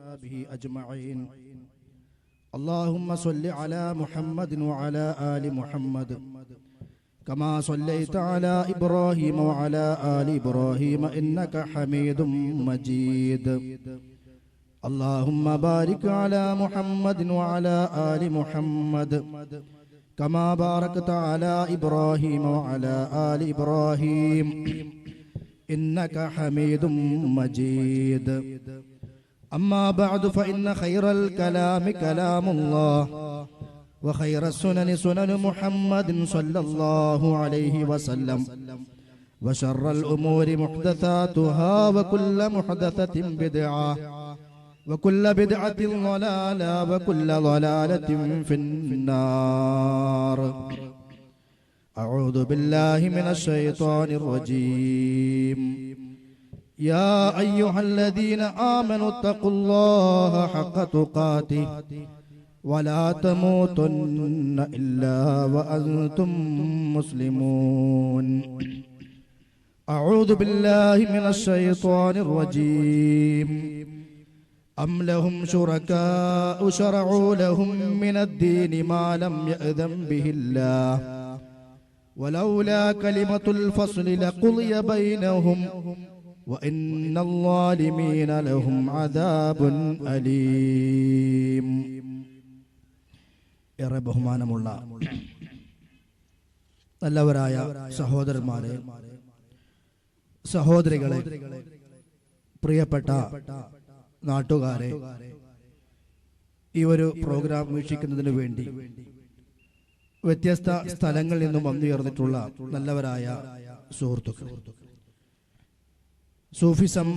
وأصحابه أجمعين. اللهم صل على محمد وعلى آل محمد كما صليت على إبراهيم وعلى آل إبراهيم إنك حميد مجيد. اللهم بارك على محمد وعلى آل محمد كما باركت على إبراهيم وعلى آل إبراهيم إنك حميد مجيد. أما بعد فإن خير الكلام كلام الله وخير السنن سنن محمد صلى الله عليه وسلم وشر الأمور محدثاتها وكل محدثة بدعة وكل بدعة ضلالة وكل ضلالة في النار. أعوذ بالله من الشيطان الرجيم. يا أيها الذين آمنوا اتقوا الله حق تقاته ولا تموتن إلا وأنتم مسلمون. أعوذ بالله من الشيطان الرجيم. أم لهم شركاء شرعوا لهم من الدين ما لم يأذن به الله ولولا كلمة الفصل لقضي بينهم وإن الظالمين لهم عذاب أليم. ഏറെ ബഹുമാനമുള്ള നല്ലവരായ സഹോദരന്മാരെ, സഹോദരികളെ, പ്രിയപ്പെട്ട നാട്ടുകാരെ, ഈ ഒരു പ്രോഗ്രാം വീക്ഷിക്കുന്നതിന് വേണ്ടി വ്യത്യസ്ത സ്ഥലങ്ങളിൽ നിന്നും വന്നുയർന്നിട്ടുള്ള നല്ലവരായ സുഹൃത്തുക്കൾ, സൂഫിസം,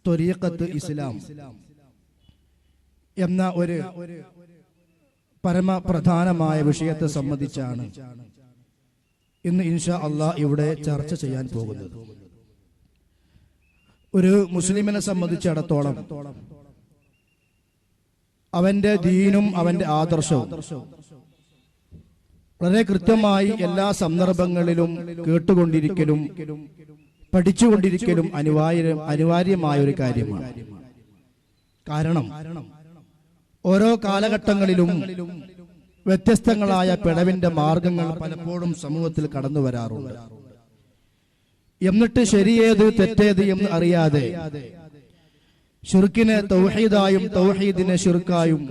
ത്വരീഖത്ത് ഇസ്ലാം എന്ന ഒരു പരമപ്രധാനമായ വിഷയത്തെ സംബന്ധിച്ചാണ് ഇന്ന് ഇൻഷാ അല്ലാഹ് ഇവിടെ ചർച്ച ചെയ്യാൻ പോകുന്നത്. ഒരു മുസ്ലിമിനെ സംബന്ധിച്ചിടത്തോളം അവന്റെ ദീനും അവന്റെ ആദർശവും വളരെ കൃത്യമായി എല്ലാ സന്ദർഭങ്ങളിലും കേട്ടുകൊണ്ടിരിക്കലും പഠിച്ചുകൊണ്ടിരിക്കലും അനിവാര്യമായ ഒരു കാര്യമാണ്. കാരണം ഓരോ കാലഘട്ടങ്ങളിലും വ്യത്യസ്തങ്ങളായ പിഴവിന്റെ മാർഗങ്ങൾ പലപ്പോഴും സമൂഹത്തിൽ കടന്നു വരാറുണ്ട്. എന്നിട്ട് ശരിയേത് തെറ്റേത് എന്ന് അറിയാതെ ശിർക്കിനെ തൗഹീദായും തൗഹീദിനെ ശിർക്കായും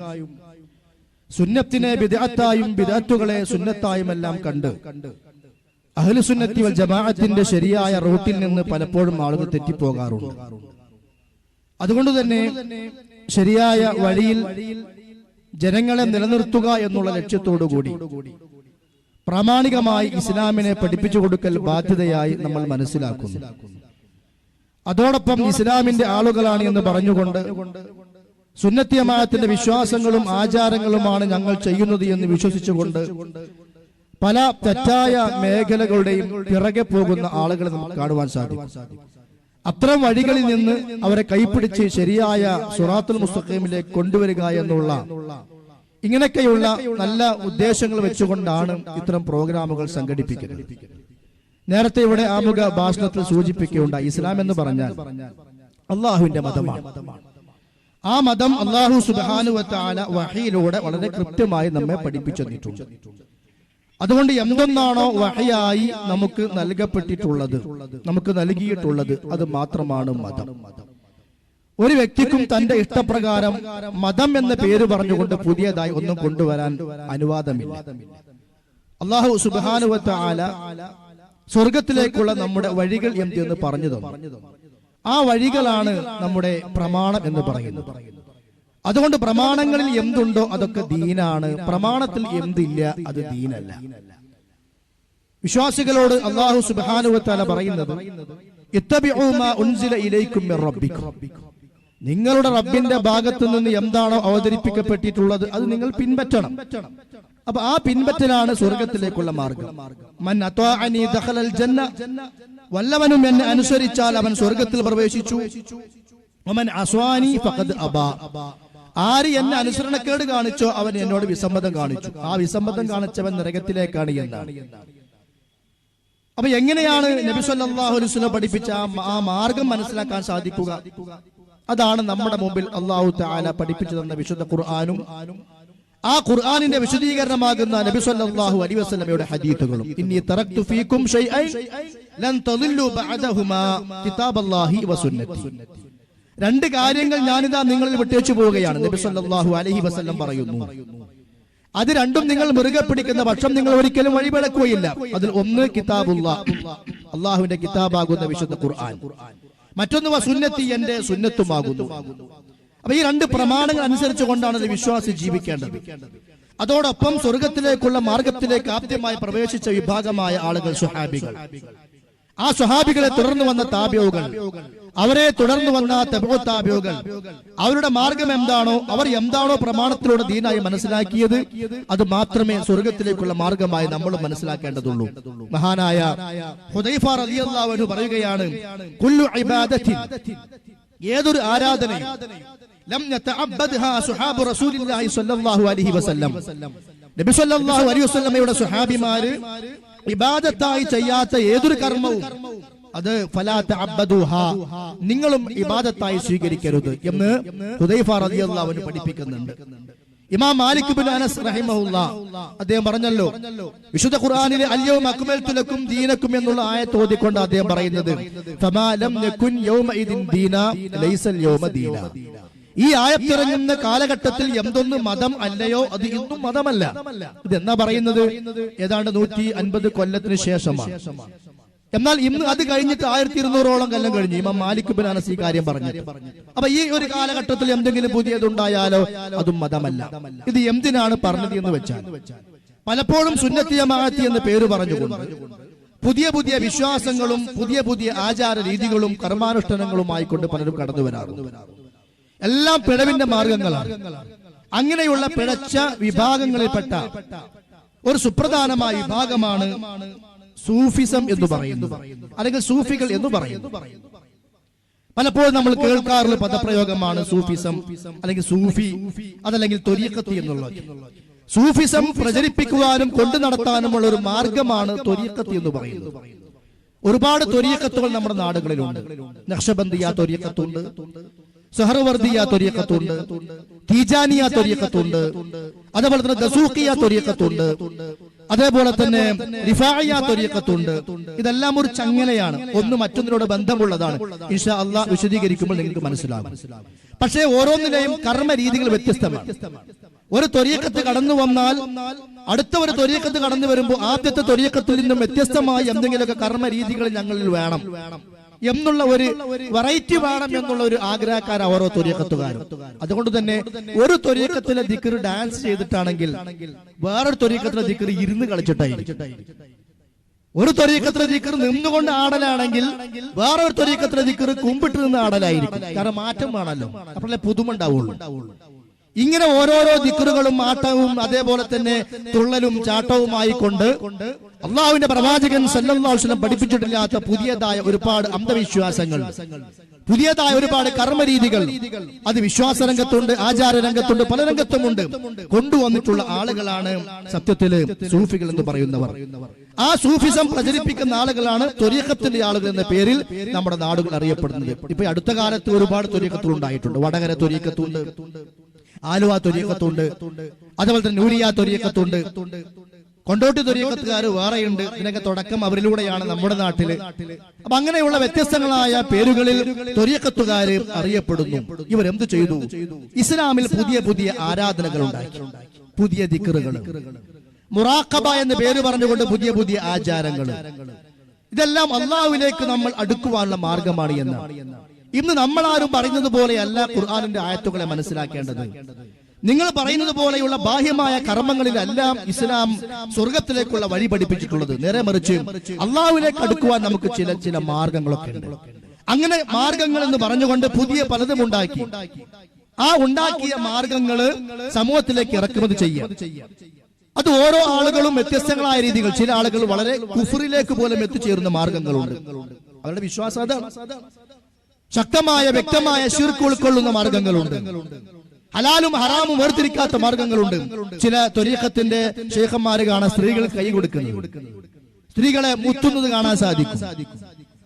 സുന്നത്തിനെ ബിദ്അത്തായും ബിദ്അത്തുകളെ സുന്നത്തായും എല്ലാം കണ്ട് അഹ്ലു സുന്നത്തി വൽ ജമാഅത്തിന്റെ ശരിയായ റൂട്ടിൽ നിന്ന് പലപ്പോഴും ആളുകൾ തെറ്റിപ്പോകാറുണ്ട്. അതുകൊണ്ട് തന്നെ ശരിയായ വഴിയിൽ ജനങ്ങളെ നിലനിർത്തുക എന്നുള്ള ലക്ഷ്യത്തോടുകൂടി പ്രാമാണികമായി ഇസ്ലാമിനെ പഠിപ്പിച്ചു കൊടുക്കൽ ബാധ്യതയായി നമ്മൾ മനസ്സിലാക്കുന്നു. അതോടൊപ്പം ഇസ്ലാമിന്റെ ആളുകളാണ് എന്ന് പറഞ്ഞുകൊണ്ട് സുന്നത്തി ജമാഅത്തിന്റെ വിശ്വാസങ്ങളും ആചാരങ്ങളുമാണ് ഞങ്ങൾ ചെയ്യുന്നത് എന്ന് വിശ്വസിച്ചുകൊണ്ട് പല തെറ്റായ മേഖലകളുടെയും പിറകെ പോകുന്ന ആളുകളെ നമുക്ക് കാണുവാൻ സാധിക്കും. അത്തരം വഴികളിൽ നിന്ന് അവരെ കൈപ്പിടിച്ച് ശരിയായ സിറാത്തുൽ മുസ്തഖീമിലേക്ക് കൊണ്ടുവരിക എന്നുള്ള ഇങ്ങനെയൊക്കെയുള്ള നല്ല ഉദ്ദേശങ്ങൾ വെച്ചുകൊണ്ടാണ് ഇത്തരം പ്രോഗ്രാമുകൾ സംഘടിപ്പിക്കുന്നത്. നേരത്തെ ഇവിടെ ആമുഖ ഭാഷണത്തിൽ സൂചിപ്പിക്കുകയുണ്ടായി, ഇസ്ലാം എന്ന് പറഞ്ഞാൽ അള്ളാഹുവിന്റെ മതമാണ്. ആ മതം അള്ളാഹു സുബ്ഹാനഹു വ തആല വഹയിലൂടെ വളരെ കൃത്യമായി നമ്മെ പഠിപ്പിച്ചു തന്നിട്ടുണ്ട്. അതുകൊണ്ട് എന്തൊന്നാണോ വഹയായി നമുക്ക് നൽകപ്പെട്ടിട്ടുള്ളത്, നമുക്ക് നൽകിയിട്ടുള്ളത്, അത് മാത്രമാണ് മതം. ഒരു വ്യക്തിക്കും തന്റെ ഇഷ്ടപ്രകാരം മതം എന്ന പേര് പറഞ്ഞുകൊണ്ട് പുതിയതായി ഒന്നും കൊണ്ടുവരാൻ അനുവാദമില്ല. അല്ലാഹു സുബ്ഹാനഹു വ തആല സ്വർഗത്തിലേക്കുള്ള നമ്മുടെ വഴികൾ എന്തെന്ന് പറഞ്ഞു തന്നു. ആ വഴികളാണ് നമ്മുടെ പ്രമാണം എന്ന് പറയുന്നത്. അതുകൊണ്ട് പ്രമാണങ്ങളിൽ എന്തുണ്ടോ അതൊക്കെ ദീനാണ്, പ്രമാണത്തിൽ എന്തില്ല അത് ദീനല്ല. വിശ്വാസികളോട് അല്ലാഹു സുബ്ഹാനഹു വ തആല പറയുന്നത്, ഇത്തബിഉ മാ ഉൻസില ഇലൈക്കും മിർ റബ്ബിക്കും, നിങ്ങളുടെ റബ്ബിന്റെ ഭാഗത്തു നിന്ന് എന്താണോ അവതരിപ്പിക്കപ്പെട്ടിട്ടുള്ളത് അത് നിങ്ങൾ പിൻപറ്റണം. അപ്പൊ ആ പിൻപറ്റലാണ് സ്വർഗത്തിലേക്കുള്ള മാർഗം. മൻ അത്വഅനി ദഖലൽ ജന്ന, വല്ലവനും എന്നെ അനുസരിച്ചാൽ അവൻ സ്വർഗത്തിൽ പ്രവേശിച്ചു. വമൻ അസ്വാനി ഫഖദ് അബാ, ആര് എന്നെ അനുസരണക്കേട് കാണിച്ചോ അവൻ എന്നോട് വിസമ്മതം കാണിച്ചു. ആ വിസമ്മതം കാണിച്ചവൻ നരകത്തിലേക്കാണ് എന്നാണ്. അപ്പൊ എങ്ങനെയാണ് നബി സല്ലല്ലാഹു അലൈഹി വസല്ലം പഠിപ്പിച്ച ആ മാർഗം മനസ്സിലാക്കാൻ സാധിക്കുക? അതാണ് നമ്മുടെ മുമ്പിൽ അല്ലാഹു തആല പഠിപ്പിച്ചു തന്ന വിശുദ്ധ ഖുർആനും ആ ഖുർആനിന്റെ വിശദീകരണമാകുന്ന നബി സല്ലല്ലാഹു അലൈഹി വസല്ലമയുടെ ഹദീസുകളും. ഇന്നി തറക്തു ഫീകും ഷൈഅൻ ലൻ തളില്ലു ബഅദഹുമാ കിതാബല്ലാഹി വസുന്നതി. രണ്ട് കാര്യങ്ങൾ ഞാനിതാ നിങ്ങളിൽ വിട്ടേച്ചു പോവുകയാണ്. നബി സല്ലല്ലാഹു അലൈഹി വസല്ലം പറയുന്നു, അത് രണ്ടും നിങ്ങൾ മുറുകെ പിടിക്കുന്ന പക്ഷം നിങ്ങൾ ഒരിക്കലും വഴിപിഴക്കുകയില്ല. അതിൽ ഒന്ന് കിതാബുല്ലാഹ്, അല്ലാഹുവിന്റെ കിതാബാകുന്ന വിശുദ്ധ ഖുർആൻ. മറ്റൊന്ന് വസുന്നത്തി, എന്റെ സുന്നത്തുമാകുന്നു. അപ്പൊ ഈ രണ്ട് പ്രമാണങ്ങൾ അനുസരിച്ച് കൊണ്ടാണ് ഒരു വിശ്വാസി ജീവിക്കേണ്ടത്. അതോടൊപ്പം സ്വർഗത്തിലേക്കുള്ള മാർഗത്തിലേക്ക് ആദ്യമായി പ്രവേശിച്ച വിഭാഗമായ ആളുകൾ സ്വഹാബികൾ. ആ സ്വഹാബികളെ തുടർന്ന് വന്ന താബിഊകൾ, അവരെ തുടർന്ന് വന്ന തബഉ താബിഊകൾ, അവരുടെ മാർഗം എന്താണോ, അവർ എന്താണോ പ്രമാണത്തിലൂടെ ദീനായി മനസ്സിലാക്കിയത്, അത് മാത്രമേ സ്വർഗത്തിലേക്കുള്ള മാർഗമായി നമ്മൾ മനസ്സിലാക്കേണ്ടതുള്ളൂ. മഹാനായ ഹുദൈഫ റളിയല്ലാഹു അൻഹു പറയുകയാണ്, കുല്ലു ഇബാദത്തിൻ, ഏതൊരു ആരാധനയും ലം യതഅബ്ബദ്ഹാ സുഹാബു റസൂലില്ലാഹി സ്വല്ലല്ലാഹു അലൈഹി വസല്ലം, നബി സ്വല്ലല്ലാഹു അലൈഹി വസല്ലമയുടെ സ്വഹാബിമാര് ഇബാദത്തായി ചെയ്യാത്ത ഏതൊരു കർമ്മവും അത് ഫലാ തഅബ്ബദൂഹാ, നിങ്ങളും ഇബാദത്തായി സ്വീകരിക്കരുത് എന്ന് ഹുദൈഫ റളിയല്ലാഹു അൻഹു പഠിപ്പിക്കുന്നുണ്ട്. ഇമാം മാലിക് ഇബ്നു അനസ് റഹിമഹുല്ലാഹ് അദ്ദേഹം പറഞ്ഞല്ലോ, വിശുദ്ധ ഖുർആനിലെ അൽയൗമ അക്മൽതു ലക്കും ദീനക്കും എന്നുള്ള ആയത്ത് ഓതിക്കൊണ്ട് അദ്ദേഹം പറയുന്നത്, ഫമാ ലം യകുൻ യൗമഇദിൻ ദീനാ ലൈസൽ യൗമ ദീനാ. ഈ ആയത്തിറങ്ങുന്ന കാലഘട്ടത്തിൽ എന്തൊന്ന് മതം അല്ലയോ അത് ഇന്നും മതമല്ല. ഇതെന്നാ പറയുന്നത്? ഏതാണ്ട് 150 കൊല്ലത്തിന് ശേഷമാണ്. എന്നാൽ ഇന്ന് അത് കഴിഞ്ഞിട്ട് 1200ഓളം കൊല്ലം കഴിഞ്ഞു ഇമാം മാലിക് ഇബ്നു അനസ് ഈ കാര്യം പറഞ്ഞിട്ട്. അപ്പൊ ഈ ഒരു കാലഘട്ടത്തിൽ എന്തെങ്കിലും പുതിയതുണ്ടായാലോ അതും മതമല്ല. ഇത് എന്തിനാണ് പറഞ്ഞത് എന്ന് വെച്ചാൽ, പലപ്പോഴും സുന്നത്തി ജമാഅത്ത് എന്ന് പേര് പറഞ്ഞുകൊണ്ട് പുതിയ പുതിയ വിശ്വാസങ്ങളും പുതിയ പുതിയ ആചാര രീതികളും കർമാനുഷ്ഠാനങ്ങളുമായി കൊണ്ട് പലരും കടന്നു വരാറുണ്ട്. എല്ലാം പിഴവിന്റെ മാർഗങ്ങളാണ്. അങ്ങനെയുള്ള പിഴച്ച വിഭാഗങ്ങളിൽപ്പെട്ട ഒരു സുപ്രധാനമായ വിഭാഗമാണ് സൂഫിസം എന്ന് പറയുന്നത്, അല്ലെങ്കിൽ സൂഫികൾ എന്ന് പറയുന്നു. പലപ്പോഴും നമ്മൾ കേൾക്കാറുള്ള പദപ്രയോഗമാണ് സൂഫിസം, അല്ലെങ്കിൽ സൂഫി, അതല്ലെങ്കിൽ ത്വരീഖത്ത് എന്നുള്ളത്. സൂഫിസം പ്രചരിപ്പിക്കുവാനും കൊണ്ടു നടത്താനുമുള്ള ഒരു മാർഗമാണ് ത്വരീഖത്ത് എന്ന് പറയുന്നത്. ഒരുപാട് ത്വരീഖത്തുകൾ നമ്മുടെ നാടുകളിലുണ്ട്. നഖ്ശബന്ദിയ ത്വരീഖത്തുണ്ട്, സഹറവർദിയ ത്വരീഖത്തുണ്ട്, തീജാനിയ ത്വരീഖത്തുണ്ട്, അതേപോലെ തന്നെ ദസൂഖിയ ത്വരീഖത്തുണ്ട്, അതേപോലെ തന്നെ റിഫാഇയ ത്വരീഖത്തുണ്ട്. ഇതെല്ലാം ഒരു ചങ്ങലയാണ്, ഒന്ന് മറ്റൊന്നിനോട് ബന്ധമുള്ളതാണ്. ഇൻഷാ അല്ലാഹ് വിശദീകരിക്കുമ്പോൾ നിങ്ങൾക്ക് മനസ്സിലാകും. പക്ഷേ ഓരോന്നിലെയും കർമ്മ രീതികൾ വ്യത്യസ്തമാണ്. ഒരു ത്വരീഖത്ത് കടന്നു വന്നാൽ അടുത്ത ഒരു ത്വരീഖത്ത് കടന്നു വരുമ്പോൾ ആദ്യത്തെ ത്വരീഖത്തിൽ നിന്നും വ്യത്യസ്തമായി എന്തെങ്കിലുമൊക്കെ കർമ്മ രീതികൾ ഞങ്ങളിൽ വേണം എന്നുള്ള ഒരു വെറൈറ്റി വേണം എന്നുള്ള ഒരു ആഗ്രഹക്കാർ ഓരോ ത്വരീഖത്തുകാരും. അതുകൊണ്ട് തന്നെ ഒരു ത്വരീഖത്തിലെ ദിക്ർ ഡാൻസ് ചെയ്തിട്ടാണെങ്കിൽ വേറൊരു ത്വരീഖത്തിലെ ദിക്ർ ഇരുന്ന് കളിച്ചിട്ടായിരിക്കും. ഒരു ത്വരീഖത്തിലെ ദിക്ർ നിന്നുകൊണ്ട് ആടലാണെങ്കിൽ വേറൊരു ത്വരീഖത്തിലെ ദിക്ർ കുമ്പിട്ട് നിന്ന് ആടലായിരിക്കും. കാരണം മാറ്റം വേണമല്ലോ, അപ്പോഴല്ലേ പുതുമ ഉണ്ടാവുള്ളൂ. ഇങ്ങനെ ഓരോരോ ദിക്റുകളും ആട്ടവും അതേപോലെ തന്നെ തുള്ളലും ചാട്ടവുമായി കൊണ്ട് അള്ളാഹുവിന്റെ പ്രവാചകൻ സല്ലല്ലാഹു അലൈഹി വസല്ലം പഠിപ്പിച്ചിട്ടില്ലാത്ത പുതിയതായ ഒരുപാട് അന്ധവിശ്വാസങ്ങൾ, പുതിയതായ ഒരുപാട് കർമ്മരീതികൾ അത് വിശ്വാസ രംഗത്തുണ്ട്, ആചാര രംഗത്തുണ്ട്, പല രംഗത്തുമുണ്ട് കൊണ്ടുവന്നിട്ടുള്ള ആളുകളാണ് സത്യത്തില് സൂഫികൾ എന്ന് പറയുന്നവർ. ആ സൂഫിസം പ്രചരിപ്പിക്കുന്ന ആളുകളാണ് ത്വരീഖത്തിന്റെ ആളുകൾ എന്ന പേരിൽ നമ്മുടെ നാടുകൾ അറിയപ്പെടുന്നത്. ഇപ്പൊ അടുത്ത കാലത്ത് ഒരുപാട് ത്വരീഖത്തുകൾ ഉണ്ടായിട്ടുണ്ട്. വടകര ത്വരീഖത്തുണ്ട്, ആലുവ ത്വരീഖത്തുണ്ട്, അതുപോലെ തന്നെ നൂരിയ ത്വരീഖത്തുണ്ട്, കൊണ്ടോട്ടി ത്വരീഖത്തുകാർ വേറെയുണ്ട്. ഇതിനൊക്കെ തുടക്കം അവരിലൂടെയാണ് നമ്മുടെ നാട്ടില്. അപ്പൊ അങ്ങനെയുള്ള വ്യത്യസ്തങ്ങളായ പേരുകളിൽ ത്വരീഖത്തുകാര് അറിയപ്പെടുന്നു. ഇവരെന്ത് ചെയ്തു? ഇസ്ലാമിൽ പുതിയ പുതിയ ആരാധനകൾ ഉണ്ടാക്കി, പുതിയ ദിക്റുകൾ, മുറാഖബ എന്ന പേര് പറഞ്ഞുകൊണ്ട് പുതിയ പുതിയ ആചാരങ്ങൾ. ഇതെല്ലാം അള്ളാഹുവിലേക്ക് നമ്മൾ അടുക്കുവാനുള്ള മാർഗമാണ് എന്നാണ്. ഇന്ന് നമ്മളാരും പറയുന്നത് പോലെയല്ല ഖുർആനിന്റെ ആയത്തുകളെ മനസ്സിലാക്കേണ്ടത്. നിങ്ങൾ പറയുന്നത് പോലെയുള്ള ബാഹ്യമായ കർമ്മങ്ങളിലെല്ലാം ഇസ്ലാം സ്വർഗത്തിലേക്കുള്ള വഴി പഠിപ്പിച്ചിട്ടുള്ളത്. നേരെ മറിച്ച് അള്ളാഹുവിലേക്ക് അടുക്കുവാൻ നമുക്ക് ചില മാർഗങ്ങളൊക്കെ ഉണ്ട്. അങ്ങനെ മാർഗങ്ങൾ എന്ന് പറഞ്ഞുകൊണ്ട് പുതിയ പലതും ഉണ്ടാക്കി. ആ ഉണ്ടാക്കിയ മാർഗങ്ങള് സമൂഹത്തിലേക്ക് ഇറക്കുമതി ചെയ്യാം. അത് ഓരോ ആളുകളും വ്യത്യസ്തങ്ങളായ രീതികൾ, ചില ആളുകൾ വളരെ കുഫറിലേക്ക് പോലും എത്തിച്ചേരുന്ന മാർഗങ്ങളുണ്ട്. അവരുടെ വിശ്വാസം അതാണ്. ശക്തമായ വ്യക്തമായ ശിർക്ക് ഉൾക്കൊള്ളുന്ന മാർഗങ്ങളുണ്ട്. ഹലാലും ഹറാമും വേർതിരിക്കാത്ത മാർഗങ്ങളുണ്ട്. ചില ത്വരീഖത്തിന്റെ ശൈഖന്മാര് കാണാൻ സ്ത്രീകൾ കൈ കൊടുക്കുന്നത്, സ്ത്രീകളെ മുത്തുന്നത് കാണാൻ സാധിക്കും.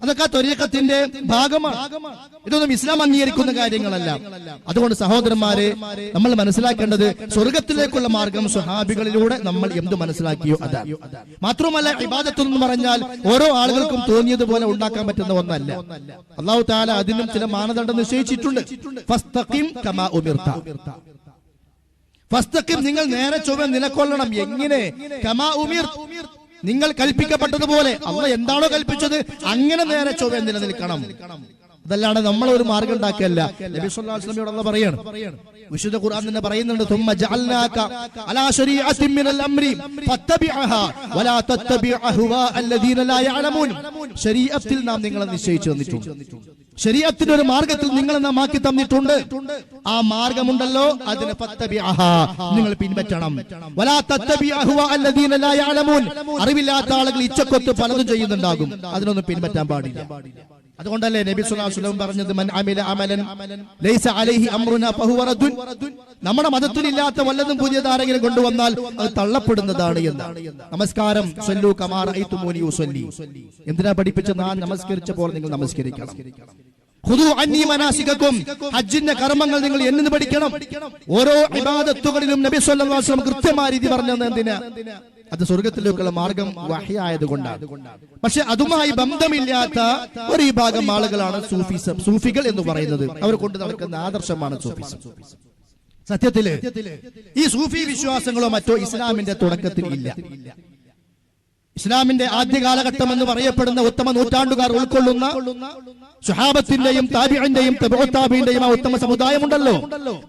അതൊക്കെ ആ ത്വരീഖത്തിന്റെ ഭാഗമാണ്. ഇതൊന്നും ഇസ്ലാം അംഗീകരിക്കുന്ന കാര്യങ്ങളല്ല. അതുകൊണ്ട് സഹോദരന്മാരെ, നമ്മൾ മനസ്സിലാക്കേണ്ടത് സ്വർഗത്തിലേക്കുള്ള മാർഗം സ്വഹാബികളിലൂടെ നമ്മൾ എന്ത് മനസ്സിലാക്കിയോ അതാണ്. മാത്രമല്ല, ഇബാദത്ത് എന്ന് പറഞ്ഞാൽ ഓരോ ആളുകൾക്കും തോന്നിയതുപോലെ ഉണ്ടാക്കാൻ പറ്റുന്ന ഒന്നല്ല. അല്ലാഹു തആല അതിനും ചില മാനദണ്ഡം നിശ്ചയിച്ചിട്ടുണ്ട്. ഫസ്തഖിം കമാ ഉമിർത. ഫസ്തഖിം, നിങ്ങൾ നേരെ ചൊവ്വെ നിലകൊള്ളണം. എങ്ങനെ? കമാ ഉമിർ, നിങ്ങൾ കൽപ്പിക്കപ്പെട്ടതുപോലെ. അല്ലാഹു എന്താണോ കൽപ്പിച്ചത് അങ്ങനെ നേരെ ചൊവ്വെ നിലനിൽക്കണം. അതല്ലാണ്ട് നമ്മൾ ഒരു മാർഗം ഉണ്ടാക്കിയല്ല. നബി സല്ലല്ലാഹു അലൈഹി വസല്ലം അവിടെ പറയാണ്, വിശുദ്ധ ഖുർആൻ തന്നെ പറയുന്നുണ്ട്, തുമ്മ ജഅൽനാക അലാ ശരീഅത്തിൻ മിനൽ അംരി ഫത്തബിഅഹാ വലാ തത്തബിഅ അഹ്വാ അല്ലദീന ലാ യഅലമൂൻ. ശരീഅത്തിൽ നാം നിങ്ങളെ നിശ്ചയിച്ചു തന്നിട്ടുണ്ട്. ശരീഅത്തിന്റെ ഒരു മാർഗത്തിൽ നിങ്ങളെ നാം ആക്കി തന്നിട്ടുണ്ട്. ആ മാർഗമുണ്ടല്ലോ, അതിനെ ഫത്തബിഅഹാ, നിങ്ങൾ പിൻപറ്റണം. വലാ തത്തബിഅ അഹ്വാ അല്ലദീന ലാ യഅലമൂൻ. അറിവില്ലാത്ത ആളുകൾ ഇച്ഛക്കൊത്ത് പലതും ചെയ്യുന്നുണ്ടാകും, അതിനൊന്നും പിൻപറ്റാൻ പാടില്ല. അതുകൊണ്ടല്ലേ നബി സല്ലല്ലാഹു അലൈഹി വസല്ലം പറഞ്ഞത്, മൻ അമില അമലൻ ലൈസ അലൈഹി അംറുനാ ഫഹുവ റദ്ദുൻ. നമ്മുടെ മതത്തിൽ ഇല്ലാത്ത വല്ലതും പുതിയതാരെങ്കിലും കൊണ്ടുവന്നാൽ അത് തള്ളപ്പെടുന്നതാണ് എന്നാണ്. നമസ്കാരം, സല്ലു കമാ റഅയ്തുമൂനി ഉസല്ലി. എന്തിനാ പഠിപ്പിച്ചത്? ഞാൻ നമസ്കരിച്ച പോലെ നിങ്ങൾ നമസ്കരിക്കണം. ഖുദൂ അന്നി മനാസികക്കും, ഹജ്ജിന്റെ കർമ്മങ്ങൾ നിങ്ങൾ എന്നിന്ന് പഠിക്കണം. ഓരോ ഇബാദത്തുകളിലും നബി സല്ലല്ലാഹു അലൈഹി വസല്ലം കൃത്യമായ രീതി പറഞ്ഞത് എന്തിനാ? അത് സ്വർഗത്തിലേക്കുള്ള മാർഗം വഹി ആയതുകൊണ്ടാണ്. പക്ഷെ അതുമായി ബന്ധമില്ലാത്ത ഒരു വിഭാഗം ആളുകളാണ് സൂഫിസം, സൂഫികൾ എന്ന് പറയുന്നത്. അവർ കൊണ്ട് നടക്കുന്ന ആദർശമാണ് സൂഫിസം. സത്യത്തില് ഈ സൂഫി വിശ്വാസങ്ങളോ മറ്റോ ഇസ്ലാമിന്റെ തുടക്കത്തിൽ ഇല്ല. ഇസ്ലാമിന്റെ ആദ്യ കാലഘട്ടം എന്ന് പറയപ്പെടുന്ന ഉത്തമ നൂറ്റാണ്ടുകാർ ഉൾക്കൊള്ളുന്ന സ്വഹാബത്തിന്റെയും താബിഈന്റെയും തബഉ താബിഈന്റെയും ആ ഉത്തമ സമുദായമുണ്ടല്ലോ,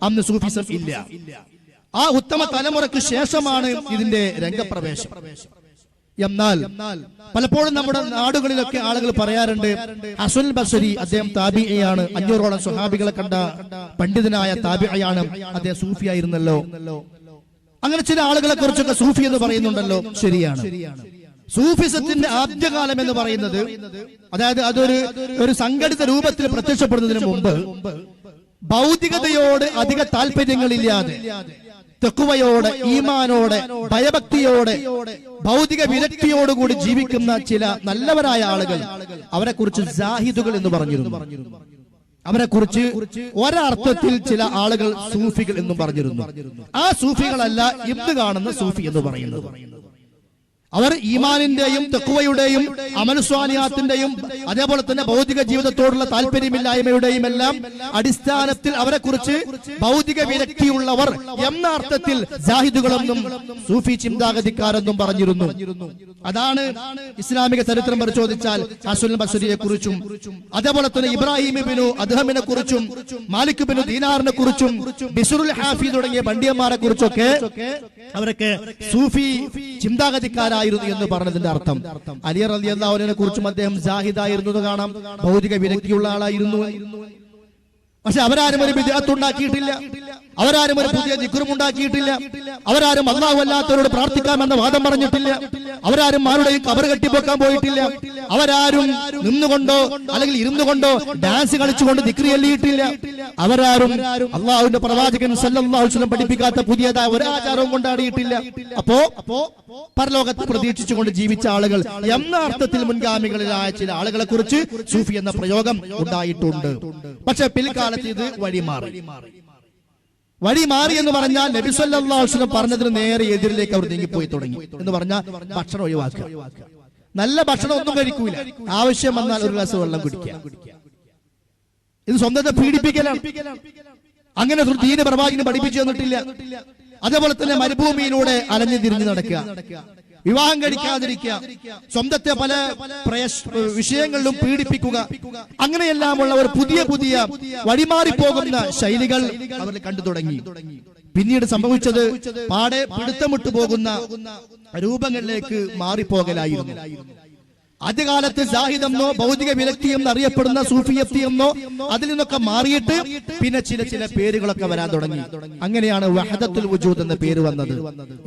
അന്ന് സൂഫിസം ഇല്ല. ആ ഉത്തമ തലമുറയ്ക്ക് ശേഷമാണ് ഇതിന്റെ രംഗപ്രവേശം. എന്നാൽ പലപ്പോഴും നമ്മുടെ നാടുകളിലൊക്കെ ആളുകൾ പറയാറുണ്ട്, ഹസനുൽ ബസ്രി അദ്ദേഹം താബിഈയാണ്, 500ഓളം സ്വഹാബികളെ കണ്ട പണ്ഡിതനായ താബിഈയാണ്, അദ്ദേഹം സൂഫിയായിരുന്നല്ലോ. അങ്ങനെ ചില ആളുകളെ കുറിച്ചൊക്കെ സൂഫി എന്ന് പറയുന്നുണ്ടല്ലോ. ശരിയാണ്. സൂഫിസത്തിന്റെ ആദ്യകാലം എന്ന് പറയുന്നത്, അതായത് അതൊരു സംഘടിത രൂപത്തിൽ പ്രത്യക്ഷപ്പെടുന്നതിന് മുമ്പ് ഭൗതികതയോട് അധിക താല്പര്യങ്ങളില്ലാതെ തഖ്വയോടെ, ഈമാനോടെ, ഭയഭക്തിയോടെ, ഭൗതിക വിരക്തിയോടുകൂടി ജീവിക്കുന്ന ചില നല്ലവരായ ആളുകൾ, അവരെ കുറിച്ച് സാഹിദുകൾ എന്ന് പറഞ്ഞിരുന്നു. അവരെ കുറിച്ച് ഒരർത്ഥത്തിൽ ചില ആളുകൾ സൂഫികൾ എന്നും പറഞ്ഞിരുന്നു. ആ സൂഫികളല്ല ഇന്ന് കാണുന്ന സൂഫി എന്ന് പറയുന്നത്. അവർ ഈമാനിന്റെയും തഖ്വയുടെയും അമൽസ്വാലിഹാത്തിന്റെയും അതേപോലെ തന്നെ ഭൗതിക ജീവിതത്തോടുള്ള താല്പര്യമില്ലായ്മയുടെയും എല്ലാം അടിസ്ഥാനത്തിൽ അവരെ കുറിച്ച് ഭൗതിക വിരക്തിയുള്ളവർ എന്ന അർത്ഥത്തിൽ ജാഹിദുകളെന്നും സൂഫി ചിന്താഗതിക്കാരെന്നും പറഞ്ഞിരുന്നു. അതാണ് ഇസ്ലാമിക ചരിത്രം പരിശോധിച്ചാൽ ഹസനുൽ ബസ്രിയെ കുറിച്ചും അതേപോലെ തന്നെ ഇബ്രാഹിം ഇബ്നു അദ്ഹമിനെ കുറിച്ചും മാലിക് ഇബ്നു ദീനാറിനെ കുറിച്ചും ബിശ്റുൽ ഹാഫി തുടങ്ങിയ പണ്ഡിതന്മാരെ കുറിച്ചൊക്കെ അവരൊക്കെ സൂഫി ചിന്താഗതിക്കാരായിരുന്നു എന്ന് പറഞ്ഞതിന്റെ അർത്ഥം. അലി റളിയല്ലാഹു അൻഹുവിനെ കുറിച്ചും അദ്ദേഹം സാഹിദായിരുന്നു കാണാം, ഭൗതിക വിരക്തിയുള്ള ആളായിരുന്നു. പക്ഷെ അവരാരും ഒരു ബിദ്അത്ത് ഉണ്ടാക്കിയിട്ടില്ല, അവരാരും ഒരു പുതിയ ദിക്റും ഉണ്ടാക്കിയിട്ടില്ല, അവരാരും അല്ലാഹു അല്ലാത്തവരോട് പ്രാർത്ഥിക്കാമെന്ന വാദം പറഞ്ഞിട്ടില്ല, അവരാരും ആരുടെയും ഖബർ കെട്ടിപ്പോക്കാൻ പോയിട്ടില്ല, അവരാരും നിന്നുകൊണ്ടോ അല്ലെങ്കിൽ ഇരുന്നു കൊണ്ടോ ഡാൻസ് കളിച്ചുകൊണ്ട് ദിക്ർ ചൊല്ലിയിട്ടില്ല, അവരാരും അല്ലാഹുവിന്റെ പ്രവാചകൻ സല്ലല്ലാഹു അലൈഹി വസല്ലം പഠിപ്പിക്കാത്ത പുതിയതായ ഒരു ആചാരവും കൊണ്ടാടിയിട്ടില്ല. അപ്പോ പരലോകത്തെ പ്രതീക്ഷിച്ചുകൊണ്ട് ജീവിച്ച ആളുകൾ എന്ന അർത്ഥത്തിൽ മുൻഗാമികളിലായ ചില ആളുകളെ കുറിച്ച് സൂഫി എന്ന പ്രയോഗം ഉണ്ടായിട്ടുണ്ട്. പക്ഷെ പിൽക്കാലത്ത് ഇത് വഴിമാറി എന്ന് പറഞ്ഞാൽ നബി സല്ലല്ലാഹു അലൈഹി വസല്ലം പറഞ്ഞതിന് നേരെ എതിരിലേക്ക് അവർ നീങ്ങിപ്പോയി തുടങ്ങി. എന്ന് പറഞ്ഞാൽ ഭക്ഷണം ഒഴിവാക്കുക, നല്ല ഭക്ഷണം ഒന്നും കഴിക്കൂല, ആവശ്യം വന്നാൽ ഒരു ഗ്ലാസ് വെള്ളം കുടിക്കുക. ഇത് സ്വന്തത്തെ പീഡിപ്പിക്കലാണ്. അങ്ങനെ ദീന പ്രവാചകന് പഠിപ്പിച്ചു തന്നിട്ടില്ല. അതേപോലെ തന്നെ മരുഭൂമിയിലൂടെ അലഞ്ഞു തിരിഞ്ഞു നടക്കുക, വിവാഹം കഴിക്കാതിരിക്കുക, സ്വന്തത്തെ പല വിഷയങ്ങളിലും പീഡിപ്പിക്കുക, അങ്ങനെയെല്ലാമുള്ള ഒരു പുതിയ പുതിയ വഴിമാറിപ്പോകുന്ന ശൈലികൾ അവർ കണ്ടു തുടങ്ങി. പിന്നീട് സംഭവിച്ചത് പാടെ പിടുത്തമിട്ടു പോകുന്ന രൂപങ്ങളിലേക്ക് മാറിപ്പോകലായിരുന്നു. ആദ്യകാലത്ത് സാഹിദെന്നോ ഭൗതിക വിരക്തിയെന്ന് അറിയപ്പെടുന്ന സൂഫിയത്തിയെന്നോ അതിൽ നിന്നൊക്കെ മാറിയിട്ട് പിന്നെ ചില പേരുകളൊക്കെ വരാൻ തുടങ്ങി. അങ്ങനെയാണ് വഹദത്തുൽ വുജൂദ് എന്ന പേര് വന്നത്.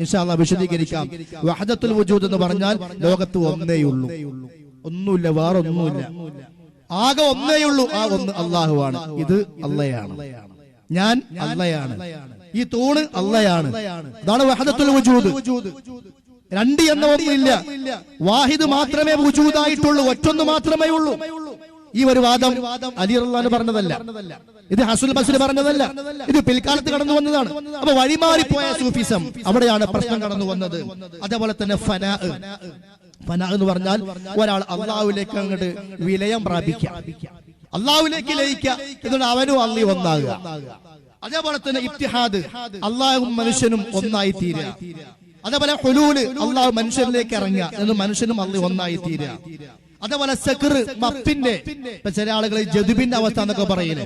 ഇൻഷാ അല്ലാഹ് വിശദീകരിക്കാം. വഹദത്തുൽ വുജൂദ് എന്ന് പറഞ്ഞാൽ ലോകത്ത് ഒന്നേയുള്ളൂ, ഒന്നുമില്ല, വേറൊന്നുമില്ല, ആകെ ഒന്നേയുള്ളൂ. ആ ഒന്ന് അല്ലാഹുവാണ്. ഇത് അള്ളയാണ്, ഞാൻ അള്ളയാണ്, ഈ തൂണ് അള്ളയാണ്. അതാണ് വഹദത്തുൽ വുജൂദ്. രണ്ട് എന്ന ഒന്നില്ല, വാഹിദ് മാത്രമേ വുജൂദായിട്ടുള്ളൂ, ഒറ്റൊന്ന് മാത്രമേ ഉള്ളൂ. ഈ ഒരു വാദം അലി റളിയല്ലാഹു പറഞ്ഞതല്ല, ഇത് ഹസനുൽ ബസ്രി പറഞ്ഞതല്ല, ഇത് പിൽക്കാലത്ത് കടന്നു വന്നതാണ്. അപ്പൊ വഴിമാറിപ്പോയ സൂഫിസം, അവിടെയാണ് പ്രശ്നം കടന്നു വന്നത്. അതേപോലെ തന്നെ ഫനാ എന്ന് പറഞ്ഞാൽ ഒരാൾ അള്ളാഹുവിലേക്ക് അങ്ങോട്ട് വിലയം പ്രാപിക്കുക, അള്ളാഹുവിലേക്ക് ലയിക്കുക, എന്നിട്ട് അവനും അള്ളി ഒന്നാകുക. അതേപോലെ തന്നെ ഇബ്തിഹാദ്, അള്ളാഹും മനുഷ്യനും ഒന്നായി തീരുക. അതേപോലെ ഹുലൂല്, അള്ളാഹു മനുഷ്യരിലേക്ക് ഇറങ്ങുക, എന്ന് മനുഷ്യനും അള്ളി ഒന്നായി തീരുക. അതേപോലെ സക്ർ, മപ്പിന്റെ, ഇപ്പൊ ചില ആളുകൾ ജദുബിന്റെ അവസ്ഥ എന്നൊക്കെ പറയില്ലേ,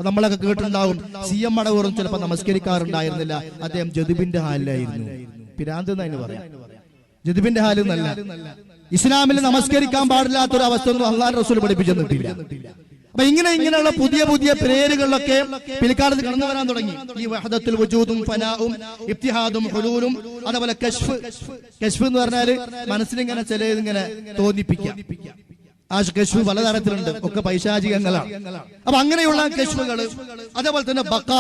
നമ്മളൊക്കെ കേട്ടിട്ടുണ്ടാവും. CM മടവൂറും ചിലപ്പോൾ നമസ്കരിക്കാറുണ്ടായിരുന്നില്ല, അദ്ദേഹം ജദുബിന്റെ ഹാലിലായിരുന്നു. പിരാന്ത് എന്നതിന് പറയാം, ജദുബിന്റെ ഹാല് എന്നല്ല. ഇസ്ലാമിൽ നമസ്കരിക്കാൻ പാടില്ലാത്തൊരു അവസ്ഥ ഒന്നും അള്ളാഹുവിന്റെ റസൂൽ പഠിപ്പിച്ചെന്നിട്ടില്ല. അപ്പൊ ഇങ്ങനെയുള്ള പുതിയ പുതിയ പേരുകളിലൊക്കെ പിൽക്കാലത്ത് കടന്നു വരാൻ തുടങ്ങി. ഈ വഹദത്തുൽ വജൂദും ഫനാഉം ഇബ്തിഹാദും ഹുലൂലും, അതേപോലെ കശ്ഫ് എന്ന് പറഞ്ഞാല് മനസ്സിലിങ്ങനെ ചിലതിങ്ങനെ തോന്നിപ്പിക്കുക. ആ കശ്ഫ് പലതരത്തിലുണ്ട്, ഒക്കെ പൈശാചികങ്ങളാണ്. അപ്പൊ അങ്ങനെയുള്ള കശ്ഫുകള്, അതേപോലെ തന്നെ ബഖാ,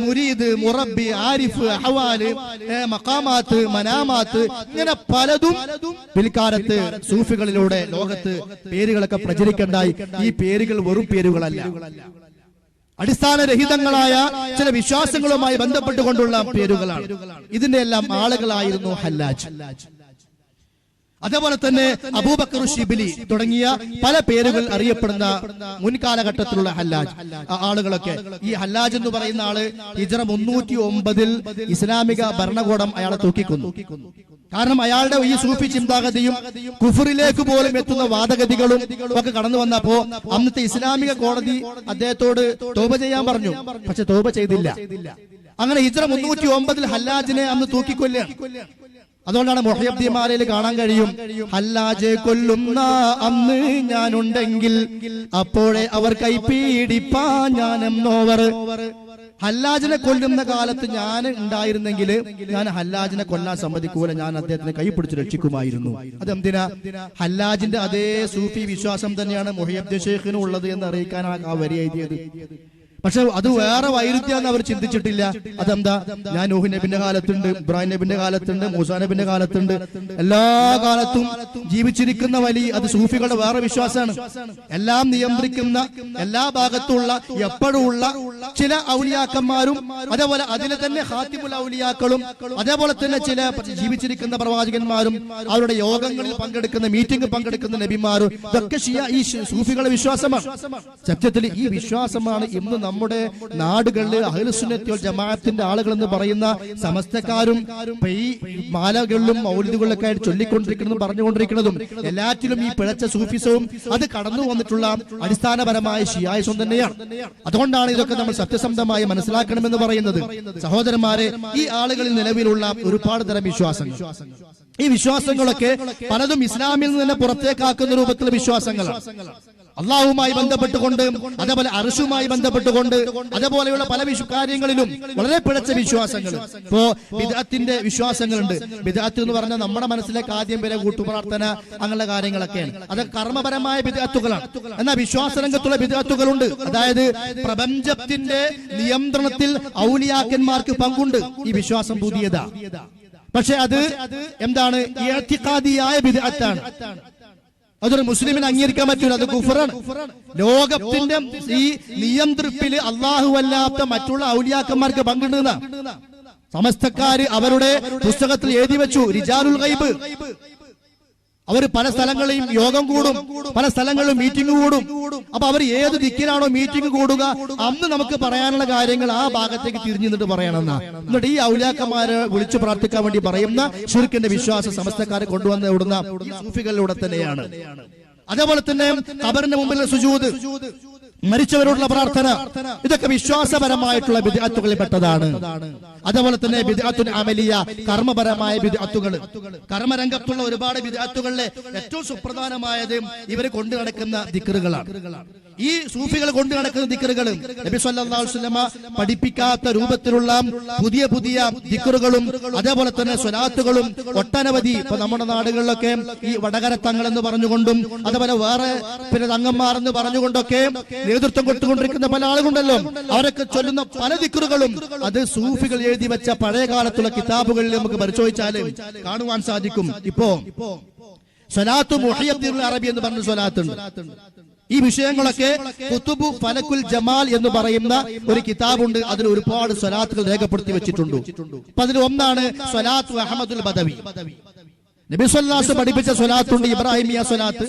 മുരീദ്, മുറബ്ബി, ആരിഫ്, അഹ്വാല്, മഖാമാത്ത്, മനാമാത്ത്, ഇങ്ങനെ പലതും പിൽക്കാലത്ത് സൂഫികളിലൂടെ ലോകത്ത് പേരുകളൊക്കെ പ്രചരിക്കണ്ടായി. ഈ പേരുകൾ വെറും പേരുകളല്ല, അടിസ്ഥാനരഹിതങ്ങളായ ചില വിശ്വാസങ്ങളുമായി ബന്ധപ്പെട്ടുകൊണ്ടുള്ള പേരുകളാണ്. ഇതിന്റെ എല്ലാം ആളുകളായിരുന്നു ഹല്ലാജ്. അതേപോലെ തന്നെ അബൂബക്കർ ഷിബിലി തുടങ്ങിയ പല പേരുകൾ അറിയപ്പെടുന്ന മുൻകാലഘട്ടത്തിലുള്ള ഹല്ലാജ് ആളുകളൊക്കെ. ഈ ഹല്ലാജ് എന്ന് പറയുന്ന ആള് ഹിജ്റ 309 ഇസ്ലാമിക ഭരണകൂടം അയാളെ തൂക്കിക്കൊന്നു. കാരണം അയാളുടെ ഈ സൂഫി ചിന്താഗതിയും കുഫറിലേക്ക് പോലും എത്തുന്ന വാദഗതികളും ഒക്കെ കടന്നു വന്നപ്പോ അന്നത്തെ ഇസ്ലാമിക കോടതി അദ്ദേഹത്തോട് തൗബ ചെയ്യാൻ പറഞ്ഞു. പക്ഷെ തൗബ ചെയ്തില്ല. അങ്ങനെ ഹിജ്റ 309 ഹല്ലാജിനെ അന്ന് തൂക്കിക്കൊല്ലുക. അതുകൊണ്ടാണ് മുഹയ്യബ്ദീമാലയിൽ കാണാൻ കഴിയും, ഹല്ലാജ് കൊല്ലുന്ന അന്ന് ഞാനുണ്ടെങ്കിൽ അപ്പോഴേ അവർ കൈപ്പീടിപ്പാ ഞാനെന്നോവർ. ഹല്ലാജിനെ കൊല്ലുന്ന കാലത്ത് ഞാൻ ഉണ്ടായിരുന്നെങ്കിൽ ഞാൻ ഹല്ലാജിനെ കൊല്ലാൻ സമ്മതിക്കൂല, ഞാൻ അദ്ദേഹത്തിനെ കൈ പിടിച്ച് രക്ഷിക്കുമായിരുന്നു. അതെന്തിനാ? ഹല്ലാജിന്റെ അതേ സൂഫി വിശ്വാസം തന്നെയാണ് മുഹയ്യബ്ദീൻ ഷെയ്ഖിനും ഉള്ളത് എന്ന് അറിയിക്കാനാണ് ആ വരി എഴുതിയത്. പക്ഷെ അത് വേറെ വൈരുദ്ധ്യാന്ന് അവർ ചിന്തിച്ചിട്ടില്ല. അതെന്താ? ഞാൻ നൂഹ് നബിന്റെ കാലത്തുണ്ട്, ഇബ്രാഹിം നബിന്റെ കാലത്തുണ്ട്, മൂസാ നബിന്റെ കാലത്തുണ്ട്, എല്ലാ കാലത്തും ജീവിച്ചിരിക്കുന്ന വലി അത് സൂഫികളുടെ വേറെ വിശ്വാസമാണ്. എല്ലാം നിയന്ത്രിക്കുന്ന, എല്ലാ ഭാഗത്തുള്ള, എപ്പോഴുള്ള ചില ഔലിയാക്കന്മാരും, അതേപോലെ അതിലെ തന്നെ ഖാത്തിമുൽ ഔലിയാക്കളും, അതേപോലെ തന്നെ ചില ജീവിച്ചിരിക്കുന്ന പ്രവാചകന്മാരും, അവരുടെ യോഗങ്ങളിൽ പങ്കെടുക്കുന്ന, മീറ്റിംഗ് പങ്കെടുക്കുന്ന നബിമാരും, ഇതൊക്കെ ഈ സൂഫികളുടെ വിശ്വാസമാണ്. സത്യത്തിൽ ഈ വിശ്വാസമാണ് ഇന്ന് നമ്മുടെ നാടുകളിൽ അഹ്ലുസുന്നത്തി വൽ ജമാഅത്തിന്റെ ആളുകൾ എന്ന് പറയുന്ന സമസ്തക്കാരും ഈ മാലകളിലും മൗലിദുകളിലൊക്കെ ആയിട്ട് ചൊല്ലിക്കൊണ്ടിരിക്കുന്നതും പറഞ്ഞുകൊണ്ടിരിക്കുന്നതും എല്ലാറ്റിലും ഈ പിഴച്ച സൂഫിസവും അത് കടന്നു വന്നിട്ടുള്ള അടിസ്ഥാനപരമായ ഷിയായിസം തന്നെയാണ്. അതുകൊണ്ടാണ് ഇതൊക്കെ നമ്മൾ സത്യസന്ധമായി മനസ്സിലാക്കണമെന്ന് പറയുന്നത്. സഹോദരന്മാരെ, ഈ ആളുകളിൽ നിലവിലുള്ള ഒരുപാട് തരം വിശ്വാസങ്ങൾ, ഈ വിശ്വാസങ്ങളൊക്കെ പലതും ഇസ്ലാമിൽ നിന്ന് തന്നെ പുറത്തേക്കാക്കുന്ന രൂപത്തിലുള്ള വിശ്വാസങ്ങളാണ്. അള്ളാഹുമായി ബന്ധപ്പെട്ടുകൊണ്ട്, അതേപോലെ അർശുമായി ബന്ധപ്പെട്ടുകൊണ്ട്, അതേപോലെയുള്ള പല കാര്യങ്ങളിലും വളരെ പിഴച്ച വിശ്വാസങ്ങൾ. ഇപ്പോ ബിദ്അത്തിന്റെ വിശ്വാസങ്ങളുണ്ട്. ബിദ്അത്ത് എന്ന് പറഞ്ഞാൽ നമ്മുടെ മനസ്സിലേക്ക് ആദ്യം വരെ കൂട്ടുപ്രാർത്ഥന, അങ്ങനെയുള്ള കാര്യങ്ങളൊക്കെയാണ്. അത് കർമ്മപരമായ ബിദ്അത്തുകളാണ്. എന്നാൽ വിശ്വാസരംഗത്തുള്ള ബിദ്അത്തുകളുണ്ട്. അതായത് പ്രപഞ്ചത്തിന്റെ നിയന്ത്രണത്തിൽ ഔലിയാക്കന്മാർക്ക് പങ്കുണ്ട്. ഈ വിശ്വാസം പുതിയതാ. പക്ഷെ അത് എന്താണ്? ഇഅ്തിഖാദിയായ ബിദ്അത്താണ്. അതൊരു മുസ്ലിമിന് അംഗീകരിക്കാൻ പറ്റൂല, അത് കുഫറാണ്. ലോകത്തിന്റെ ഈ നിയന്ത്രിപ്പിൽ അള്ളാഹു അല്ലാത്ത മറ്റുള്ള ഔലിയാക്കന്മാർക്ക് പങ്കിടുന്ന സമസ്തക്കാര് അവരുടെ പുസ്തകത്തിൽ എഴുതി വെച്ചു, റിജാലുൽ ഗൈബ്. അവർ പല സ്ഥലങ്ങളിലും യോഗം കൂടും, പല സ്ഥലങ്ങളിലും മീറ്റിംഗ് കൂടും. അപ്പൊ അവർ ഏത് ദിക്കിലാണോ മീറ്റിംഗ് കൂടുക, അന്ന് നമുക്ക് പറയാനുള്ള കാര്യങ്ങൾ ആ ഭാഗത്തേക്ക് തിരിഞ്ഞു നിന്നിട്ട് പറയണമെന്നാ. എന്നിട്ട് ഈ ഔലിയാക്കന്മാരെ വിളിച്ചു പ്രാർത്ഥിക്കാൻ വേണ്ടി പറയുന്ന ശിർക്കിന്റെ വിശ്വാസ സമസ്തക്കാരെ കൊണ്ടുവന്ന് ഇവിടുന്ന സൂഫികളിലൂടെ തന്നെയാണ്. അതേപോലെ തന്നെ ഖബറിന്റെ മുമ്പിൽ സുജൂദ്, മരിച്ചവരോടുള്ള പ്രാർത്ഥന, ഇതൊക്കെ വിശ്വാസപരമായിട്ടുള്ള ബിദ്അത്തുകളിൽ പെട്ടതാണ്. അതേപോലെ തന്നെ ബിദ്അത്തുൻ അമലിയ, കർമ്മപരമായ ബിദ്അത്തുകൾ. കർമ്മരംഗത്തുള്ള ഒരുപാട് ബിദ്അത്തുകളിലെ ഏറ്റവും സുപ്രധാനമായത് ഇവർ കൊണ്ടു നടക്കുന്ന ദിക്റുകളാണ്. ഈ സൂഫികൾ കൊണ്ടു നടക്കുന്ന ദിക്റുകൾ നബി സല്ലല്ലാഹു അലൈഹി വസല്ലമ പഠിപ്പിക്കാത്ത രൂപത്തിലുള്ള പുതിയ പുതിയ ദിക്റുകളും, അതേപോലെ തന്നെ സ്വലാത്തുകളും ഒട്ടനവധി. ഇപ്പൊ നമ്മുടെ നാടുകളിലൊക്കെ ഈ വടകര തങ്ങൾ എന്ന് പറഞ്ഞുകൊണ്ടും, അതേപോലെ വേറെ പിന്നെ തങ്ങന്മാർ എന്ന് പറഞ്ഞുകൊണ്ടൊക്കെ നേതൃത്വം കൊടുത്തുകൊണ്ടിരിക്കുന്ന പല ആളുകളുണ്ടല്ലോ. അവരൊക്കെ ചൊല്ലുന്ന പല ദിക്റുകളും അത് സൂഫികൾ എഴുതി വെച്ച പഴയ കാലത്തുള്ള കിതാബുകളിൽ നമുക്ക് പരിശോധിച്ചാൽ കാണുവാൻ സാധിക്കും. ഇപ്പോ സ്വലാത്തു മുഹയ്യബ്ദീൻ അറബി എന്ന് പറഞ്ഞ സ്വലാത്തുണ്ട്. ഈ വിഷയങ്ങളൊക്കെ കുതുബു ഫലകുൽ ജമാൽ എന്ന് പറയുന്ന ഒരു കിതാബുണ്ട്. അതിൽ ഒരുപാട് സ്വലാത്തുകൾ രേഖപ്പെടുത്തി വെച്ചിട്ടുണ്ട്. അപ്പൊ അതിൽ ഒന്നാണ് സ്വലാത്തു അഹ്മദുൽ ബദവി. നബി സല്ലല്ലാഹു അലൈഹി വസല്ലം പഠിപ്പിച്ച സ്വലാത്തുണ്ട്, ഇബ്രാഹിമിയ സ്വലാത്ത്.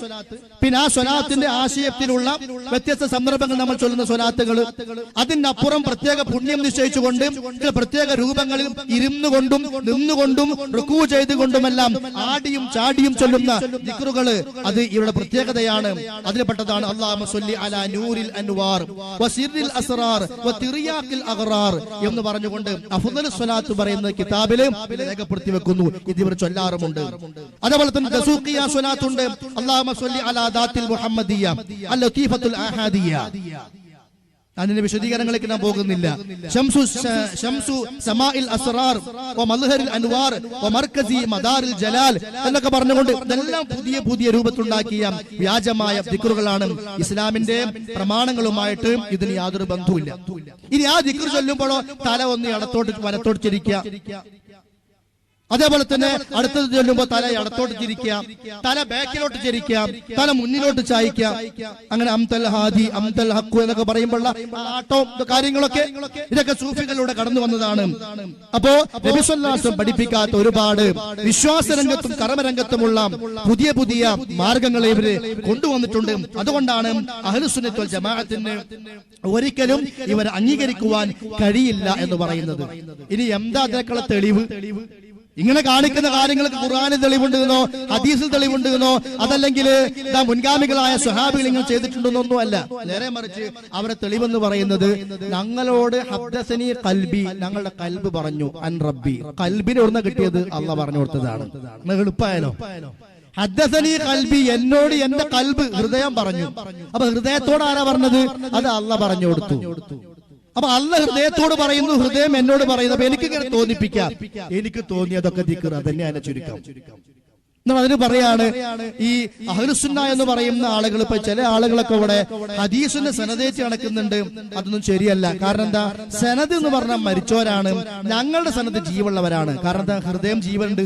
പിന്നെ ആ സ്വലാത്തിന്റെ ആശയത്തിലുള്ള വ്യത്യസ്ത സന്ദർഭങ്ങൾ നമ്മൾ ചൊല്ലുന്ന സ്വലാത്തുകൾ, അതിനപ്പുറം പ്രത്യേക പുണ്യം നിശ്ചയിച്ചുകൊണ്ട് പ്രത്യേക രൂപങ്ങളിൽ ഇരുന്നുകൊണ്ടും നിന്നുകൊണ്ടും റുക്കൂ ചെയ്തുകൊണ്ടുമെല്ലാം ആടിയും ചാടിയും ചൊല്ലുന്ന ദിക്റുകൾ, അത് ഇവരുടെ പ്രത്യേകതയാണ്. അതിൽപ്പെട്ടതാണ് അല്ലാഹുമ്മ സ്വല്ലി അലാ നൂരിൽ അൻവാർ വസിറിൽ അസ്റാർ വതിറിയാഖിൽ അഗ്റാർ എന്ന് പറഞ്ഞുകൊണ്ട് അഫ്ദലുസ് സ്വലാത്ത് പറയുന്ന കിതാബിൽ രേഖപ്പെടുത്തി വെക്കുന്നു. ഇത് ഇവർ ചൊല്ലാറുമുണ്ട്. അതേപോലെ തന്നെ ദസൂഖിയ സ്വലാത്തുണ്ട്. അല്ലാഹുമ്മ സ്വല്ലി അലാ ദാത്തിൽ മുഹമ്മദിയ്യ അൽ ലതീഫത്തുൽ അഹാദിയ്യ. അതിന്റെ വിശദീകരണങ്ങളിലേക്ക് ഞാൻ പോകുന്നില്ല. ശംസു സമാഇൽ അസ്റാർ വ മൽഹറിൽ അൻവാർ വ മർകസി മദാറിൽ ജലാൽ എന്നൊക്കെ പറഞ്ഞുകൊണ്ട് ഇതെല്ലാം പുതിയ പുതിയ രൂപത്തിലുണ്ടാക്കിയ വ്യാജമായ ദിക്റുകളാണ്. ഇസ്ലാമിന്റെ പ്രമാണങ്ങളുമായിട്ട് ഇതിന് യാതൊരു ബന്ധവുമില്ല. ഇനി ആ ദിക്ർ ചൊല്ലുമ്പോഴോ തല ഒന്ന് ഇടത്തോട്ട് വലത്തോട്ട് തിരിക്കുക, അതേപോലെ തന്നെ അടുത്തത് ചൊല്ലുമ്പോൾ തല ഇടത്തോട്ട് തിരിക്കുക, തല ബാക്കിലോട്ട് തിരിക്കുക, തല മുന്നിലോട്ട് ചായ്ക്കുക. അങ്ങനെ അംതൽ ഹാദി അംതൽ ഹഖു എന്നൊക്കെ പറയുമ്പോഴുള്ള ആട്ടവും കാര്യങ്ങളൊക്കെ ഇതൊക്കെ സൂഫികളിലൂടെ കടന്നു വന്നതാണ്. അപ്പോ നബി സല്ലല്ലാഹു അലൈഹി വസല്ലം പഠിപ്പിക്കാത്ത ഒരുപാട് വിശ്വാസരംഗത്തും കർമ്മരംഗത്തുമുള്ള പുതിയ പുതിയ മാർഗങ്ങളെ ഇവര് കൊണ്ടുവന്നിട്ടുണ്ട്. അതുകൊണ്ടാണ് അഹ്ലുസുന്നത്ത് വൽ ജമാഅത്തിന് ഒരിക്കലും ഇവർ അംഗീകരിക്കുവാൻ കഴിയില്ല എന്ന് പറയുന്നത്. ഇനി എന്താ അതിനേക്കുള്ള തെളിവ്? ഇങ്ങനെ കാണിക്കുന്ന കാര്യങ്ങൾക്ക് ഖുർആനിൽ തെളിവുണ്ടെന്നോ ഹദീസിൽ തെളിവുണ്ടെന്നോ അതല്ലെങ്കിൽ മുൻഗാമികളായ സ്വഹാബികൾ ഇങ്ങനെ ചെയ്തിട്ടുണ്ടെന്നൊന്നും അല്ല. നേരെ മറിച്ച് അവരെ തെളിവെന്ന് പറയുന്നത് ഞങ്ങളോട് ഹദ്ദസനി ഖൽബി, ഞങ്ങളുടെ കൽബ് പറഞ്ഞു, അൻ റബ്ബി, കൽബിനെ ഉടനെ കിട്ടിയത് അള്ളാഹ് പറഞ്ഞു കൊടുത്തതാണ്. എളുപ്പമായാലോ? ഹദ്ദസനി ഖൽബി, എന്നോട് എന്റെ കൽബ് ഹൃദയം പറഞ്ഞു. അപ്പൊ ഹൃദയത്തോട് ആരാ പറഞ്ഞത്? അത് അള്ളാഹ് പറഞ്ഞു കൊടുത്തു. അപ്പൊ അള്ളാഹ് ഹൃദയത്തോട് പറയുന്നു, ഹൃദയം എന്നോട് പറയുന്നു. അപ്പൊ എനിക്ക് ഇങ്ങനെ തോന്നിപ്പിക്കാം, എനിക്ക് തോന്നിയതൊക്കെ ദിക്ർ, അതന്നെ അതിനെ ചുരുക്കം. എന്നാൽ അതിന് പറയാണ് ഈ അഹ്ലുസുന്ന എന്ന് പറയുന്ന ആളുകൾ, ഇപ്പൊ ചില ആളുകളൊക്കെ ഇവിടെ ഹദീസിന്റെ സനദേറ്റ് നടക്കുന്നുണ്ട്. അതൊന്നും ശരിയല്ല. കാരണം എന്താ? സനദ് എന്ന് പറഞ്ഞാൽ മരിച്ചവരാണ്, ഞങ്ങളുടെ സനദ് ജീവുള്ളവരാണ്. കാരണം എന്താ? ഹൃദയം ജീവനുണ്ട്,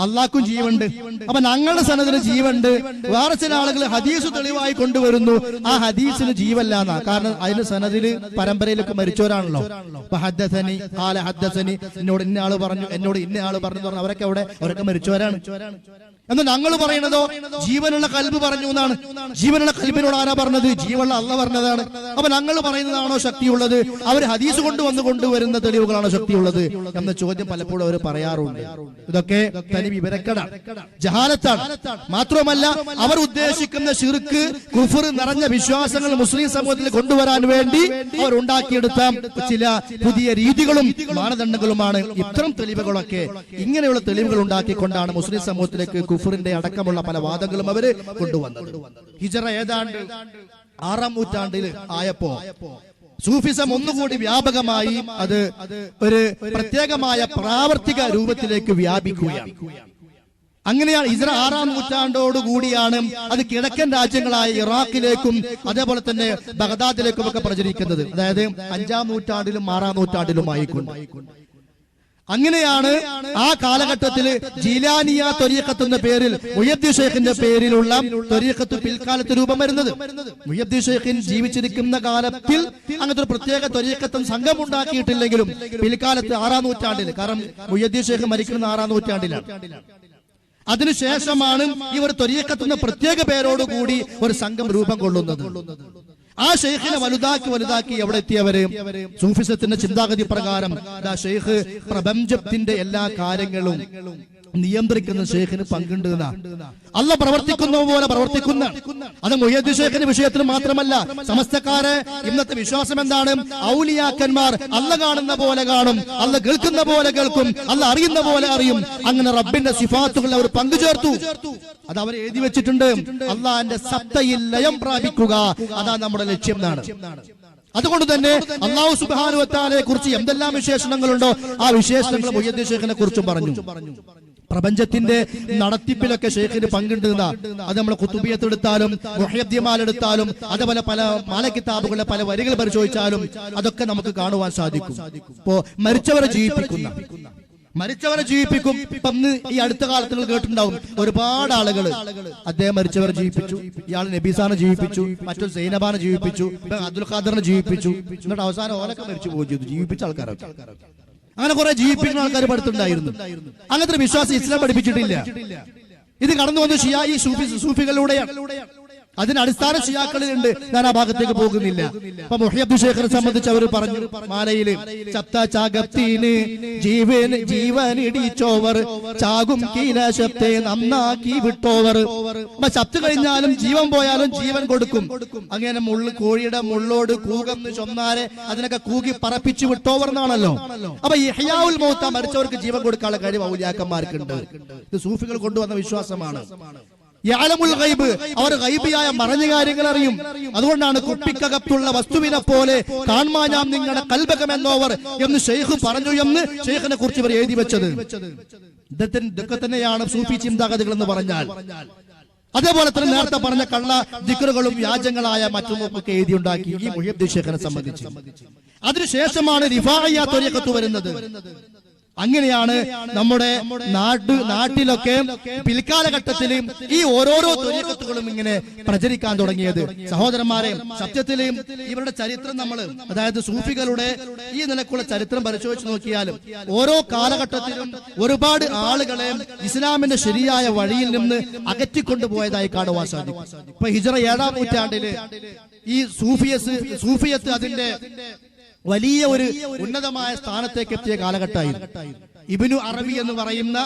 അള്ളാഹ്ക്കും ജീവനുണ്ട്. അപ്പൊ ഞങ്ങളുടെ സനദിന് ജീവനുണ്ട്. വേറെ ചില ആളുകൾ ഹദീസ് തെളിവായി കൊണ്ടുവരുന്നു, ആ ഹദീസിന് ജീവല്ലാന്നാ. കാരണം അതിന് സനദില് പരമ്പരയിലൊക്കെ മരിച്ചവരാണല്ലോ. അപ്പൊ ഹദ്ദസനി ഖാല ഹദ്ദസനി, എന്നോട് ഇന്ന ആള് പറഞ്ഞു, എന്നോട് ഇന്ന ആള് പറഞ്ഞു പറഞ്ഞു, അവരൊക്കെ മരിച്ചവരാണ്. എന്നാൽ ഞങ്ങൾ പറയുന്നതോ ജീവനുള്ള കൽബ് പറഞ്ഞു എന്നാണ്. ജീവനുള്ള കൽബിനോട് ആരാ പറഞ്ഞത്? ജീവനുള്ള അള്ളാഹ് പറഞ്ഞതാണ്. അപ്പൊ ഞങ്ങൾ പറയുന്നതാണോ ശക്തിയുള്ളത്? അവർ ഹദീസ് കൊണ്ടുവരുന്ന തെളിവുകളാണോ ശക്തിയുള്ളത് എന്ന ചോദ്യം പലപ്പോഴും അവർ പറയാറുണ്ട്. ഇതൊക്കെ തനി വിവരക്കട ജഹാലത്താണ്. മാത്രമല്ല അവർ ഉദ്ദേശിക്കുന്ന ശിർക്ക് കുഫർ നിറഞ്ഞ വിശ്വാസങ്ങൾ മുസ്ലിം സമൂഹത്തിൽ കൊണ്ടുവരാൻ വേണ്ടി അവർ ഉണ്ടാക്കിയെടുത്ത ചില പുതിയ രീതികളും മാനദണ്ഡങ്ങളുമാണ് ഇത്തരം തെളിവുകളൊക്കെ. ഇങ്ങനെയുള്ള തെളിവുകൾ ഉണ്ടാക്കിക്കൊണ്ടാണ് മുസ്ലിം സമൂഹത്തിലേക്ക് കുഫറിന്റെ അടക്കമുള്ള പല വാദങ്ങളും അവര് കൊണ്ടുവന്നത്. ഹിജറ ഏതാണ്ട് 6-ാം നൂറ്റാണ്ടിൽ ആയപ്പോ സൂഫിസം ഒന്നുകൂടി വ്യാപകമായി അത് ഒരു പ്രത്യേകമായ പ്രാവർത്തിക രൂപത്തിലേക്ക് വ്യാപിക്കുകയാണ്. അങ്ങനെയാണ് ഹിജ്റ 6-ാം നൂറ്റാണ്ടോടുകൂടിയാണ് അത് കിഴക്കൻ രാജ്യങ്ങളായ ഇറാഖിലേക്കും അതേപോലെ തന്നെ ബഗ്ദാദിലേക്കും ഒക്കെ പ്രചരിക്കുന്നത്. അതായത് 5-ാം നൂറ്റാണ്ടിലും 6-ാം നൂറ്റാണ്ടിലുമായിക്കൊണ്ട്. അങ്ങനെയാണ് ആ കാലഘട്ടത്തിൽ ജീലാനിയ ത്വരീഖത്ത് എന്ന പേരിൽ മുഹയ്യിദ്ദീൻ ശൈഖിന്റെ പേരിലുള്ള ത്വരീഖത്ത് പിൽക്കാലത്ത് രൂപം വരുന്നത്. മുഹയ്യിദ്ദീൻ ശൈഖിൻ ജീവിച്ചിരിക്കുന്ന കാലത്തിൽ അങ്ങനത്തെ ഒരു പ്രത്യേക ത്വരീഖത്തും സംഘം ഉണ്ടാക്കിയിട്ടില്ലെങ്കിലും പിൽക്കാലത്ത് 6-ാം നൂറ്റാണ്ടിൽ, കാരണം മുഹയ്യിദ്ദീൻ ശൈഖ് മരിക്കുന്ന 6-ാം നൂറ്റാണ്ടിലാണ്. അതിനുശേഷമാണ് ഇവർ ത്വരീഖത്ത് എന്ന പ്രത്യേക പേരോടുകൂടി ഒരു സംഘം രൂപം കൊള്ളുന്നത്. ആ ഷെയ്ഖിനെ വലുതാക്കി എവിടെ എത്തിയവര്? സൂഫിസത്തിന്റെ ചിന്താഗതി പ്രകാരം ഷെയ്ഖ് പ്രപഞ്ചത്തിന്റെ എല്ലാ കാര്യങ്ങളും നിയന്ത്രിക്കുന്ന ഷെയ്ഖിന് പങ്കുണ്ട്. അള്ളാഹ് പ്രവർത്തിക്കുന്ന പോലെ പ്രവർത്തിക്കുന്ന അത് മുഹയ്യിദ്ദീൻ ശൈഖിന്റെ വിഷയത്തിൽ മാത്രമല്ല, സമസ്തക്കാരെ ഇന്നത്തെ വിശ്വാസം എന്താണ്? ഔലിയാക്കന്മാർ അള്ളാഹ് കാണുന്ന പോലെ കാണും, അള്ളാഹ് കേൾക്കുന്ന പോലെ കേൾക്കും, അള്ളാഹ് അറിയുന്ന പോലെ അറിയും. അങ്ങനെ റബ്ബിന്റെ സിഫാത്തുകൾ അവർ പങ്കുചേർത്തു. അത് അവർ എഴുതി വെച്ചിട്ടുണ്ട്. അള്ളാഹിന്റെ സത്തയിൽ ലയം പ്രാപിക്കുക, അതാ നമ്മുടെ ലക്ഷ്യം എന്നാണ്. അതുകൊണ്ട് തന്നെ അല്ലാഹു സുബ്ഹാനഹു വ തആലയെ കുറിച്ച് എന്തെല്ലാം വിശേഷണങ്ങളുണ്ടോ ആ വിശേഷണങ്ങൾ മുഹയ്യിദ്ദീൻ ശൈഖിനെ കുറിച്ചും പറഞ്ഞു. പ്രപഞ്ചത്തിന്റെ നടത്തിപ്പിലൊക്കെ ഷെയ്ഖിന് പങ്കുണ്ട്. അത് നമ്മൾ ഖുതുബിയത്ത് എടുത്താലും മുഹയ്യിദ്ദീൻ എടുത്താലും അതേപോലെ പല മാല കിതാബുകളിലെ പല വരികൾ പരിശോധിച്ചാലും അതൊക്കെ നമുക്ക് കാണുവാൻ സാധിക്കും. ഇപ്പോ മരിച്ചവരെ ജീവിപ്പിക്കുന്ന, മരിച്ചവരെ ജീവിപ്പിക്കും. ഇപ്പം ഈ അടുത്ത കാലത്ത് നിങ്ങൾ കേട്ടിട്ടുണ്ടാവും, ഒരുപാട് ആളുകൾ അദ്ദേഹം മരിച്ചവരെ ജീവിപ്പിച്ചു, ഇയാൾ നബീസാനെ ജീവിപ്പിച്ചു, മറ്റൊരു സൈനബാനെ ജീവിപ്പിച്ചു, അബ്ദുൽ ഖാദറിനെ ജീവിപ്പിച്ചു, എന്നിട്ട് അവസാനം ഓലൊക്കെ മരിച്ചു പോവുകയും ചെയ്തു. ജീവിപ്പിച്ച ആൾക്കാരൊക്കെ അങ്ങനെ കുറെ ജീവിപ്പിക്കുന്ന ആൾക്കാർ പഠിത്തുണ്ടായിരുന്നു. അങ്ങനത്തെ വിശ്വാസം ഇസ്ലാം പഠിപ്പിച്ചിട്ടില്ല. ഇത് കടന്നു വന്ന് ഈ സൂഫികളിലൂടെയാണ്. അതിന് അടിസ്ഥാന ഷിയാക്കളിലുണ്ട്. ഞാൻ ആ ഭാഗത്തേക്ക് പോകുന്നില്ല. അപ്പൊ മുഹ്യബ്ദുൽ ഷേഖിനെ സംബന്ധിച്ച് അവർ പറഞ്ഞു മാലയില് ചത്ത ചാകത്തിന് ജീവനിടിച്ചോവർ ചാകും കീലശബ്ദേ നന്നാക്കി വിട്ടോവർ. അപ്പൊ ചത്തു കഴിഞ്ഞാലും ജീവൻ പോയാലും ജീവൻ കൊടുക്കും. അങ്ങനെ കോഴിയുടെ മുള്ളോട് കൂകന്ന് ചൊന്നാരെ അതിനൊക്കെ കൂകി പറപ്പിച്ചു വിട്ടോവർ എന്നാണല്ലോ. അപ്പൊ ഇഹ്യാഉൽ മൗത്ത മരിച്ചവർക്ക് ജീവൻ കൊടുക്കാനുള്ള കഴിവ് ഔലിയാക്കന്മാർക്കുണ്ട്. ഇത് സൂഫികൾ കൊണ്ടുവന്ന വിശ്വാസമാണ്. യഅലമുൽ ഗൈബ്, അവർ ഗൈബിയായ മറഞ്ഞ കാര്യങ്ങൾ അറിയും. അതുകൊണ്ടാണ് കുപ്പിക്കകത്തുള്ള വസ്തുവിനെ പോലെ കാൺമാനാം നിങ്ങളുടെ കൽബകം എന്നോവർ എന്ന് ഷെയ്ഖ് പറഞ്ഞു എന്ന് ഷെയ്ഖിനെ കുറിച്ച് ഇവർ എഴുതി വെച്ചത്. ഇതൊക്കെ തന്നെയാണ് സൂഫി ചിന്താഗതികൾ എന്ന് പറഞ്ഞാൽ. അതേപോലെ തന്നെ നേരത്തെ പറഞ്ഞ കള്ള ദിക്റുകളും വ്യാജങ്ങളായ മറ്റുമൊക്കെ എഴുതിയുണ്ടാക്കി ഈ മുഹ്യിദ്ദീൻ ഷെയ്ഖിനെ സംബന്ധിച്ച്. അതിനുശേഷമാണ് റിഫാഇയ്യ ത്വരീഖത്ത് വരുന്നത്. അങ്ങനെയാണ് നമ്മുടെ നാട്ടിലൊക്കെ പിൽക്കാലഘട്ടത്തിൽ ഈ ഓരോരോ ത്വരീഖത്തുകളും ഇങ്ങനെ പ്രചരിക്കാൻ തുടങ്ങിയത്. സഹോദരന്മാരെ, സത്യത്തിൽ ഇവരുടെ ചരിത്രം നമ്മൾ, അതായത് സൂഫികളുടെ ഈ നിലക്കുള്ള ചരിത്രം പരിശോധിച്ച് നോക്കിയാലും ഓരോ കാലഘട്ടത്തിലും ഒരുപാട് ആളുകളെ ഇസ്ലാമിന്റെ ശരിയായ വഴിയിൽ നിന്ന് അകറ്റിക്കൊണ്ടുപോയതായി കാണുവാൻ സാധിക്കും. ഇപ്പൊ ഹിജ്റ 7-ാം നൂറ്റാണ്ടില് ഈ സൂഫിയത്ത് അതിന്റെ വലിയ ഒരു ഉന്നതമായ സ്ഥാനത്തേക്ക് എത്തിയ കാലഘട്ടമായിരുന്നു. ഇബ്നു അറബി എന്ന് പറയുന്ന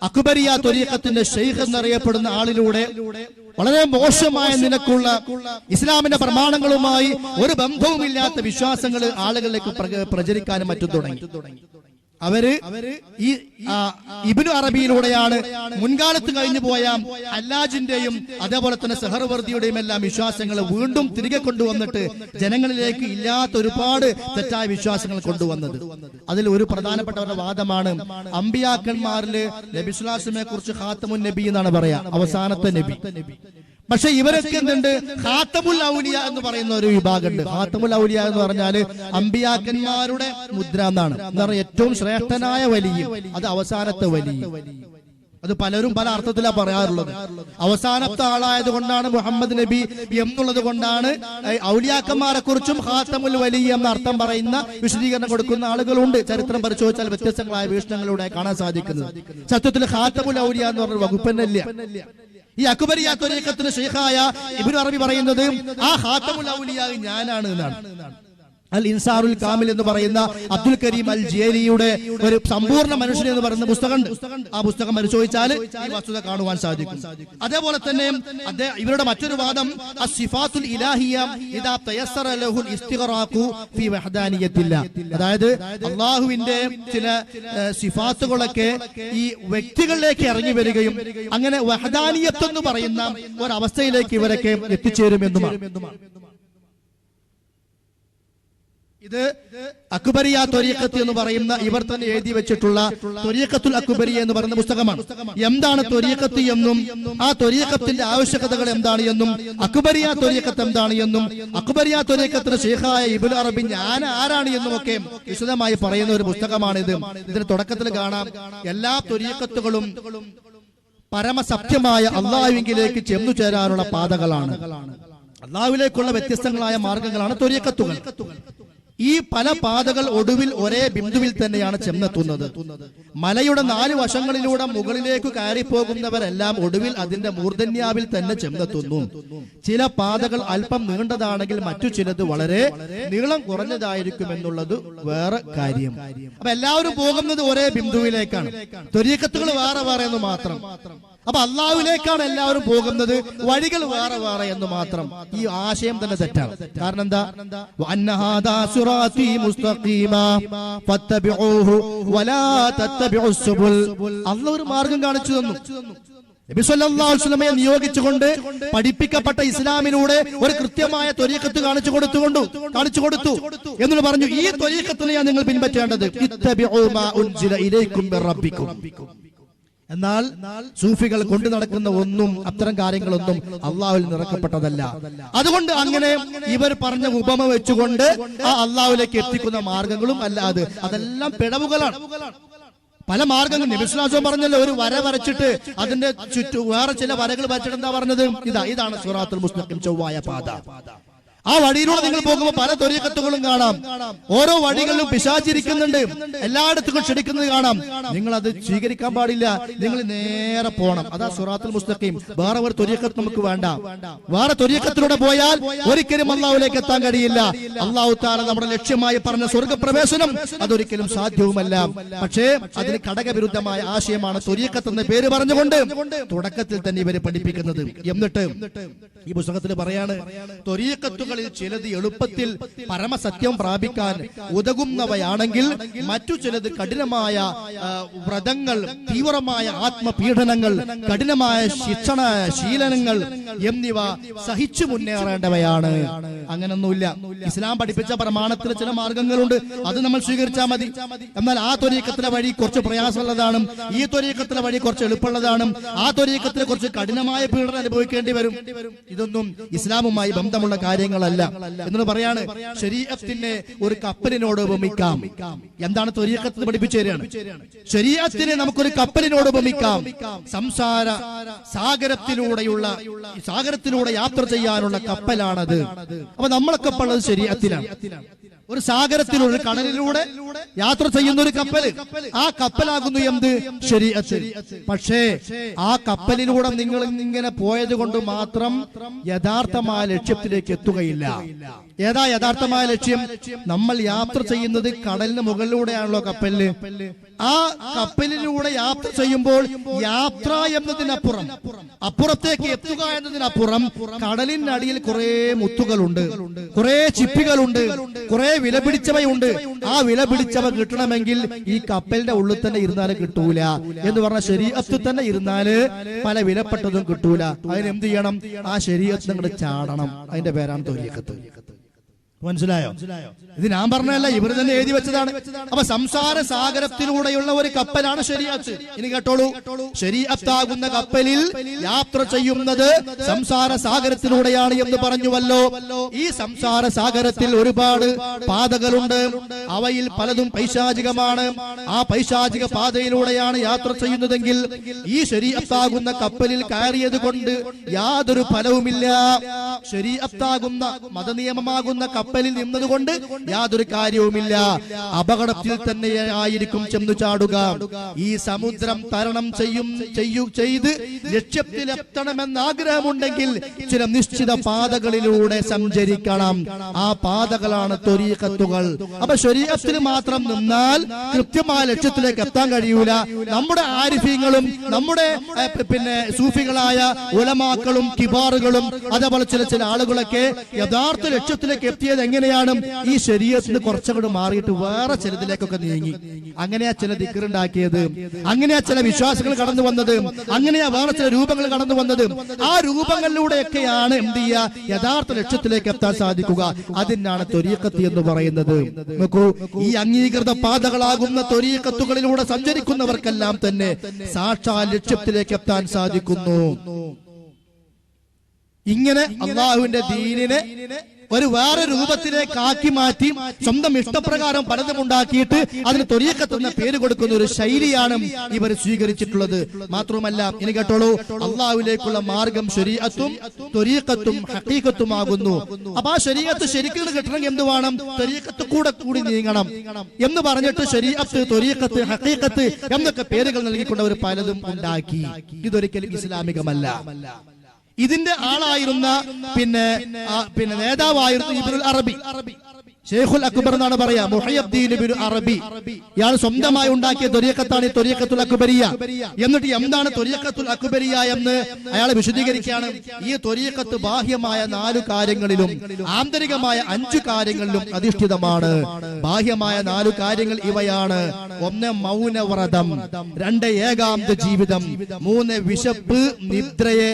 അക്ബരിയ ത്വരീഖത്തിന്റെ ഷെയ്ഖ് എന്നറിയപ്പെടുന്ന ആളിലൂടെ വളരെ മോശമായ നിലക്കുള്ള ഇസ്ലാമിന്റെ പ്രമാണങ്ങളുമായി ഒരു ബന്ധവുമില്ലാത്ത വിശ്വാസങ്ങൾ ആളുകളിലേക്ക് പ്രചരിക്കാനും മറ്റും തുടങ്ങി. അവര് ഈ ഇബ്നു അറബിയിലൂടെയാണ് മുൻകാലത്ത് കഴിഞ്ഞു പോയ ഹല്ലാജിന്റെയും അതേപോലെ തന്നെ സെഹർവർദിയുടെയും എല്ലാം വിശ്വാസങ്ങൾ വീണ്ടും തിരികെ കൊണ്ടുവന്നിട്ട് ജനങ്ങളിലേക്ക് ഇല്ലാത്ത ഒരുപാട് തെറ്റായ വിശ്വാസങ്ങൾ കൊണ്ടുവന്നത്. അതിൽ ഒരു പ്രധാനപ്പെട്ടവരുടെ വാദമാണ് അമ്പിയാക്കന്മാരില് നബി സ്വല്ലല്ലാഹു അലൈഹി വസല്ലമയെ കുറിച്ച് ഖാത്തമുൻ നബി എന്നാണ് പറയാ, അവസാനത്തെ നബി. പക്ഷെ ഇവരൊക്കെ എന്തുണ്ട്, ഖാത്തമുൽ ഔലിയ എന്ന് പറയുന്ന ഒരു വിഭാഗമുണ്ട്. ഖാത്തമുൽ ഔലിയ എന്ന് പറഞ്ഞാല് അമ്പിയാക്കന്മാരുടെ മുദ്ര എന്നാണ്. എന്ന് പറഞ്ഞാൽ ഏറ്റവും ശ്രേഷ്ഠനായ വലിയ, അത് അവസാനത്തെ വലിയ. അത് പലരും പല അർത്ഥത്തിലാണ് പറയാറുള്ളത്. അവസാനത്തെ ആളായത് കൊണ്ടാണ് മുഹമ്മദ് നബി എന്നുള്ളത് കൊണ്ടാണ് ഔലിയാക്കന്മാരെ കുറിച്ചും ഖാത്തമുൽ വലിയ എന്ന അർത്ഥം പറയുന്ന വിശദീകരണം കൊടുക്കുന്ന ആളുകളുണ്ട്. ചരിത്രം പരിശോധിച്ചാൽ വ്യത്യസ്തങ്ങളായ വീക്ഷണങ്ങളിലൂടെ കാണാൻ സാധിക്കുന്നത്. സത്യത്തിൽ ഖാത്തമുൽ ഔലിയ എന്ന് പറഞ്ഞ വകുപ്പന്നല്ല. ഈ അക്ബരിയ ത്വരീഖത്തിന്റെ ഷെയ്ഖായ ഇബ്നു അറബി പറയുന്നത് ആ ഖാത്തമുൽ ഔലിയ ഞാനാണ് എന്നാണ്. അൽ ഇൻസാറുൽ കാമിൽ എന്ന് പറയുന്ന അബ്ദുൽ കരീം അൽ ജിലാനിയുടെ ഒരു സമ്പൂർണ്ണ മനുഷ്യൻ എന്ന് പറയുന്ന പുസ്തകമുണ്ട്. ആ പുസ്തകം പരിശോധിച്ചാൽ ഈ വസ്തുത കാണുവാൻ സാധിക്കും. അതേപോലെ തന്നെ ഇവരുടെ മറ്റൊരു വാദം അസ്സിഫാത്തുൽ ഇലാഹിയ ഇദാ തയസ്സറ ലഹുൽ ഇസ്തിഗ്റാഖു ഫീ വഹ്ദാനിയത്തില്ലാ, അതായത് അല്ലാഹുവിന്റെ ചില സിഫാത്തുകളൊക്കെ ഈ വ്യക്തികളിലേക്ക് ഇറങ്ങി വരികയും അങ്ങനെ വഹ്ദാനിയത്ത് എന്ന് പറയുന്ന ഒരവസ്ഥയിലേക്ക് ഇവരൊക്കെ എത്തിച്ചേരുമെന്നുമാണ്. ഇത് അക്ബരിയ ത്വരീഖത്ത് എന്ന് പറയുന്ന ഇവർ തന്നെ എഴുതി വെച്ചിട്ടുള്ള ത്വരീഖത്തുൽ അക്ബരിയ എന്ന് പറയുന്ന പുസ്തകമാണ്. എന്താണ് ത്വരീഖത്ത് എന്നും ആ ത്വരീഖത്തിന്റെ ആവശ്യകതകൾ എന്താണ് എന്നും അക്ബരിയ ത്വരീഖത്ത് എന്താണ് എന്നും അക്ബരിയ ത്വരീഖത്തിന്റെ ഷെയ്ഖായ ഇബ്നു അറബി ഞാൻ ആരാണ് എന്നും ഒക്കെ വിശദമായി പറയുന്ന ഒരു പുസ്തകമാണിത്. ഇതിന് തുടക്കത്തിൽ കാണാം എല്ലാ ത്വരീഖത്തുകളും പരമസത്യമായ അല്ലാഹുവിലേക്ക് ചെന്നു ചേരാനുള്ള പാതകളാണ്. അല്ലാഹുവിലേക്കുള്ള വ്യത്യസ്തങ്ങളായ മാർഗങ്ങളാണ് ത്വരീഖത്തുകൾ. ഈ പല പാതകൾ ഒടുവിൽ ഒരേ ബിന്ദുവിൽ തന്നെയാണ് ചെന്നെത്തുന്നത്. മലയുടെ 4 വശങ്ങളിലൂടെ മുകളിലേക്ക് കയറിപ്പോകുന്നവരെല്ലാം ഒടുവിൽ അതിന്റെ മൂർധന്യാവിൽ തന്നെ ചെന്നെത്തുന്നു. ചില പാതകൾ അല്പം നീണ്ടതാണെങ്കിൽ മറ്റു ചിലത് വളരെ നീളം കുറഞ്ഞതായിരിക്കും എന്നുള്ളത് വേറെ കാര്യം. അപ്പൊ എല്ലാവരും പോകുന്നത് ഒരേ ബിന്ദുവിലേക്കാണ്. ത്വരീഖത്തുകൾ വേറെ വേറെ എന്ന് മാത്രം. അപ്പൊ അല്ലാഹുവിലേക്കാണ് എല്ലാവരും പോകുന്നത്, വഴികൾ വേറെ വേറെ എന്ന് മാത്രം. ഈ ആശയം തന്നെ തെറ്റാണ്. കാരണം എന്താ, വഅന്നഹാദാ സിറാത്തി മുസ്തഖീമാ ഫത്തബിഊഹു വലാ തത്തബിഉസ് സുബുൽ. അല്ലാഹു ഒരു മാർഗ്ഗം കാണിച്ചു തന്നു. നബി സല്ലല്ലാഹു അലൈഹി വസല്ലമയെ നിയോഗിച്ചുകൊണ്ട് പഠിപ്പിക്കപ്പെട്ട ഇസ്ലാമിലൂടെ ഒരു കൃത്യമായ ത്വരീഖത്ത് കാണിച്ചു കൊടുത്തു എന്ന് പറഞ്ഞു. ഈ ത്വരീഖത്തിനെയാണ് നിങ്ങൾ പിൻപറ്റേണ്ടത്. ഇത്തബിഉ മാ ഉൻസില ഇലൈക്കും മിർ റബ്ബിക്കും. എന്നാൽ സൂഫികൾ കൊണ്ടു നടക്കുന്ന ഒന്നും അത്തരം കാര്യങ്ങളൊന്നും അള്ളാഹുവിൽ നിറക്കപ്പെട്ടതല്ല. അതുകൊണ്ട് അങ്ങനെ ഇവർ പറഞ്ഞ ഉപമ വെച്ചുകൊണ്ട് ആ അള്ളാഹുവിലേക്ക് എത്തിക്കുന്ന മാർഗങ്ങളും അല്ലാതെ അതെല്ലാം പിഴവുകളാണ്. പല മാർഗങ്ങൾ നബി സ്വല്ലല്ലാഹു അലൈഹി വസല്ലം പറഞ്ഞല്ലോ, ഒരു വര വരച്ചിട്ട് അതിന്റെ ചുറ്റും വേറെ ചില വരകൾ വരച്ചിട്ട് എന്താ പറഞ്ഞത്? ഇതാണ് സിറാത്തുൽ മുസ്തഖീം, ചൊവ്വായ പാത. ആ വഴിയിലൂടെ നിങ്ങൾ പോകുമ്പോൾ പല ത്വരീഖത്തുകളും കാണാം. ഓരോ വഴികളിലും പിശാചിരിക്കുന്നുണ്ട്, എല്ലായിടത്തും ക്ഷണിക്കുന്നത് കാണാം. നിങ്ങൾ അത് സ്വീകരിക്കാൻ പാടില്ല, നിങ്ങൾ നേരെ പോകണം. അതാ സിറാത്തുൽ മുസ്തഖീം. വേറെ ഒരു ത്വരീഖത്ത് നമുക്ക് വേണ്ട. വേറെ ത്വരീഖത്തിലൂടെ പോയാൽ ഒരിക്കലും അള്ളാഹുവിലേക്ക് എത്താൻ കഴിയില്ല. അള്ളാഹു തആല നമ്മുടെ ലക്ഷ്യമായി പറഞ്ഞ സ്വർഗ്ഗപ്രവേശനം അതൊരിക്കലും സാധ്യവുമല്ല. പക്ഷേ അതിന് ഘടകവിരുദ്ധമായ ആശയമാണ് ത്വരീഖത്ത് എന്ന പേര് പറഞ്ഞുകൊണ്ട് തുടക്കത്തിൽ തന്നെ ഇവര് പഠിപ്പിക്കുന്നത്. എന്നിട്ട് ഈ പുസ്തകത്തിൽ പറയാണ്, ത്വരീഖത്തുകളിൽ ചിലത് എളുപ്പത്തിൽ പരമസത്യം പ്രാപിക്കാൻ ഉതകുന്നവയാണെങ്കിൽ മറ്റു ചിലത് കഠിനമായ വ്രതങ്ങൾ, തീവ്രമായ ആത്മപീഡനങ്ങൾ, കഠിനമായ ശീലനങ്ങൾ എന്നിവ സഹിച്ചു മുന്നേറേണ്ടവയാണ്. അങ്ങനൊന്നുമില്ല. ഇസ്ലാം പഠിപ്പിച്ച പ്രമാണത്തിൽ ചില മാർഗങ്ങളുണ്ട്, അത് നമ്മൾ സ്വീകരിച്ചാൽ മതി. എന്നാൽ ആ ത്വരീഖത്തിലെ വഴി കുറച്ച് പ്രയാസമുള്ളതാണ്, ഈ ത്വരീഖത്തിലെ വഴി കുറച്ച് എളുപ്പമുള്ളതാണ്, ആ ത്വരീഖത്തിൽ കുറച്ച് കഠിനമായ പീഡനം അനുഭവിക്കേണ്ടി വരും. ഇതൊന്നും ഇസ്ലാമുമായി ബന്ധമുള്ള കാര്യങ്ങളല്ല എന്ന് പറയാണ്. ശരീഅത്തിനെ ഒരു കപ്പലിനോട് ഉപമിക്കാം. എന്താണ് ത്വരീഖത്ത് പഠിപ്പിച്ചു തരികയാണ്. ശരീഅത്തിനെ നമുക്കൊരു കപ്പലിനോട് ഉപമിക്കാം. സംസാര സാഗരത്തിലൂടെ യാത്ര ചെയ്യാനുള്ള കപ്പലാണത്. അപ്പൊ നമ്മളൊക്കെ ഉള്ളത് ശരീഅത്തിലാണ്. ഒരു സാഗരത്തിലൂടെ, ഒരു കടലിലൂടെ യാത്ര ചെയ്യുന്ന ഒരു കപ്പല്, ആ കപ്പലാകുന്നു എന്ത്? ശരീഅത്ത്. പക്ഷേ ആ കപ്പലിലൂടെ നിങ്ങൾ ഇങ്ങനെ പോയത് കൊണ്ട് മാത്രം യഥാർത്ഥമായ ലക്ഷ്യത്തിലേക്ക് എത്തുകയില്ല. ഏതാ യഥാർത്ഥമായ ലക്ഷ്യം? നമ്മൾ യാത്ര ചെയ്യുന്നത് കടലിന് മുകളിലൂടെയാണല്ലോ കപ്പലില്. ആ കപ്പലിലൂടെ യാത്ര ചെയ്യുമ്പോൾ യാത്ര എന്നതിനപ്പുറം, അപ്പുറത്തേക്ക് എത്തുക എന്നതിനപ്പുറം കടലിനടിയിൽ കുറെ മുത്തുകളുണ്ട്, കുറെ ചിപ്പികളുണ്ട്, കുറെ വിലപിടിച്ചവയുണ്ട്. ആ വിലപിടിച്ചവ കിട്ടണമെങ്കിൽ ഈ കപ്പലിന്റെ ഉള്ളിൽ തന്നെ ഇരുന്നാല് കിട്ടൂല. എന്ന് പറഞ്ഞ ശരീഅത്ത് തന്നെ ഇരുന്നാല് പല വിലപ്പെട്ടതും കിട്ടൂല. അതിനെന്ത് ചെയ്യണം? ആ ശരീഅത്ത് അങ്ങോട്ട് ചാടണം. അതിന്റെ പേരാണ് ത്വരീഖത്ത്. മനസ്സിലായോ? ഇത് ഞാൻ പറഞ്ഞതല്ല, ഇവർ തന്നെ എഴുതി വെച്ചതാണ്. അപ്പൊ സംസാര സാഗരത്തിലൂടെയുള്ള ഒരു കപ്പലാണ് ശരീഅത്ത്. ഇനി കേട്ടോളൂ, ശരീഅത്താകുന്ന കപ്പലിൽ യാത്ര ചെയ്യുന്നത് സംസാര സാഗരത്തിലൂടെയാണ് എന്ന് പറഞ്ഞുവല്ലോ. ഈ സംസാര സാഗരത്തിൽ ഒരുപാട് പാതകളുണ്ട്, അവയിൽ പലതും പൈശാചികമാണ്. ആ പൈശാചിക പാതയിലൂടെയാണ് യാത്ര ചെയ്യുന്നതെങ്കിൽ ഈ ശരീഅത്താകുന്ന കപ്പലിൽ കയറിയത് കൊണ്ട് യാതൊരു ഫലവുമില്ല. ശരീഅത്താകുന്ന മതനിയമമാകുന്ന കപ്പലിൽ നിന്നതുകൊണ്ട് യാതൊരു കാര്യവുമില്ല. അപകടത്തിൽ തന്നെ ആയിരിക്കും ചെന്നു ചാടുക. ഈ സമുദ്രം തരണം ചെയ്ത് ലക്ഷ്യത്തിലെത്തണമെന്ന ആഗ്രഹമുണ്ടെങ്കിൽ ചില നിശ്ചിത പാതകളിലൂടെ സഞ്ചരിക്കണം. ആ പാതകളാണ് ത്വരീഖത്തുകൾ. അപ്പൊ ശരീഅത്തിൽ മാത്രം നിന്നാൽ കൃത്യമായ ലക്ഷ്യത്തിലേക്ക് എത്താൻ കഴിയൂല. നമ്മുടെ ആരിഫീങ്ങളും നമ്മുടെ സൂഫികളായ ഉലമാക്കളും കിബാറുകളും അതേപോലെ ചില ആളുകളൊക്കെ യഥാർത്ഥ ലക്ഷ്യത്തിലേക്ക് എത്തിയത് എങ്ങനെയാണ്? ഈ ശരീഅത്തിന് കുറച്ചങ്ങോട്ട് മാറിയിട്ട് വേറെ ചിലതിലേക്കൊക്കെ നീങ്ങി. അങ്ങനെയാ ചില ദിക്റുണ്ടാക്കിയത്, അങ്ങനെയാ ചില വിശ്വാസങ്ങൾ കടന്നു വന്നത്, അങ്ങനെയാ വേറെ ചില രൂപങ്ങൾ കടന്നു വന്നത്. ആ രൂപങ്ങളിലൂടെയൊക്കെയാണ് എന്ത് ചെയ്യുക? യഥാർത്ഥ ലക്ഷ്യത്തിലേക്ക് എത്താൻ സാധിക്കുക. അതിനാണ് ത്വരീഖത്ത് എന്ന് പറയുന്നത്. നോക്കൂ, ഈ അംഗീകൃത പാതകളാകുന്ന ത്വരീഖത്തുകളിലൂടെ സഞ്ചരിക്കുന്നവർക്കെല്ലാം തന്നെ സാക്ഷാൽ ലക്ഷ്യത്തിലേക്ക് എത്താൻ സാധിക്കുന്നു. ഇങ്ങനെ അള്ളാഹുവിന്റെ ദീനിനെ ഒരു വേറെ രൂപത്തിലേക്ക് ആക്കി മാറ്റി സ്വന്തം ഇഷ്ടപ്രകാരം പലതും ഉണ്ടാക്കിയിട്ട് അതിന് ത്വരീഖത്ത് എന്ന പേര് കൊടുക്കുന്ന ഒരു ശൈലിയാണ് ഇവർ സ്വീകരിച്ചിട്ടുള്ളത്. മാത്രമല്ല, ഇനി കേട്ടോളൂ, അള്ളാഹുവിലേക്കുള്ള മാർഗം ശരീഅത്തും ത്വരീഖത്തും ഹഖീഖത്തുമാകുന്നു. അപ്പൊ ആ ശരീഅത്ത് ശരിക്കും കിട്ടണമെങ്കിൽ എന്ത് വേണം? ത്വരീഖത്ത് കൂടി നീങ്ങണം എന്ന് പറഞ്ഞിട്ട് ശരീഅത്ത്, ത്വരീഖത്ത്, ഹഖീഖത്ത് എന്നൊക്കെ പേരുകൾ നൽകിക്കൊണ്ട് അവർ പലതും ഉണ്ടാക്കി. ഇതൊരിക്കലും ഇസ്ലാമികമല്ല. ഇതിന്റെ ആളായിരുന്ന പിന്നെ നേതാവായിരുന്നു ഇബ്നുൽ അറബി, ഷെയ്ഖുൽ അക്ബർ എന്നാണ് പറയാ, മുഹയ്യദ്ദീൻ ഇബ്നു അറബി. ഇയാൾ സ്വന്തമായി ഉണ്ടാക്കിയ ത്വരീഖത്താണ് ഈ ത്വരീഖത്തുൽ അക്ബരിയ. എന്നിട്ട് എന്താണ് ത്വരീഖത്തുൽ അക്ബരിയ എന്ന് അയാൾ വിശദീകരിക്കുകയാണ്. ഈ ത്വരീഖത്ത് ബാഹ്യമായ 4 കാര്യങ്ങളിലും ആന്തരികമായ 5 കാര്യങ്ങളിലും അധിഷ്ഠിതമാണ്. ബാഹ്യമായ 4 കാര്യങ്ങൾ ഇവയാണ്: 1 മൗനവ്രതം, 2 ഏകാന്ത ജീവിതം, 3 വിശപ്പ് നിദ്രയെ,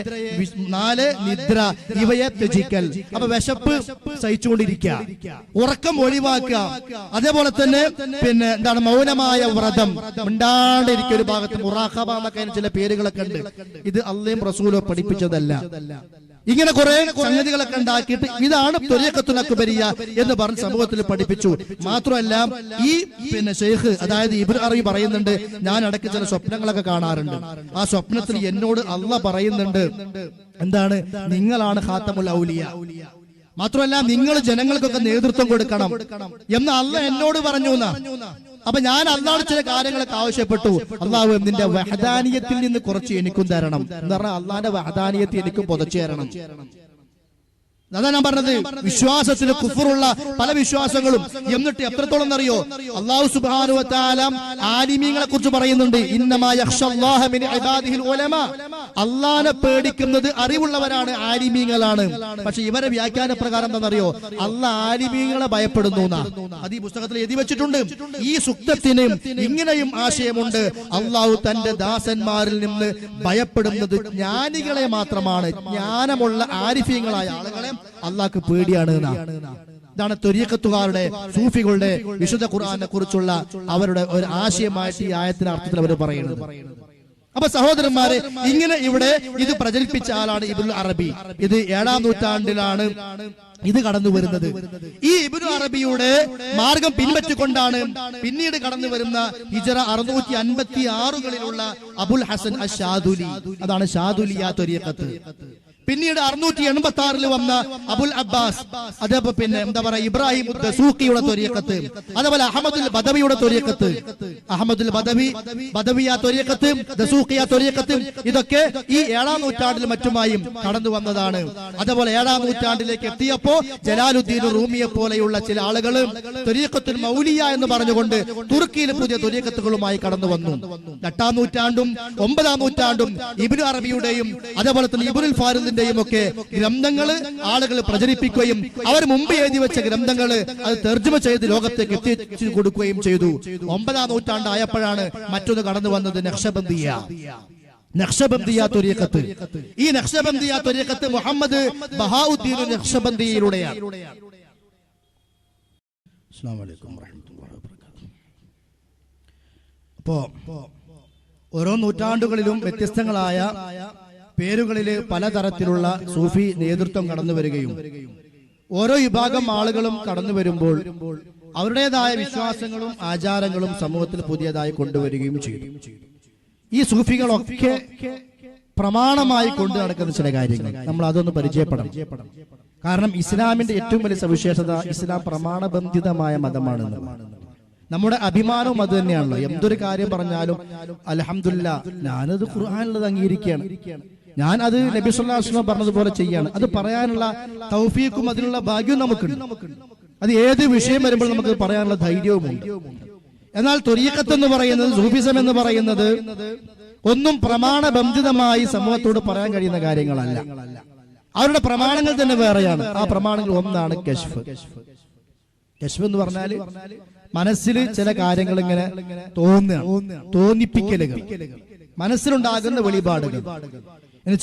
4 നിദ്ര ഇവയെ ത്യജിക്കൽ. അപ്പൊ വിശപ്പ് സഹിച്ചുകൊണ്ടിരിക്കുക, ഉറക്കം ഒഴിവാക്കുക, അതേപോലെ തന്നെ എന്താണ് മൗനമായ വ്രതം, മിണ്ടാണ്ടിരിക്കുക. ഒരു ഭാഗത്ത് മുറാഖബ എന്നൊക്കെ ചില പേരുകളൊക്കെ ഉണ്ട്. ഇത് അള്ളയും റസൂലോ പഠിപ്പിച്ചതല്ല. ഇങ്ങനെ കുറെ സംഗതികളൊക്കെ ഉണ്ടാക്കിയിട്ട് ഇതാണ് ത്വരീഖത്തുൽ അക്ബരിയ എന്ന് പറഞ്ഞ് സമൂഹത്തിൽ പഠിപ്പിച്ചു. മാത്രമല്ല ഈ ഷെയ്ഖ് അതായത് ഇബ്നു അറബി പറയുന്നുണ്ട്, ഞാൻ ഇടയ്ക്ക് ചില സ്വപ്നങ്ങളൊക്കെ കാണാറുണ്ട്. ആ സ്വപ്നത്തിൽ എന്നോട് അള്ളാഹ് പറയുന്നുണ്ട്, എന്താണ്, നിങ്ങളാണ് ഖാത്തമുൽ ഔലിയ, മാത്രമല്ല നിങ്ങൾ ജനങ്ങൾക്കൊക്കെ നേതൃത്വം കൊടുക്കണം എന്ന് അള്ളാഹ് എന്നോട് പറഞ്ഞു. അപ്പൊ ഞാൻ അള്ളാഹുടെ ചില കാര്യങ്ങളൊക്കെ ആവശ്യപ്പെട്ടു. അള്ളാഹു നിന്റെ വഹദാനിയത്തിൽ നിന്ന് കുറച്ച് എനിക്കും തരണം എന്ന് പറഞ്ഞാൽ അള്ളാഹിന്റെ വഹദാനിയത്തിൽ എനിക്കും പുതച്ചു തരണം. അതാ ഞാൻ പറഞ്ഞത്, വിശ്വാസത്തിന് കുഫറുള്ള പല വിശ്വാസങ്ങളും. എന്നിട്ട് എത്രത്തോളം അറിയോ, അല്ലാഹു സുബ്ഹാനഹു വ തആല ആലിമീങ്ങളെ കുറിച്ച് പറയുന്നുണ്ട്, ഇന്നമാ യഖ്ഷല്ലാഹ മിൻ ഇബാദിഹിൽ ഉലമാ, അല്ലാഹനെ പേടിക്കുന്നത് അറിവുള്ളവരാണ്, ആലിമീങ്ങളാണ്. പക്ഷെ ഇവരെ വ്യാഖ്യാന പ്രകാരം എന്താണെന്നറിയോ, അല്ലാഹ് ആലിമീങ്ങളെ ഭയപ്പെടുന്നു എന്നാ അത് ഈ പുസ്തകത്തിൽ എഴുതി വെച്ചിട്ടുണ്ട്. ഈ സുക്തത്തിന് ഇങ്ങനെയും ആശയമുണ്ട്, അല്ലാഹു തന്റെ ദാസന്മാരിൽ നിന്ന് ഭയപ്പെടുന്നത് ജ്ഞാനികളെ മാത്രമാണ്, ജ്ഞാനമുള്ള ആരിഫീങ്ങളായ ആളുകളെ അള്ളാഹ്ക്ക് പേടിയാണ്. ഇതാണ് ത്വരീഖത്തുകാരുടെ, സൂഫികളുടെ വിശുദ്ധ ഖുർആനെ കുറിച്ചുള്ള അവരുടെ ഒരു ആശയമായിട്ട് ഈ ആയത്തിന്റെ അർത്ഥത്തിൽ അവർ പറയുന്നത്. അപ്പൊ സഹോദരന്മാരെ, ഇങ്ങനെ ഇവിടെ ഇത് പ്രചരിപ്പിച്ച ആളാണ് ഇബ്നുൽ അറബി. ഇത് 7-ാം നൂറ്റാണ്ടിലാണ് ഇത് കടന്നു വരുന്നത്. ഈ ഇബ്നു അറബിയുടെ മാർഗം പിൻപറ്റിക്കൊണ്ടാണ് പിന്നീട് കടന്നു വരുന്ന ഹിജറ 656 അബുൽ ഹസൻ അശ്ശാദുലി, അതാണ് ഷാദുലിയ ത്വരീഖത്ത്. പിന്നീട് 686 വന്ന അബുൽ അബ്ബാസ്, അതേപോലെ പിന്നെ എന്താ പറയാ ഇബ്രാഹിം ദസൂഖിയുടെ ത്വരീഖത്ത്, അതേപോലെ അഹമ്മദുൽ ബദവിയുടെ ത്വരീഖത്ത്, അഹമ്മദുൽ ബദവിയ ത്വരീഖത്ത്, ദസൂഖിയ ത്വരീഖത്ത്, ഇതൊക്കെ ഈ 7-ാം നൂറ്റാണ്ടിൽ മറ്റുമായും കടന്നു വന്നതാണ്. അതേപോലെ 7-ാം നൂറ്റാണ്ടിലേക്ക് എത്തിയപ്പോ ജലാലുദ്ദീൻ റൂമിയെ പോലെയുള്ള ചില ആളുകൾ ത്വരീഖത്തുൽ മൗലിയ എന്ന് പറഞ്ഞുകൊണ്ട് തുർക്കിയിൽ പുതിയ ത്വരീഖത്തുകളുമായി കടന്നു വന്നു. 8-ാം നൂറ്റാണ്ടും 9-ാം നൂറ്റാണ്ടും ഇബ്നു അറബിയുടെയും അതേപോലെ തന്നെ ഇബ്നുൽ ഫാരിദ് ഒക്കെ ഗ്രന്ഥങ്ങള് ആളുകൾ പ്രചരിപ്പിക്കുകയും അവർ മുമ്പ് എഴുതി വെച്ച ഗ്രന്ഥങ്ങള് അത് തർജ്ജമ ചെയ്ത് ലോകത്തേക്ക് എത്തിച്ചു കൊടുക്കുകയും ചെയ്തു. 9-ാം നൂറ്റാണ്ടായപ്പോഴാണ് മറ്റൊന്ന് കടന്നു വന്നത്, നഖ്ശബന്ദിയ ത്വരീഖത്ത്. ഈ നഖ്ശബന്ദിയ ത്വരീഖത്ത് മുഹമ്മദ് ബഹാഉദ്ദീൻ നഖ്ശബന്ദിയിലൂടെയാണ്. അസ്സലാമു അലൈക്കും വറഹ്മത്തുള്ളാഹി വബറകാതുഹു. അപ്പോ ഓരോ നൂറ്റാണ്ടുകളിലും വ്യത്യസ്തങ്ങളായ പേരുകളില് പലതരത്തിലുള്ള സൂഫി നേതൃത്വം കടന്നു വരികയും ഓരോ വിഭാഗം ആളുകളും കടന്നു വരുമ്പോൾ അവരുടേതായ വിശ്വാസങ്ങളും ആചാരങ്ങളും സമൂഹത്തിൽ പുതിയതായി കൊണ്ടുവരികയും ചെയ്തു. ഈ സൂഫികളൊക്കെ പ്രമാണമായി കൊണ്ടു നടക്കുന്ന ചില കാര്യങ്ങൾ നമ്മൾ അതൊന്ന് പരിചയപ്പെടണം. കാരണം ഇസ്ലാമിന്റെ ഏറ്റവും വലിയ സവിശേഷത ഇസ്ലാം പ്രമാണബന്ധിതമായ മതമാണെന്ന്. നമ്മുടെ അഭിമാനവും അത് തന്നെയാണല്ലോ. എന്തൊരു കാര്യം പറഞ്ഞാലും അൽഹംദുലില്ലാ ഞാനത് ഖുർആനിലുള്ളത് അംഗീകരിക്കുകയാണ്, ഞാൻ അത് നബി സല്ലല്ലാഹു അലൈഹി വസല്ലം പറഞ്ഞതുപോലെ ചെയ്യാണ്. അത് പറയാനുള്ള തൗഫീഖും അതിനുള്ള ഭാഗ്യവും നമുക്കുണ്ട്. അത് ഏത് വിഷയം വരുമ്പോൾ നമുക്ക് പറയാനുള്ള ധൈര്യവുമുണ്ട്. എന്നാൽ ത്വരീഖത്ത് എന്ന് പറയുന്നത്, സൂഫിസം എന്ന് പറയുന്നത് ഒന്നും പ്രമാണബന്ധിതമായി സമൂഹത്തോട് പറയാൻ കഴിയുന്ന കാര്യങ്ങളല്ല. അവരുടെ പ്രമാണങ്ങൾ തന്നെ വേറെയാണ്. ആ പ്രമാണങ്ങൾ ഒന്നാണ് കശ്ഫ്. കശ്ഫ് എന്ന് പറഞ്ഞാല് മനസ്സിൽ ചില കാര്യങ്ങൾ ഇങ്ങനെ തോന്നിപ്പിക്കലുകൾ, മനസ്സിലുണ്ടാകുന്ന വെളിപാടുകൾ.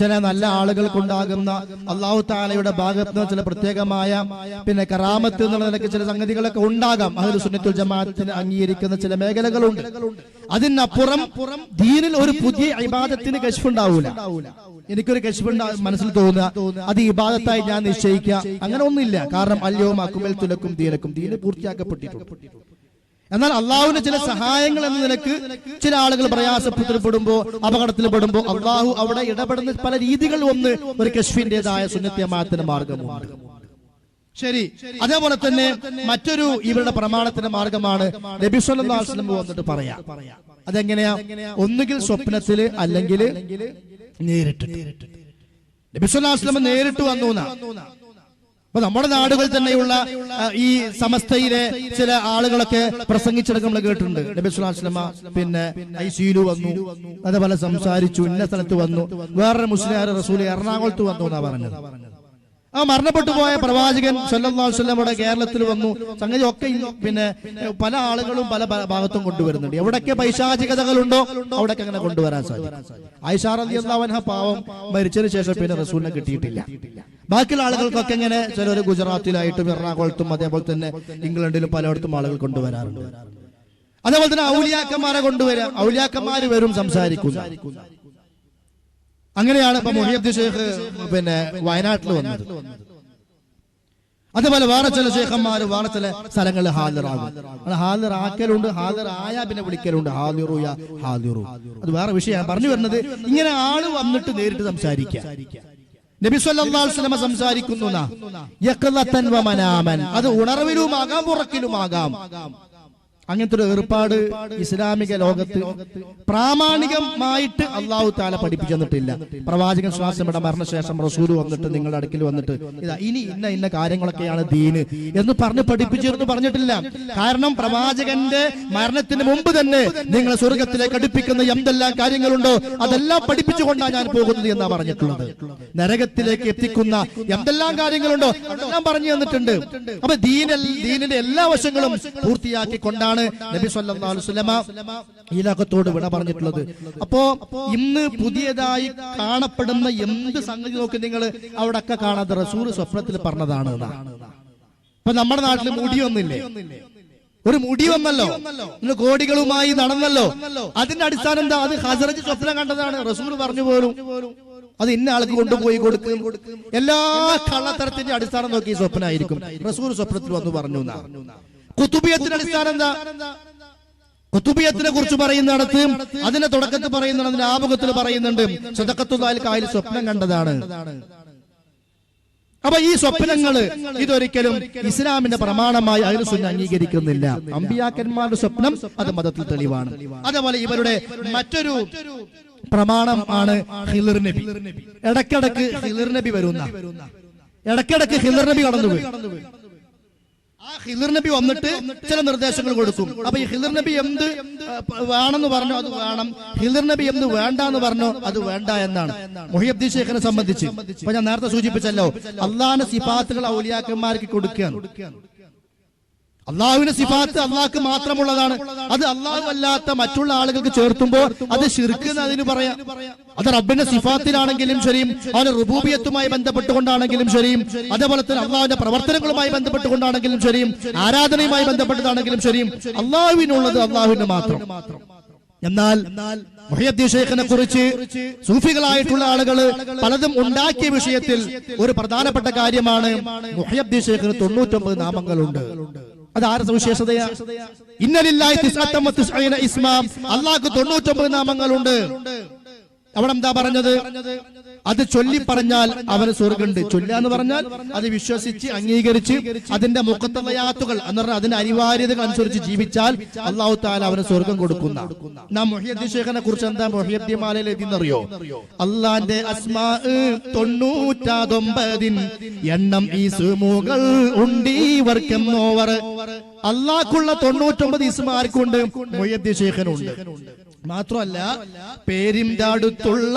ചില നല്ല ആളുകൾക്കുണ്ടാകുന്ന അല്ലാഹു തആലയുടെ ഭാഗത്ത് നിന്ന് ചില പ്രത്യേകമായ കറാമത്ത് എന്നുള്ള നിലയ്ക്ക് ചില സംഗതികളൊക്കെ ഉണ്ടാകാം. അഹ്ലു സുന്നത്തുൽ ജമാഅത്തിന് അംഗീകരിക്കുന്ന ചില മേഖലകളുണ്ട്. അതിനപ്പുറം ദീനിൽ ഒരു പുതിയ ഇബാദത്തിന് കശ്ഫ് ഉണ്ടാവൂല. എനിക്കൊരു കശ്ഫ് മനസ്സിൽ തോന്നുക, അത് ഇബാദത്തായി ഞാൻ നിശ്ചയിക്കുക, അങ്ങനെ ഒന്നുമില്ല. കാരണം അൽയൗമ അക്മൽതു ലക്കും ദീനക്കും, ദീന് പൂർത്തിയാക്കപ്പെട്ടിട്ടുണ്ട്. എന്നാൽ അള്ളാഹുവിന്റെ ചില സഹായങ്ങൾ എന്ന നിലക്ക് ചില ആളുകൾ പ്രയാസപ്പെടുമ്പോ, അപകടത്തിൽ പെടുമ്പോ അള്ളാഹു അവിടെ ഇടപെടുന്ന പല രീതികൾ ഒന്ന് ഒരു കശ്ഫിന്റേതായ സുന്നത്തി ജമാഅത്തിന്റെ മാർഗമുണ്ട്. ശരി, അതേപോലെ തന്നെ മറ്റൊരു ഇവരുടെ പ്രമാണത്തിന്റെ മാർഗമാണ് നബി സല്ലല്ലാഹു അലൈഹി വസല്ലം വന്നിട്ട് പറയാ. അതെങ്ങനെയാ? ഒന്നുകിൽ സ്വപ്നത്തില് അല്ലെങ്കിൽ നേരിട്ട്. നബി സല്ലല്ലാഹു അലൈഹി വസല്ലം നേരിട്ട് വന്നു. അപ്പൊ നമ്മുടെ നാടുകളിൽ തന്നെയുള്ള ഈ സമസ്തയിലെ ചില ആളുകളൊക്കെ പ്രസംഗിച്ചെടുക്കാൻ നമ്മൾ കേട്ടിട്ടുണ്ട്. നബി സല്ലല്ലാഹു അലൈഹി വസല്ലം ICU വന്നു, അതേപോലെ സംസാരിച്ചു, ഇന്ന സ്ഥലത്ത് വന്നു. വേറൊരു മുസ്ലിം റസൂൽ എറണാകുളത്ത് വന്നു എന്നാ പറഞ്ഞത്. ആ മരണപ്പെട്ടു പോയ പ്രവാചകൻ സല്ലല്ലാഹു അലൈഹി വസല്ലം ഇവിടെ കേരളത്തിൽ വന്നു. സംഗതി ഒക്കെ പല ആളുകളും പല ഭാഗത്തും കൊണ്ടുവരുന്നുണ്ട്. എവിടൊക്കെ പൈശാചികതകളുണ്ടോ അവിടൊക്കെ അങ്ങനെ കൊണ്ടുവരാൻ സാധിക്കും. ആയിഷ റളിയല്ലാഹു അൻഹ പാവം മരിച്ചതിന് ശേഷം പിന്നെ റസൂലിനെ കിട്ടിയിട്ടില്ല. ബാക്കിയുള്ള ആളുകൾക്കൊക്കെ ഇങ്ങനെ ചിലർ ഗുജറാത്തിലായിട്ടും എറണാകുളത്തും അതേപോലെ തന്നെ ഇംഗ്ലണ്ടിലും പലയിടത്തും ആളുകൾ കൊണ്ടുവരാറുണ്ട്. അതേപോലെ തന്നെ ഔലിയാക്കന്മാരെ കൊണ്ടുവരാം. ഔലിയാക്കന്മാര് വരും, സംസാരിക്കും. അങ്ങനെയാണ് ഇപ്പൊ മുഹിയുദ്ദീൻ ഷെയ്ഖ് വയനാട്ടിൽ വന്നത്. അതുപോലെ വേറെ ചില ഷെയ്ഖന്മാർ വേറെ ചില സ്ഥലങ്ങളിൽ ഹാദിറാകും. ഹാദിറാക്കലുണ്ട്, ഹാദിറായ പിന്നെ വിളിക്കലുണ്ട്, ഹാദിറു യാ ഹാദിറു. അത് വേറെ വിഷയമാണ്. പറഞ്ഞു വരുന്നത് ഇങ്ങനെ ആള് വന്നിട്ട് നേരിട്ട് സംസാരിക്കുക. നബി സല്ലല്ലാഹു അലൈഹി വസല്ലം സംസാരിക്കുന്നു യഖ്ളതൻ വ മനാമൻ. അത് ഉണർവിലുമാകാം ഉറക്കിലുമാകാം. അങ്ങനത്തെ ഒരു ഏർപ്പാട് ഇസ്ലാമിക ലോകത്ത് പ്രാമാണികമായിട്ട് അള്ളാഹു താല പഠിപ്പിച്ചു തന്നിട്ടില്ല. പ്രവാചകൻ ശ്വാസമിട മരണശേഷം റസൂൽ വന്നിട്ട് നിങ്ങളുടെ അടുക്കൽ വന്നിട്ട് ഇതാ ഇനി ഇന്ന കാര്യങ്ങളൊക്കെയാണ് ദീന് എന്ന് പറഞ്ഞ് പഠിപ്പിച്ചിരുന്നു പറഞ്ഞിട്ടില്ല. കാരണം പ്രവാചകന്റെ മരണത്തിന് മുമ്പ് തന്നെ നിങ്ങൾ സ്വർഗത്തിലേക്ക് അടുപ്പിക്കുന്ന എന്തെല്ലാം കാര്യങ്ങളുണ്ടോ അതെല്ലാം പഠിപ്പിച്ചുകൊണ്ടാണ് ഞാൻ പോകുന്നത് എന്നാ പറഞ്ഞിട്ടുള്ളത്. നരകത്തിലേക്ക് എത്തിക്കുന്ന എന്തെല്ലാം കാര്യങ്ങളുണ്ടോ അതെല്ലാം പറഞ്ഞു തന്നിട്ടുണ്ട്. അപ്പൊ ദീനിന്റെ എല്ലാ വശങ്ങളും പൂർത്തിയാക്കിക്കൊണ്ടാണ് നബി സല്ലല്ലാഹു അലൈഹി വസല്ലമ ഈ ലോകത്തോട് വിട പറഞ്ഞിട്ടുള്ളത്. അപ്പോ ഇന്ന് പുതിയതായി കാണപ്പെടുന്ന എന്ത് സംഗതി നോക്കി നിങ്ങൾ അവിടെ ഒക്കെ കാണാതെ റസൂൽ സ്വപ്നത്തിൽ പറഞ്ഞതാണ്. ഇപ്പൊ നമ്മുടെ നാട്ടിൽ മുടി വന്നില്ലേ, ഒരു മുടി വന്നല്ലോ, കോടികളുമായി നടന്നല്ലോ. അതിന്റെ അടിസ്ഥാനം എന്താ? അത് ഹസ്രജ് സ്വപ്നം കണ്ടതാണ്. റസൂൽ പറഞ്ഞു പോലും അത് ഇന്ന ആൾക്ക് കൊണ്ടുപോയി കൊടുക്കും. എല്ലാ കള്ളത്തരത്തിന്റെ അടിസ്ഥാനം നോക്കി സ്വപ്നമായിരിക്കും. റസൂൽ സ്വപ്നത്തിൽ വന്ന് പറഞ്ഞു. കുത്തുബിയത്തിന്റെ അടിസ്ഥാനം എന്താ? കുത്തുബിയത്തിനെ കുറിച്ച് പറയുന്നിടത്ത് അതിന്റെ തുടക്കത്തിൽ പറയുന്നുണ്ട്, അതിന്റെ ആമുഖത്തിൽ പറയുന്നുണ്ട് സദഖത്തുൽ സ്വപ്നം കണ്ടതാണ്. അപ്പൊ ഈ സ്വപ്നങ്ങള് ഇതൊരിക്കലും ഇസ്ലാമിന്റെ പ്രമാണമായി അഹ്ലു സുന്ന അംഗീകരിക്കുന്നില്ല. അമ്പിയാക്കന്മാരുടെ സ്വപ്നം അത് മതത്തിൽ തെളിവാണ്. അതേപോലെ ഇവരുടെ മറ്റൊരു പ്രമാണം ആണ് ഖിളിർ നബി. ഇടക്കിടക്ക് ഖിളിർ നബി വരുന്ന, ഇടക്കിടക്ക് ഖിളിർ നബി കടന്നുപോയി. ആ ഖിളിർ നബി വന്നിട്ട് ചില നിർദ്ദേശങ്ങൾ കൊടുക്കും. അപ്പൊ ഈ ഖിളിർ നബി എന്ത് വേണമെന്ന് പറഞ്ഞു അത് വേണം, ഖിളിർ നബി എന്ത് വേണ്ട എന്ന് പറഞ്ഞു അത് വേണ്ട എന്നാണ്. മുഹിയുദ്ദീൻ ഷെയ്ഖിനെ സംബന്ധിച്ച് ഇപ്പൊ ഞാൻ നേരത്തെ സൂചിപ്പിച്ചല്ലോ, അള്ളാഹിന്റെ സിഫാത്തുകൾ ഔലിയാക്കന്മാർക്ക് കൊടുക്കുകയാണ്. അള്ളാഹുവിന്റെ സിഫാത്ത് അള്ളാഹ്ക്ക് മാത്രമുള്ളതാണ്. അത് അള്ളാഹു അല്ലാത്ത മറ്റുള്ള ആളുകൾക്ക് ചേർത്തുമ്പോൾ അത് ശിർക്ക് എന്ന് അതിന് പറയാം. അത് റബ്ബിന്റെ സിഫാത്തിലാണെങ്കിലും ശരിയും അവന്റെ റുബൂബിയത്തുമായി ബന്ധപ്പെട്ടുകൊണ്ടാണെങ്കിലും ശരിയും അതേപോലെ തന്നെ അള്ളാഹുവിന്റെ പ്രവർത്തനങ്ങളുമായി ബന്ധപ്പെട്ടുകൊണ്ടാണെങ്കിലും ശരിയും ആരാധനയുമായി ബന്ധപ്പെട്ടതാണെങ്കിലും ശരിയും അള്ളാഹുവിനുള്ളത് അള്ളാഹുവിന് മാത്രം. എന്നാൽ മുഹിയുദ്ദീൻ ഷെയ്ഖിനെ കുറിച്ച് സൂഫികളായിട്ടുള്ള ആളുകൾ പലതും ഉണ്ടാക്കിയ വിഷയത്തിൽ ഒരു പ്രധാനപ്പെട്ട കാര്യമാണ് മുഹിയുദ്ദീൻ ഷെയ്ഖിന് 99 നാമങ്ങളുണ്ട്. അത് ആരുടെ സവിശേഷതയാ? ഇന്നലില്ലാഹി 99 ഇസ്മാ, അല്ലാഹുക്ക് 99 നാമങ്ങളുണ്ട്. അവിടെ എന്താ പറഞ്ഞത്? അത് ചൊല്ലി പറഞ്ഞാൽ അവന് സ്വർഗമുണ്ട്. ചൊല്ലുക എന്ന് പറഞ്ഞാൽ അത് വിശ്വസിച്ച് അംഗീകരിച്ച് അതിന്റെ മുഖത്തലയാത്തുകൾ എന്ന് പറഞ്ഞാൽ അതിന്റെ അനിവാര്യതകൾ അനുസരിച്ച് ജീവിച്ചാൽ അല്ലാഹു തആല അവന് സ്വർഗം കൊടുക്കുന്ന. നാം മുഹിയുദ്ദീൻ ഷെയ്ഖിനെ കുറിച്ച് എന്താ മുഹിയുദ്ദീൻ മാലയിൽ എഴുതിയെന്നറിയോ? അള്ളാന്റെ അസ്മാ 99 എണ്ണം ഈസ്മുകൾ ഉണ്ടീവർക്കെന്നോവർ. അള്ളാഹ്ക്കുള്ള 99 ഇസ്മ ആർക്കുണ്ട്? മുഹിയുദ്ദീൻ ഷെയ്ഖിനുണ്ട്. മാത്രമല്ല പേരിന്റെ അടുത്തുള്ള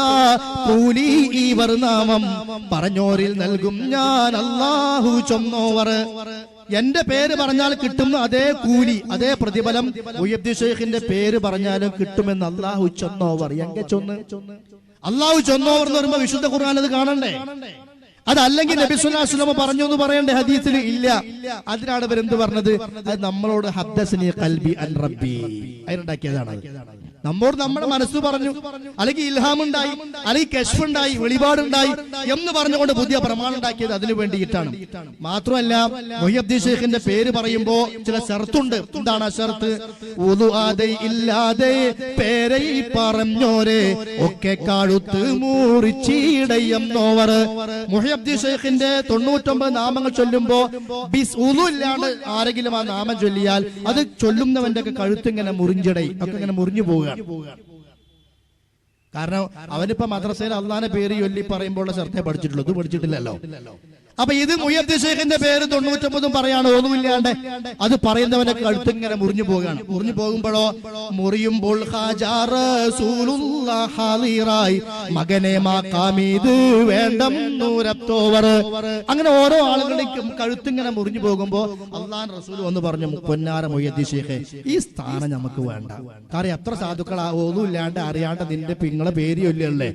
കൂലി ഇവർ നാമം പറഞ്ഞോരിൽ നൽകും ഞാൻ അല്ലാഹു ചൊന്നോവർ. എന്റെ പേര് പറഞ്ഞാൽ കിട്ടുന്ന അതേ കൂലി അതേ പ്രതിഫലം മുഹിയുദ്ദീൻ ഷെയ്ഖിന്റെ പേര് പറഞ്ഞാലും കിട്ടുമെന്ന് അല്ലാഹു ചൊന്നോവർ. എങ്ക ചൊന്ന് അല്ലാഹു ചൊന്നോവർ എന്ന് പറയുമ്പോ വിശുദ്ധ ഖുർആൻ അത് കാണണ്ടേ? അതല്ലെങ്കിൽ നബി സല്ലല്ലാഹു അലൈഹി വസല്ലം പറഞ്ഞു എന്ന് പറയണ്ടേ? ഹദീസിൽ ഇല്ല. അതിനാണ് ഇവരെന്ത് പറഞ്ഞത്? അത് നമ്മളോട് ഹദ്ദസ്നി ഖൽബി അൻ റബ്ബി അതിനുണ്ടാക്കിയതാണ്. നമ്മോട് നമ്മുടെ മനസ്സ് പറഞ്ഞു, അല്ലെങ്കിൽ ഇൽഹാം ഉണ്ടായി, അല്ലെങ്കിൽ കശ്ഫ് ഉണ്ടായി, വെളിപാടുണ്ടായി എന്ന് പറഞ്ഞുകൊണ്ട് പുതിയ പ്രമാണം ഉണ്ടാക്കിയത് അതിനു വേണ്ടിയിട്ടാണ്. മാത്രമല്ല മുഹിയുദ്ദീൻ ഷെയ്ഖിന്റെ പേര് പറയുമ്പോ ചില ഷർത്തുണ്ട്. എന്താണ് ആ ഷർത്ത്? ഉദുആദൈ ഇല്ലാതെ പേരൈ പറഞ്ഞോരെ ഒക്കെ കാഴുത്ത് മൂറിച്ചീടയെന്നോവർ. മുഹിയുദ്ദീൻ ഷെയ്ഖിന്റെ 99 നാമങ്ങൾ ചൊല്ലുമ്പോ ഉദു ഇല്ലാണ്ട് ആരെങ്കിലും ആ നാമം ചൊല്ലിയാൽ അത് ചൊല്ലുന്നവന്റെ ഒക്കെ കഴുത്ത് ഇങ്ങനെ മുറിഞ്ചിടൈ ഒക്കെ ഇങ്ങനെ മുറിഞ്ഞു പോവുക. കാരണം അവനിപ്പോ മദ്രസയിൽ അള്ളാന്റെ പേര് ചൊല്ലി പറയുമ്പോൾ ശ്രദ്ധ പഠിച്ചിട്ടുള്ളൂ, ഇത് പഠിച്ചിട്ടില്ലല്ലോ. അപ്പൊ ഇത് മുഹിയുദ്ദീൻ ഷെയ്ഖിന്റെ പേര് 99 പറയാണ് ഒന്നുമില്ലാണ്ട് അത് പറയുന്നവന്റെ കഴുത്ത് ഇങ്ങനെ മുറിഞ്ഞു പോവുകയാണ്. മുറിഞ്ഞു പോകുമ്പോഴോ മുറിയുമ്പോൾ മകനെ മാക്കാമീത് വേണ്ടോവർ. അങ്ങനെ ഓരോ ആളുകളുടെയും കഴുത്ത് ഇങ്ങനെ മുറിഞ്ഞു പോകുമ്പോ അള്ളാൻ റസൂൽ വന്ന് പറഞ്ഞു, പൊന്നാര മുഹിയുദ്ദീൻ ഷെയ്ഖ് ഈ സ്ഥാനം നമുക്ക് വേണ്ട. കാരണം എത്ര സാധുക്കളാ ഒന്നുമില്ലാണ്ട് അറിയാണ്ട് നിന്റെ പിങ്ങളെ പേര് ചൊല്ലിയല്ലേ.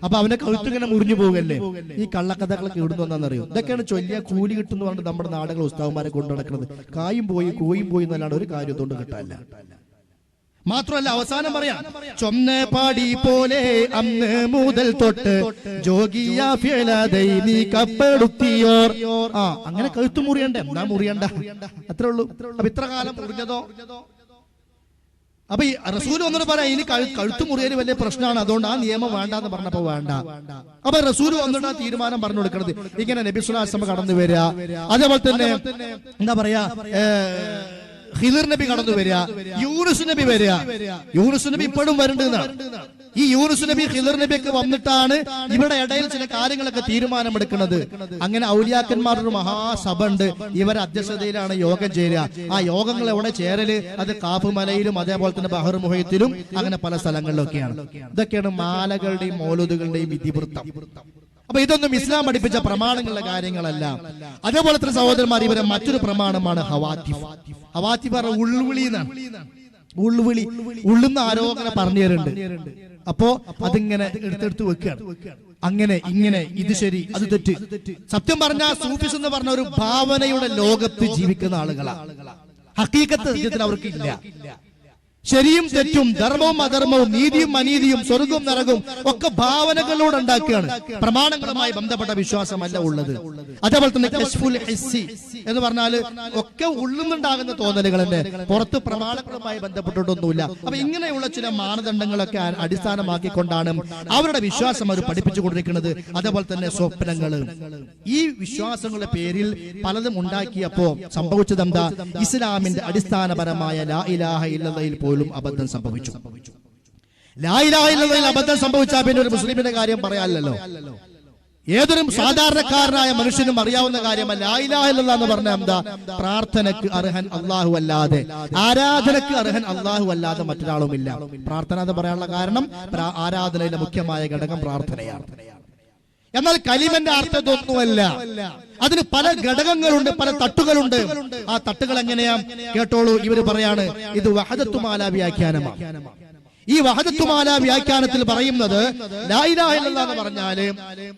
അപ്പൊ അവന്റെ കഴുത്ത് ഇങ്ങനെ മുറിഞ്ഞു പോകല്ലേ. ഈ കള്ളക്കഥകളൊക്കെ ഇവിടുന്ന് വന്നറിയോ? ഇതൊക്കെയാണ് ചൊല്ലിയ കൂലി കിട്ടുന്ന പറഞ്ഞ് നമ്മുടെ നാടുകൾ ഉസ്താവന്മാരെ കൊണ്ടു നടക്കുന്നത്. കായും പോയി കോയും പോയി എന്നല്ലാണ്ട് ഒരു കാര്യം കൊണ്ട് കിട്ടാനില്ല. മാത്രമല്ല അവസാനം പറയാം, ചൊന്ന പാടി പോലെ അന്ന് മുതൽ തൊട്ട് ജോഗിയ നീ കപ്പെടുത്തിയോർ. അങ്ങനെ കഴുത്തു മുറിയണ്ട, എന്താ മുറിയണ്ട, അത്രേ ഉള്ളൂ. അപ്പൊ ഇത്ര കാലം മുറിഞ്ഞതോ? അപ്പൊ ഈ റസൂൽ ഒന്നോട് പറയാം, ഇനി കഴുത്തു മുറിയല് വലിയ പ്രശ്നമാണ്, അതുകൊണ്ട് ആ നിയമം വേണ്ടെന്ന് പറഞ്ഞപ്പോ വേണ്ട. അപ്പൊ റസൂൽ വന്നിട്ട് ആ തീരുമാനം പറഞ്ഞു കൊടുക്കണത് ഇങ്ങനെ നബി സ്വല്ലല്ലാഹു അലൈഹി വസല്ലം കടന്നു വരിക, അതേപോലെ തന്നെ എന്താ പറയാ ഖിദർ നബി കടന്നു വരിക, യൂനുസ് നബി വരിക. യൂനുസ് നബി ഇപ്പോഴും വരുന്നതാണ്. ഈ യൂനുസ് നബി ഖിദർ നബിയൊക്കെ വന്നിട്ടാണ് ഇവിടെ ഇടയിൽ ചില കാര്യങ്ങളൊക്കെ തീരുമാനമെടുക്കുന്നത്. അങ്ങനെ ഔലിയാക്കന്മാരുടെ മഹാസഭ ഉണ്ട്, ഇവരെ അധ്യക്ഷതയിലാണ് യോഗം ചേരുക. ആ യോഗങ്ങൾ എവിടെ ചേരല്? അത് കാഫ് മലയിലും അതേപോലെ തന്നെ ബഹർ മുഹയ്യത്തിലും അങ്ങനെ പല സ്ഥലങ്ങളിലൊക്കെയാണ്. ഇതൊക്കെയാണ് മാലകളുടെയും മൗലൂദുകളുടെയും ഇതിവൃത്തം. അപ്പൊ ഇതൊന്നും ഇസ്ലാം പഠിപ്പിച്ച പ്രമാണങ്ങളുടെ കാര്യങ്ങളല്ല. അതേപോലെ തന്നെ സഹോദരന്മാർ, ഇവരെ മറ്റൊരു പ്രമാണമാണ് ഹവാത്തിഫ്. ഹവാത്തിഫ് പറഞ്ഞ ഉൾവിളി എന്നാണ്. ഉൾവിളി, ഉള്ളുന്ന ആരോഗ്യം പറഞ്ഞു തരുന്നുണ്ട്. അപ്പോ അതിങ്ങനെ എടുത്തെടുത്ത് വെക്കുകയാണ്. അങ്ങനെ ഇങ്ങനെ, ഇത് ശരി അത് തെറ്റ്. സത്യം പറഞ്ഞാൽ സൂഫിസ് എന്ന് പറഞ്ഞ ഒരു ഭാവനയുടെ ലോകത്ത് ജീവിക്കുന്ന ആളുകളാണ്. ഹഖീഖത്ത് സത്യത്തിൽ അവർക്ക് ഇല്ല. ശരിയും തെറ്റും, ധർമ്മവും അധർമ്മവും, നീതിയും അനീതിയും, സ്വർഗവും നരകവും ഒക്കെ ഭാവനകളിലൂടെ ഉണ്ടാക്കുകയാണ്. പ്രമാണങ്ങളുമായി ബന്ധപ്പെട്ട വിശ്വാസമല്ല ഉള്ളത്. അതേപോലെ തന്നെ കശ്ഫുൽ ഹിസ്സി എന്ന് പറഞ്ഞാല് ഒക്കെ ഉള്ളുന്നുണ്ടാകുന്ന തോന്നലുകൾ തന്നെ, പുറത്ത് പ്രമാണങ്ങളുമായി ബന്ധപ്പെട്ടിട്ടൊന്നുമില്ല. അപ്പൊ ഇങ്ങനെയുള്ള ചില മാനദണ്ഡങ്ങളൊക്കെ അടിസ്ഥാനമാക്കിക്കൊണ്ടാണ് അവരുടെ വിശ്വാസം അവർ പഠിപ്പിച്ചുകൊണ്ടിരിക്കുന്നത്. അതേപോലെ തന്നെ സ്വപ്നങ്ങള്, ഈ വിശ്വാസങ്ങളുടെ പേരിൽ പലതും ഉണ്ടാക്കിയപ്പോ സംഭവിച്ചത് എന്താ? ഇസ്ലാമിന്റെ അടിസ്ഥാനപരമായ ലാ ഇലാഹ ഇല്ലല്ലാഹയിൽ പോലും അബദ്ധം സംഭവിച്ചു. ലാ ഇലാഹ ഇല്ലല്ലാഹയിൽ അബദ്ധം സംഭവിച്ചാൽ പിന്നെ ഒരു മുസ്ലിമിന്റെ കാര്യം പറയാനല്ലോ. ഏതൊരു സാധാരണക്കാരനായ മനുഷ്യനും അറിയാവുന്ന കാര്യമല്ല. ലാ ഇലാഹ ഇല്ലല്ലാഹ് എന്ന് പറഞ്ഞാൽ എന്താ? പ്രാർത്ഥനക്ക് അർഹൻ അല്ലാഹു അല്ലാതെ, ആരാധനക്ക് അർഹൻ അല്ലാഹു അല്ലാതെ മറ്റൊരാളുമില്ല. പ്രാർത്ഥന എന്ന് പറയാനുള്ള കാരണം ആരാധനയിലെ മുഖ്യമായ ഘടകം പ്രാർത്ഥനയാണ്. എന്നാൽ കലിമന്റെ അർത്ഥം ഇതൊന്നുമല്ല. അതിന് പല ഘടകങ്ങളുണ്ട്, പല തട്ടുകളുണ്ട്. ആ തട്ടുകൾ എങ്ങനെയാ കേട്ടോളൂ. ഇവര് പറയാണ് ഇത് വഹദത്തുമാല വ്യാഖ്യാനമാണ്. ഈ വഹദത്തുമാല വ്യാഖ്യാനത്തിൽ പറയുന്നത് ലാ ഇലാഹ ഇല്ലല്ലാഹ് എന്ന് പറഞ്ഞാല്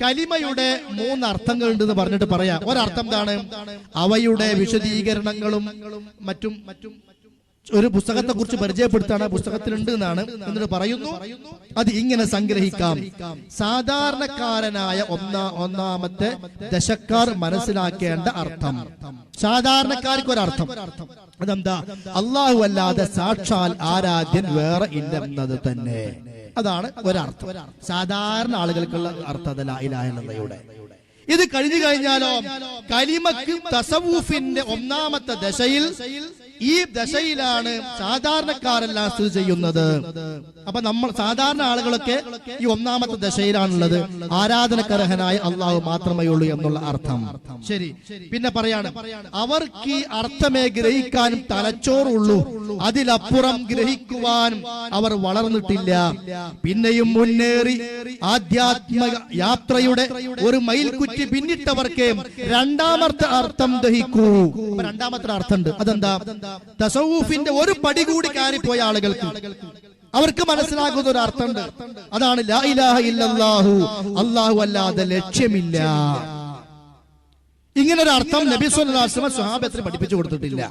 കലിമയുടെ 3 അർത്ഥങ്ങൾ ഉണ്ടെന്ന് പറഞ്ഞിട്ട് പറയാം. ഒരർത്ഥം എന്താണ്? അവയുടെ വിശദീകരണങ്ങളും മറ്റും ഒരു പുസ്തകത്തെ കുറിച്ച് പരിചയപ്പെടുത്താണ്, പുസ്തകത്തിലുണ്ട് എന്നാണ്. എന്നിട്ട് പറയുന്നു അത് ഇങ്ങനെ സംഗ്രഹിക്കാം. സാധാരണക്കാരനായ ഒന്നാമത്തെ ദശക്കാർ മനസ്സിലാക്കേണ്ട അർത്ഥം, സാധാരണക്കാർക്ക് ഒരർത്ഥം. അതെന്താ? അല്ലാഹു അല്ലാതെ സാക്ഷാൽ ആരാധ്യൻ വേറെ ഇല്ലെന്നത് തന്നെ. അതാണ് ഒരർത്ഥം, സാധാരണ ആളുകൾക്കുള്ള അർത്ഥം ലാ ഇലാഹ ഇല്ലല്ലാഹയുടെ. ഇത് കഴിഞ്ഞു കഴിഞ്ഞാലോ കലിമക്ക് തസവൂഫിന്റെ 1ാമത്തെ ദശയിൽ, ഈ ദശയിലാണ് സാധാരണക്കാരെല്ലാം സ്ഥിതി ചെയ്യുന്നത്. അപ്പൊ നമ്മൾ സാധാരണ ആളുകളൊക്കെ ഈ 1ാമത്തെ ദശയിലാണുള്ളത്. ആരാധനക്കർഹനായ അള്ളാഹു മാത്രമേ ഉള്ളൂ എന്നുള്ള അർത്ഥം. ശരി, പിന്നെ പറയാണ് അവർക്ക് ഈ അർത്ഥമേ ഗ്രഹിക്കാനും തലച്ചോറുള്ളൂ, അതിലപ്പുറം ഗ്രഹിക്കുവാനും അവർ വളർന്നിട്ടില്ല. പിന്നെയും മുന്നേറി ആധ്യാത്മിക യാത്രയുടെ ഒരു മൈൽക്കുറ്റി പിന്നിട്ടവർക്ക് 2ാമത്തെ അർത്ഥം ദഹിക്കൂ. 2ാമത്തെ അർത്ഥമുണ്ട്. അതെന്താ? തസവൂഫിന്റെ ഒരു പടി കൂടി കയറിപ്പോയ ആളുകൾക്ക് അവർക്ക് മനസ്സിലാകുന്ന ഒരു അർത്ഥമുണ്ട്. അതാണ് ലാ ഇലാഹ ഇല്ലല്ലാഹു, അല്ലാഹു അല്ലാതെ ലക്ഷ്യമില്ല. ഇങ്ങനൊരു അർത്ഥം നബി സ്വല്ലല്ലാഹു അലൈഹി വസല്ലം സ്വഹാബത്തിന് പഠിപ്പിച്ചു കൊടുത്തിട്ടില്ല.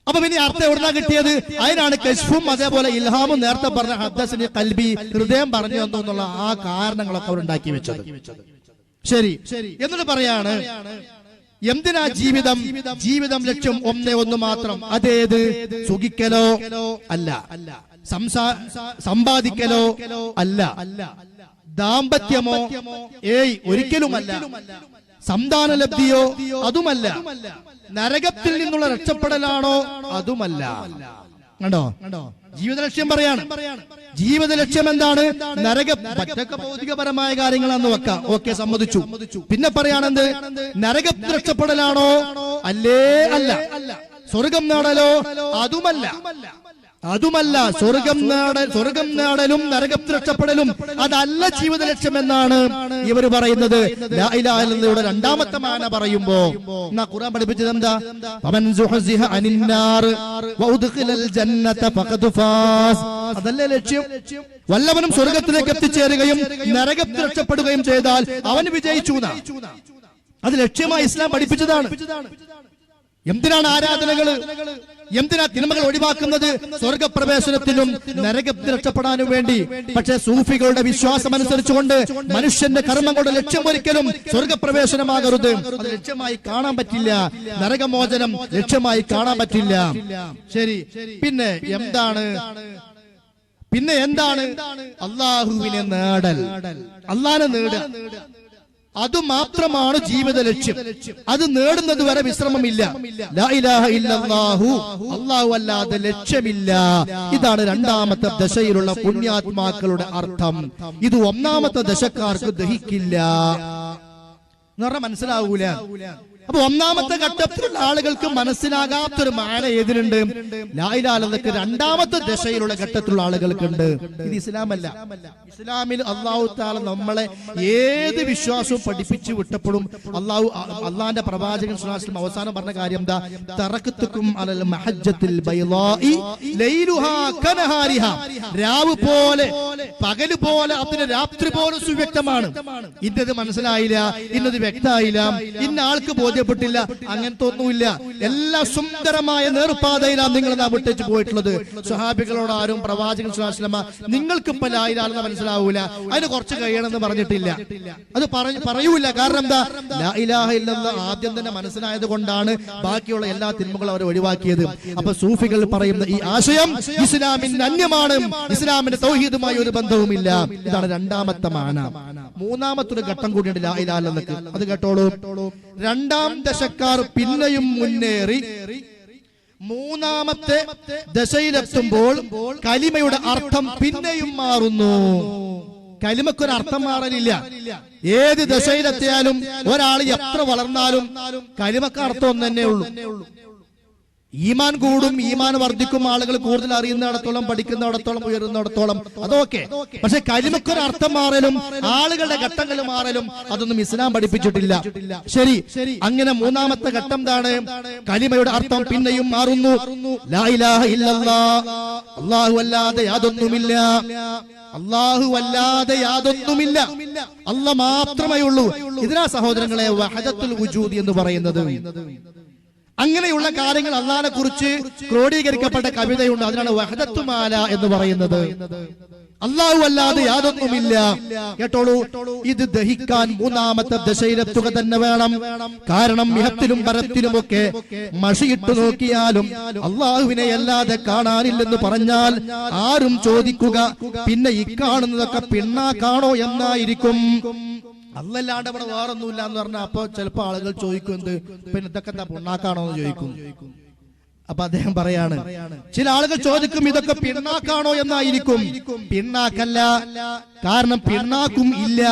അപ്പൊ പിന്നെ അർത്ഥം എവിടുന്നാ കിട്ടിയത്? അതിനാണ് കശ്ഫും അതേപോലെ ഇൽഹാമും നേരത്തെ പറഞ്ഞ ഹദ്ദസ്നി ഖൽബി, ഹൃദയം പറഞ്ഞു തന്നു എന്നുള്ള ആ കാരണങ്ങളൊക്കെ അവർ ഉണ്ടാക്കി വെച്ചത്. ശരി, എന്നിട്ട് പറയാണ് എന്തിനാ ജീവിതം? ജീവിതം ലക്ഷ്യം ഒന്ന് മാത്രം. അതേത്? സുഖിക്കലോ അല്ല, സമ്പാദിക്കലോ അല്ല, ദാമ്പത്യമോ ഒരിക്കലുമല്ല, സന്താനലബ്ധിയോ അതുമല്ല, നരകത്തിൽ നിന്നുള്ള രക്ഷപ്പെടലാണോ അതുമല്ല. കണ്ടോ? ജീവിത ലക്ഷ്യം പറയാണ്. ജീവിത ലക്ഷ്യം എന്താണ്? നരകം. മറ്റൊക്കെ ഭൗതികപരമായ കാര്യങ്ങളാന്ന് വെക്കാം, ഓക്കെ, സമ്മതിച്ചു. പിന്നെ പറയാണെന്ത്? നരകത്തിൽ രക്ഷപ്പെടലാണോ? അല്ലേ അല്ല. സ്വർഗം നേടലോ? അതുമല്ല. സ്വർഗം നേടലും നരകത്തിൽ രക്ഷപ്പെടലും അതല്ല ജീവിത ലക്ഷ്യം എന്നാണ് ഇവർ പറയുന്നത്. ലാ ഇലാഹ ഇല്ലല്ലാഹയുടെ 2ാമത്തെ മാന പറയുമ്പോ ഖുർആൻ പഠിപ്പിച്ചത് എന്താ? ഫമൻ സുഹ്സിഹ അനിന്നാർ വഉദ്ഖിലൽ ജന്നത ഫഖദ് ഫാസ്. അതല്ലേ ലക്ഷ്യം? വല്ലവനും സ്വർഗത്തിലേക്ക് എത്തിച്ചേരുകയും നരകത്തിൽ രക്ഷപ്പെടുകയും ചെയ്താൽ അവൻ വിജയിച്ചു. അത് ലക്ഷ്യമായി ഇസ്ലാം പഠിപ്പിച്ചതാണ്. എന്തിനാണ് ആരാധനകള്? എന്തിനാ തിന്മകൾ ഒഴിവാക്കുന്നത്? സ്വർഗപ്രവേശനത്തിനും നരകത്തിൽ രക്ഷപ്പെടാനും വേണ്ടി. പക്ഷേ സൂഫികളുടെ വിശ്വാസം അനുസരിച്ചുകൊണ്ട് മനുഷ്യന്റെ കർമ്മങ്ങളുടെ ലക്ഷ്യം ഒരിക്കലും സ്വർഗപ്രവേശനമാകരുത്. അത് ലക്ഷ്യമായി കാണാൻ പറ്റില്ല. നരകമോചനം ലക്ഷ്യമായി കാണാൻ പറ്റില്ല. ശരി, പിന്നെ എന്താണ് അള്ളാഹുവിനെ നേടൽ, അള്ളാഹനെ നേടുക. അതുമാത്രമാണ് ജീവിത ലക്ഷ്യം. അത് നേടുന്നത് വരെ വിശ്രമമില്ല. ലാ ഇലാഹ ഇല്ലല്ലാഹു, അല്ലാഹു അല്ലാതെ ലക്ഷ്യമില്ല. ഇതാണ് രണ്ടാമത്തെ ദശയിലുള്ള പുണ്യാത്മാക്കളുടെ അർത്ഥം. ഇത് ഒന്നാമത്തെ ദശക്കാർക്ക് ദഹിക്കില്ല എന്ന് പറഞ്ഞാൽ മനസ്സിലാവൂല. അപ്പൊ ഒന്നാമത്തെ ഘട്ടത്തിലുള്ള ആളുകൾക്ക് മനസ്സിലാകാത്തൊരു മാന ഏതിനുണ്ട്? ലാ ഇലാഹ ഇല്ലല്ലാഹ് രണ്ടാമത്തെ ദശയിലുള്ള ഘട്ടത്തിലുള്ള ആളുകൾക്കുണ്ട്. ഇത് ഇസ്ലാമല്ല. ഇസ്ലാമിൽ അല്ലാഹു തആല നമ്മളെ ഏത് വിശ്വാസവും പഠിപ്പിച്ചു വിട്ടപ്പോഴും അള്ളാന്റെ പ്രവാചകൻ സ്വല്ലല്ലാഹു അലൈഹി വസല്ലം അവസാനം പറഞ്ഞ കാര്യം എന്താ? തറക്തുകും അലൽ മഹജ്ജത്തിൽ ബൈളാഇ ലൈലുഹാ കനഹാരിഹാ. രാവ് പോലെ പകല് പോലെ അതിന് രാത്രി പോലെ സുവ്യക്തമാണ്. ഇന്നത് മനസ്സിലായില്ല, ഇന്നത് വ്യക്തമായില്ല, ഇന്ന ആൾക്ക് ബോധ്യപ്പെട്ടില്ല, അങ്ങനത്തെ ഒന്നുമില്ല. എല്ലാ സുന്ദരമായ നേർപ്പാതയിലാണ് നിങ്ങൾ നാം വിട്ടേച്ച് പോയിട്ടുള്ളത്. സ്വഹാബികളോട് ആരും പ്രവാചകൻ സ്വല്ലല്ലാഹു അലൈഹി വസല്ലം നിങ്ങൾക്ക് ഇപ്പൊ ലാ ഇലാഹ ഇല്ലല്ലാഹ് മനസ്സിലാവൂല, അതിന് കുറച്ച് കഴിയണമെന്ന് പറഞ്ഞിട്ടില്ല. അത് പറയൂല. കാരണം എന്താ? ലാ ഇലാഹ ഇല്ലല്ലാഹ് ആദ്യം തന്നെ മനസ്സിലായത് കൊണ്ടാണ് ബാക്കിയുള്ള എല്ലാ തിന്മകളും അവർ ഒഴിവാക്കിയത്. അപ്പൊ സൂഫികൾ പറയുന്ന ഈ ആശയം ഇസ്ലാമിന് അന്യമാണ്, ഇസ്ലാമിന്റെ തൗഹീദുമായി ഒരു ബന്ധവുമില്ല. ഇതാണ് രണ്ടാമത്തെ മാന. മൂന്നാമത്തൊരു ഘട്ടം കൂടിയുണ്ട് ലാ ഇലാഹ ഇല്ലല്ലാഹ്. അത് കേട്ടോളൂ. രണ്ടാം ദശക്കാർ പിന്നെയും മുന്നേറി മൂന്നാമത്തെ ദശയിലെത്തുമ്പോൾ കലിമയുടെ അർത്ഥം പിന്നെയും മാറുന്നു. കലിമക്കൊരു അർത്ഥം മാറലില്ല. ഏത് ദശയിലെത്തിയാലും ഒരാൾ എത്ര വളർന്നാലും കലിമക്ക് അർത്ഥം ഒന്ന് തന്നെ ഉള്ളൂ. ഈമാൻ കൂടും, ഈമാൻ വർദ്ധിക്കും, ആളുകൾ കൂടുതൽ അറിയുന്നിടത്തോളം, പഠിക്കുന്നിടത്തോളം, ഉയരുന്നിടത്തോളം അതൊക്കെ. പക്ഷെ കലിമക്കൊരു അർത്ഥം മാറലും ആളുകളുടെ ഘട്ടങ്ങൾ മാറലും അതൊന്നും ഇസ്ലാം പഠിപ്പിച്ചിട്ടില്ല. ശരി, അങ്ങനെ മൂന്നാമത്തെ ഘട്ടം എന്താണ്? കലിമയുടെ അർത്ഥം പിന്നെയും മാറുന്നു. ലാ ഇലാഹ ഇല്ലല്ലാഹ്, അല്ലാഹു അല്ലാതെ യാതൊന്നുമില്ല, അല്ലാഹു അല്ലാതെ യാതൊന്നുമില്ല, അല്ലാഹ് മാത്രമേ ഉള്ളൂ. ഇതിനാ സഹോദരങ്ങളെ വഹദത്തുൽ വുജൂദ് എന്ന് പറയുന്നത്. അങ്ങനെയുള്ള കാര്യങ്ങൾ അല്ലാഹനെ കുറിച്ച് ക്രോഡീകരിക്കപ്പെട്ട കവിതയുണ്ട്. അതിനാണ് വഹദത്തുമാല എന്ന് പറയുന്നത്. അല്ലാഹു അല്ലാതെ യാതൊന്നുമില്ല. കേട്ടോളൂ, ഇത് ദഹിക്കാൻ മൂന്നാമത്തെ ദശയിലെത്തുക തന്നെ വേണം. കാരണം ഇഹത്തിലും പരത്തിലുമൊക്കെ മഷിയിട്ട് നോക്കിയാലും അല്ലാഹുവിനെ അല്ലാതെ കാണാനില്ലെന്ന് പറഞ്ഞാൽ ആരും ചോദിക്കുക പിന്നെ ഈ കാണുന്നതൊക്കെ പിണ്ണാക്കാണോ എന്നായിരിക്കും. അല്ലല്ലാണ്ട് അവിടെ വേറൊന്നുമില്ല എന്ന് പറഞ്ഞാൽ അപ്പൊ ചിലപ്പോ ആളുകൾ ചോദിക്കും, എന്ത് പിന്നെ ഇതൊക്കെ എന്താ പിണ്ണാക്കാണോ എന്ന് ചോദിക്കും. അപ്പൊ അദ്ദേഹം പറയാണ്, ചില ആളുകൾ ചോദിക്കും ഇതൊക്കെ പിണ്ണാക്കാണോ എന്നായിരിക്കും. പിണ്ണാക്കല്ല. കാരണം പിണ്ണാക്കും ഇല്ല.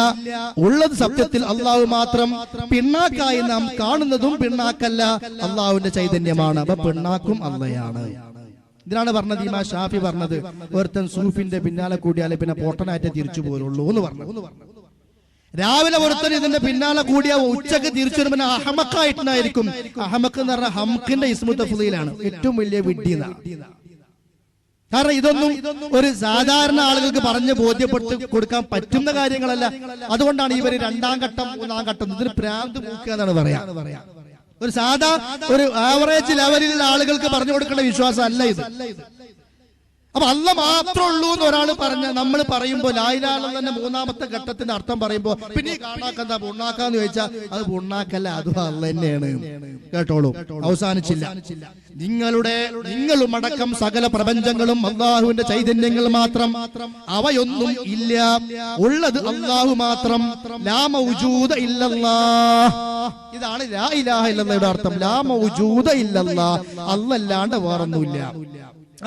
ഉള്ളത് സത്യത്തിൽ അള്ളാഹു മാത്രം. പിണ്ണാക്കായി നാം കാണുന്നതും പിണ്ണാക്കല്ല, അള്ളാഹുവിന്റെ ചൈതന്യമാണ്. അപ്പൊ പിണ്ണാക്കും അള്ളയാണ്. ഇതിനാണ് പറഞ്ഞത് ഇമാം ഷാഫി പറഞ്ഞത്, ഒരുത്തൻ സൂഫിന്റെ പിന്നാലെ കൂടിയാലേ പിന്നെ പൊട്ടനായിട്ട് തിരിച്ചു പോരുള്ളൂ എന്ന് പറഞ്ഞു. രാവിലെ ഒരുത്തൻ ഇതിന്റെ പിന്നാലെ കൂടിയ ഉച്ചക്ക് തിരിച്ചു വരുമ്പോൾ അഹമക്കായിട്ടുണ്ടായിരിക്കും. അഹമക്ക് എന്ന് പറഞ്ഞാൽ ഹംക്കിന്റെ ഇസ്മു തഫ്ളീലാണ്, ഏറ്റവും വലിയ വിഡ്ഢിന. കാരണം ഇതൊന്നും ഒരു സാധാരണ ആളുകൾക്ക് പറഞ്ഞ് ബോധ്യപ്പെടുത്തി കൊടുക്കാൻ പറ്റുന്ന കാര്യങ്ങളല്ല. അതുകൊണ്ടാണ് ഇവര് രണ്ടാം ഘട്ടം മൂന്നാം ഘട്ടം ഇതിന് ഭ്രാന്ത് മൂക്കുക എന്നാണ് പറയാ. ഒരു സാധാ ഒരു ആവറേജ് ലെവലിലുള്ള ആളുകൾക്ക് പറഞ്ഞു കൊടുക്കേണ്ട വിശ്വാസം അല്ല ഇത്. അപ്പൊ അല്ലാഹ് മാത്രമേ ഉള്ളൂ എന്ന് ഒരാൾ പറഞ്ഞ നമ്മൾ പറയുമ്പോ ലാ ഇലാഹ ഇല്ലല്ലാഹ് തന്നെ മൂന്നാമത്തെ ഘട്ടത്തിന്റെ അർത്ഥം പറയുമ്പോ പിന്നെ കാണാക്കെന്താ പുണ്ണാക്കാന്ന് ചോദിച്ചാൽ അത് പുണ്ണാക്കല്ല, അതും അല്ലാഹ് തന്നെയാണ്. കേട്ടോളൂ, അവസാനിച്ചില്ല. നിങ്ങളുമടക്കം സകല പ്രപഞ്ചങ്ങളും അല്ലാഹുവിന്റെ ചൈതന്യങ്ങൾ മാത്രം, അവയൊന്നും ഇല്ല, ഉള്ളത് അല്ലാഹു മാത്രം. ലാ മൗജൂദ ഇല്ലല്ലാഹ്. ഇതാണ് ലാ ഇലാഹ ഇല്ലല്ലാഹയുടെ അർത്ഥം. ലാ മൗജൂദ ഇല്ലല്ലാഹ്, അല്ലാണ്ട് വേറൊന്നുമില്ല.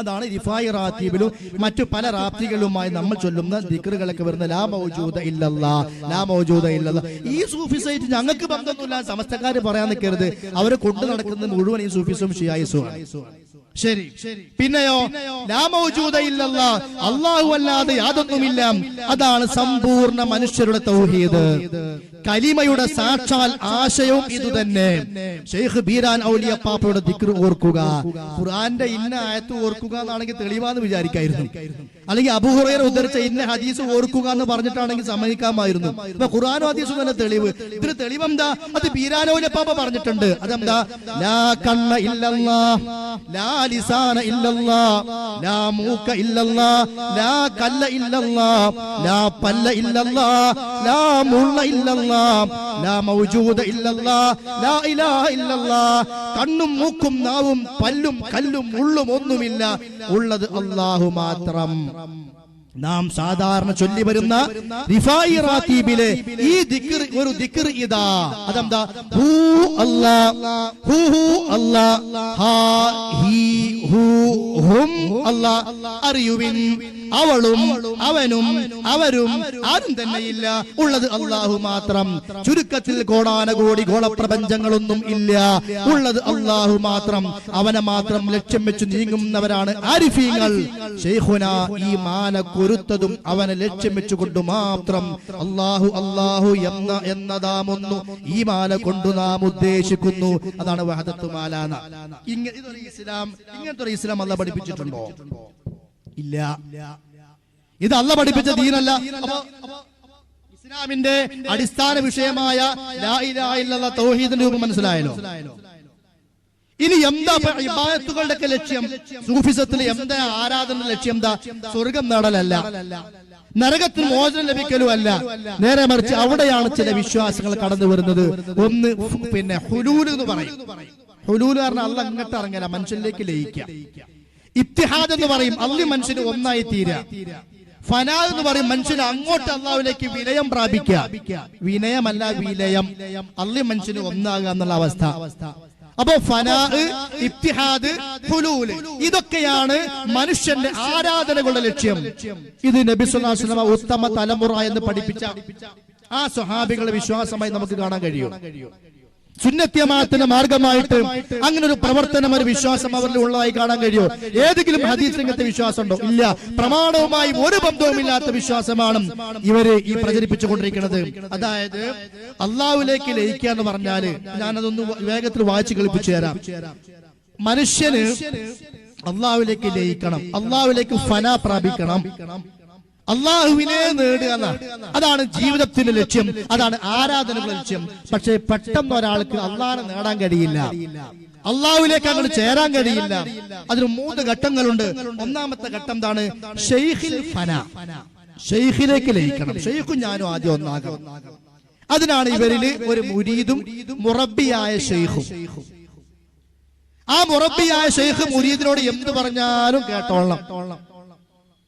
അതാണ് റിഫായി റാത്തീബിലും മറ്റു പല റാത്തികളുമായി നമ്മൾ ചൊല്ലുന്ന ദിക്റുകളൊക്കെ വരുന്ന ലാ മൗജൂദ ഇല്ലല്ലാഹ്, ലാ മൗജൂദ ഇല്ലല്ലാഹ്. ഈ സൂഫിസൈറ്റ് ഞങ്ങൾക്ക് ബന്ധമൊന്നുമില്ല, സമസ്തക്കാര് പറയാൻ നിൽക്കരുത്. അവരെ കൊണ്ടു നടക്കുന്നത് മുഴുവൻ ഈ സൂഫിസും ഷിയായിസും. ശരി, പിന്നെയോ ലാ മൗജൂദ ഇല്ലല്ലാഹ്, അല്ലാഹു അല്ലാതെ യാതൊന്നുമില്ല. അതാണ് സമ്പൂർണ്ണ മനുഷ്യരുടെ തൗഹീദ്. കലിമയുടെ സാക്ഷാൽ ആശയവും ഇതുതന്നെ. ശൈഖ് ബീരാൻ ഔലിയ പാപ്പയുടെ ദിക്ർ ഓർക്കുക, ഖുർആന്റെ ഇന്ന ആയത്ത് ഓർക്കുക എന്നാണെങ്കിൽ തെളിവാന്ന് വിചാരിക്കായിരുന്നു. അല്ലെങ്കിൽ അബൂ ഹുറൈറ ഉദ്ധരിച്ച ഇന്ന ഹദീസ് ഓർക്കുക എന്ന് പറഞ്ഞിട്ടാണെങ്കിൽ സമ്മതിക്കാമായിരുന്നു. ഇപ്പൊ ഖുർആനും ഹദീസും തന്നെ തെളിവ്. ഇതിന് തെളിവെന്താ? അത് ബീരാൻ ഔലിയ പാപ്പ പറഞ്ഞിട്ടുണ്ട്. അതെന്താ? ലാ കണ്ണ ഇല്ലല്ലാഹ്, ലാ ലിസാന ഇല്ലല്ലാഹ് ലാ മൂക ഇല്ലല്ലാഹ് ലാ കല്ല ഇല്ലല്ലാഹ് ലാ പല്ല ഇല്ലല്ലാഹ് ലാ മുള്ള ഇല്ലല്ലാഹ് ലാ മൗജൂദ ഇല്ലല്ലാഹ് ലാ ഇലാഹ ഇല്ലല്ലാഹ്. കണ്ണും മൂക്കും നാവും പല്ലും കല്ലും മുള്ളും ഒന്നുമില്ല, ഉള്ളത് അല്ലാഹു മാത്രം. നാം സാധാരണ ചൊല്ലി വരുന്ന റിഫായി റാത്തീബിലെ ഈ ദിക്ർ ഒരു ദിക്ർ ഇതാ. അതെന്താ? ഹൂ അല്ലാഹ്, ഹൂ ഹൂ അല്ലാഹ്, ഹാ ഹീ ഹൂ ഹും അല്ലാഹ്. അറിയുവിൻ, അവളും അവനും അവരും ആരും തന്നെയില്ല, ഉള്ളത് അല്ലാഹു മാത്രം. ചുരുക്കത്തിൽ കോടാനകോടി ഗോളപ്രപഞ്ചങ്ങളൊന്നും ഇല്ല, ഉള്ളത് അല്ലാഹു മാത്രം. അവനെ മാത്രം ലക്ഷ്യം വെച്ച് നീങ്ങുന്നവരാണ് ആരിഫീങ്ങൾ. ശൈഖുന ഈ മാന കുരുത്തതും അവനെ ലക്ഷ്യം വെച്ചുകൊണ്ട് മാത്രം. അല്ലാഹു അല്ലാഹു എന്നതാമൊന്നു ഈ മാല കൊണ്ട് നാം ഉദ്ദേശിക്കുന്നു. അതാണ് വഹദത്തു മാലാന. ഇതൊരു ഇസ്ലാം, ഇങ്ങനത്തെ ഒരു ഇസ്ലാം അല്ലാഹ് പഠിപ്പിച്ചിട്ടുണ്ടോ? ഇല്ല. ഇത് അല്ലാഹ് പഠിപ്പിച്ച ദീനല്ല. ഇസ്ലാമിന്റെ അടിസ്ഥാന വിഷയമായ ലാ ഇലാഹ ഇല്ലല്ലാഹ് തൗഹീദിന്റെ രൂപം മനസ്സിലായല്ലോ. ഇനി എന്താ ഇബാദത്തുകളുടെ ഒക്കെ ലക്ഷ്യം? സൂഫിസത്തിലെ എന്താ ആരാധന ലക്ഷ്യം? എന്താ? സ്വർഗം നേടലല്ല, നരകത്തിന് മോചനം ലഭിക്കലും അല്ല. നേരെ മറിച്ച് അവിടെയാണ് ചില വിശ്വാസങ്ങൾ കടന്നു വരുന്നത്. ഒന്ന് പിന്നെ ഹുലൂൽ എന്ന് പറയും. ഹുലൂൽ പറഞ്ഞാൽ അല്ലാഹ് അങ്ങോട്ട് ഇറങ്ങല, മനുഷ്യനിലേക്ക് ലയിക്കുക. ഇത്തിഹാദ് എന്ന് പറയും, അള്ളി മനുഷ്യന് ഒന്നായി തീരുക. ഫനാ എന്ന് പറയും, മനുഷ്യന് അങ്ങോട്ട് അല്ലാഹുവിലേക്ക് വിലയം പ്രാപിക്കുക. വിനയമല്ല, വിലയം. അള്ളി മനുഷ്യന് ഒന്നാകുക എന്നുള്ള അവസ്ഥ. അപ്പോ ഫനാ, ഇത്തിഹാദ്, ഹുലൂല്, ഇതൊക്കെയാണ് മനുഷ്യന്റെ ആരാധനകളുടെ ലക്ഷ്യം. ഇത് നബി സല്ലല്ലാഹു അലൈഹി വസല്ലം ഉത്തമ തലമുറ എന്ന് പഠിപ്പിച്ച ആ സ്വഹാബികളുടെ വിശ്വാസമായി നമുക്ക് കാണാൻ കഴിയും. സുന്നത്ത് ജമാഅത്തിന്റെ മാർഗമായിട്ട് അങ്ങനെ ഒരു പ്രവർത്തനം, ഒരു വിശ്വാസം അവരിൽ ഉള്ളതായി കാണാൻ കഴിയും. ഏതെങ്കിലും ഹദീസ് രംഗത്തെ വിശ്വാസം ഉണ്ടോ? ഇല്ല. പ്രമാണവുമായി ഒരു ബന്ധവുമില്ലാത്ത വിശ്വാസമാണ് ഇവര് ഈ പ്രചരിപ്പിച്ചുകൊണ്ടിരിക്കുന്നത്. അതായത് അള്ളാഹുവിലേക്ക് ലയിക്കുക എന്ന് പറഞ്ഞാല്, ഞാനതൊന്ന് വേഗത്തിൽ വായിച്ചു കളിപ്പിച്ചു തരാം. മനുഷ്യന് അള്ളാഹുവിലേക്ക് ലയിക്കണം, അള്ളാഹുവിലേക്ക് ഫനാ പ്രാപിക്കണം, അള്ളാഹുവിനെ നേടുക. അതാണ് ജീവിതത്തിന്റെ ലക്ഷ്യം, അതാണ് ആരാധനകളുടെ ലക്ഷ്യം. പക്ഷേ പെട്ടെന്ന് ഒരാൾക്ക് അള്ളാഹിനെ നേടാൻ കഴിയില്ല, അള്ളാഹുവിലേക്ക് അങ്ങോട്ട് ചേരാൻ കഴിയില്ല. അതിന് 3 ഘട്ടങ്ങളുണ്ട്. ഒന്നാമത്തെ ഘട്ടം എന്താണ്? ഷെയ്ഖിൽ ഫനാ, ഷെയ്ഖിലേക്ക് ലയിക്കണം. ഷെയ്ഖും ഞാനും ആദ്യം ഒന്നാകണം. അതിനാണ് ഇവരിൽ ഒരു മുരീദും മുറബ്ബിയായ ഷെയ്ഖും. ആ മുറബ്ബിയായ ഷെയ്ഖ് മുരീദിനോട് എന്ത് പറഞ്ഞാലും കേട്ടോളണം.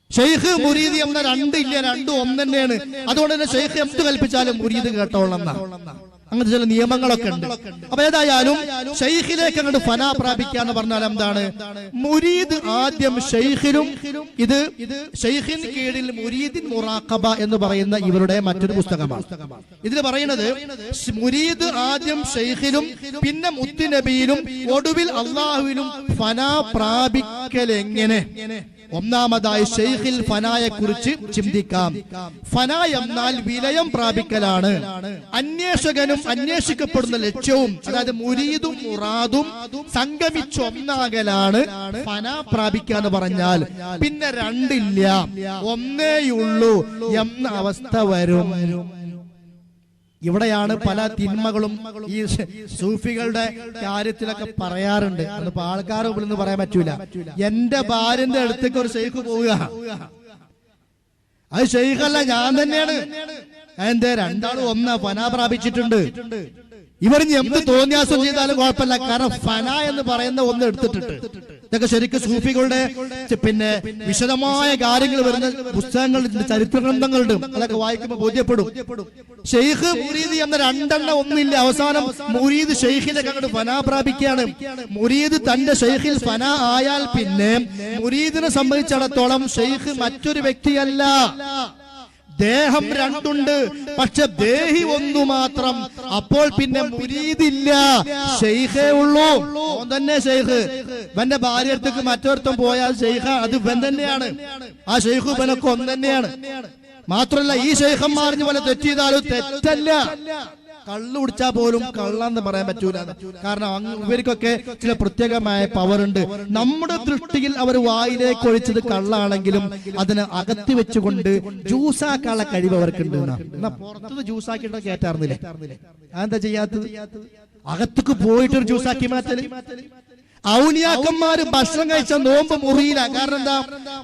ഷെയ്ഖ് മുരീദ് എന്ന രണ്ടില്ല, രണ്ടും ഒന്ന് തന്നെയാണ്. അതുകൊണ്ട് തന്നെ ഷെയ്ഖ് എന്ത് കൽപ്പിച്ചാലും മുരീദ് കേട്ടോളണം. അങ്ങനത്തെ ചില നിയമങ്ങളൊക്കെ ഉണ്ട്. അപ്പൊ ഏതായാലും ഷെയ്ഖിലേക്ക് അങ്ങോട്ട് ഫനാ പ്രാപിക്കുക എന്ന് പറഞ്ഞാൽ എന്താണ്? മുരീദ് ആദ്യം ഷെയ്ഖിലും, ഇത് ഷെയ്ഖിന് കീഴിൽ മുരീദിൻ മുറാഖബ എന്ന് പറയുന്ന ഇവരുടെ മറ്റൊരു പുസ്തകമാണ്. ഇതിൽ പറയുന്നത് മുരീദ് ആദ്യം ഷെയ്ഖിലും പിന്നെ മുത്തുനബിയിലും ഒടുവിൽ അള്ളാഹുവിലും ഫനാ പ്രാപിക്കൽ എങ്ങനെ? ഒന്നാമതായി ഷെയ്ഖിൽ ഫനായെ കുറിച്ച് ചിന്തിക്കാം. ഫനാ എന്നാൽ വിലയം പ്രാപിക്കലാണ്. അന്വേഷകനും അന്വേഷിക്കപ്പെടുന്ന ലക്ഷ്യവും, അതായത് മുരീദും മുറാദും സംഗമിച്ചൊന്നാകലാണ് ഫനാ പ്രാപിക്കുക എന്ന് പറഞ്ഞാൽ. പിന്നെ രണ്ടില്ല, ഒന്നേയുള്ളൂ എന്ന അവസ്ഥ വരും. ഇവിടെയാണ് പല തിന്മകളും ഈ സൂഫികളുടെ കാര്യത്തിലൊക്കെ പറയാറുണ്ട്. അതിപ്പോ ആൾക്കാരെ മുമ്പിൽ നിന്ന് പറയാൻ പറ്റൂല. എന്റെ ഭാര്യന്റെ അടുത്തേക്ക് ഒരു ഷെയ്ഖ് പോവുക, അത് ഷെയ്ഖല്ല, ഞാൻ തന്നെയാണ്. എന്തേ? രണ്ടാളും ഒന്നാ, ഫനാ പ്രാപിച്ചിട്ടുണ്ട്. ഇവരിഞ്ഞ് എന്ത് തോന്നിയാസം ചെയ്താലും കുഴപ്പമില്ല, കാരണം ഫന എന്ന് പറയുന്ന ഒന്ന് എടുത്തിട്ടുണ്ട്. ഇതൊക്കെ ശരിക്കും സൂഫികളുടെ പിന്നെ വിശദമായ കാര്യങ്ങൾ വരുന്ന പുസ്തകങ്ങളുണ്ട്, ചരിത്ര ഗ്രന്ഥങ്ങളുണ്ട്. അതൊക്കെ വായിക്കുമ്പോൾ ബോധ്യപ്പെടും. ഷെയ്ഖ് മുരീദ് എന്ന രണ്ടെണ്ണം ഒന്നില്ല. അവസാനം മുരീദ് ഷെയ്ഖിലേക്ക് അങ്ങോട്ട് ഫനാ പ്രാപിക്കുകയാണ്. മുരീദ് തന്റെ ഷെയ്ഖിൽ ഫനാ ആയാൽ പിന്നെ മുരീദിനെ സംബന്ധിച്ചിടത്തോളം ഷെയ്ഖ് മറ്റൊരു വ്യക്തിയല്ല. ദേഹം രണ്ടുണ്ട്, പക്ഷെ ദേഹി ഒന്നു മാത്രം. അപ്പോൾ പിന്നെ മുരീദില്ല, ഷെയ്ഖേ ഉള്ളൂ. ഓൻ തന്നെ ഷെയ്ഖ്. ഇവന്റെ ഭാര്യ അടുത്തേക്ക് മറ്റൊരുത്തം പോയാൽ ഷെയ്ഖ, അത് ഇവൻ തന്നെയാണ്. ആ ഷെയ്ഖ് ഇവനൊക്കെ ഒന്ന് തന്നെയാണ്. മാത്രല്ല ഈ ഷെയ്ഖന്മാരിന് പോലെ തെറ്റ് ചെയ്താലും തെറ്റല്ല. കള്ളു കുടിച്ചാൽ പോലും കള്ളെന്ന് പറയാൻ പറ്റൂല. കാരണം ഇവർക്കൊക്കെ ചില പ്രത്യേകമായ പവർ ഉണ്ട്. നമ്മുടെ ദൃഷ്ടിയിൽ അവർ വായിലേക്ക് ഒഴിച്ചത് കള്ളാണെങ്കിലും അതിനെ അകത്തി വെച്ചുകൊണ്ട് ജ്യൂസാക്കാനുള്ള കഴിവ് അവർക്കുണ്ട്. എന്നാ പുറത്തത് ജ്യൂസാക്കിയിട്ട് കേറ്റാറുന്നില്ലേ? അതെന്താ ചെയ്യാത്തത്? അകത്തേക്ക് പോയിട്ടൊരു ജ്യൂസാക്കി മാറ്റല്. ഔലിയാക്കന്മാര് ഭക്ഷണം കഴിച്ച നോമ്പ് മുറിയില്ല. കാരണം എന്താ?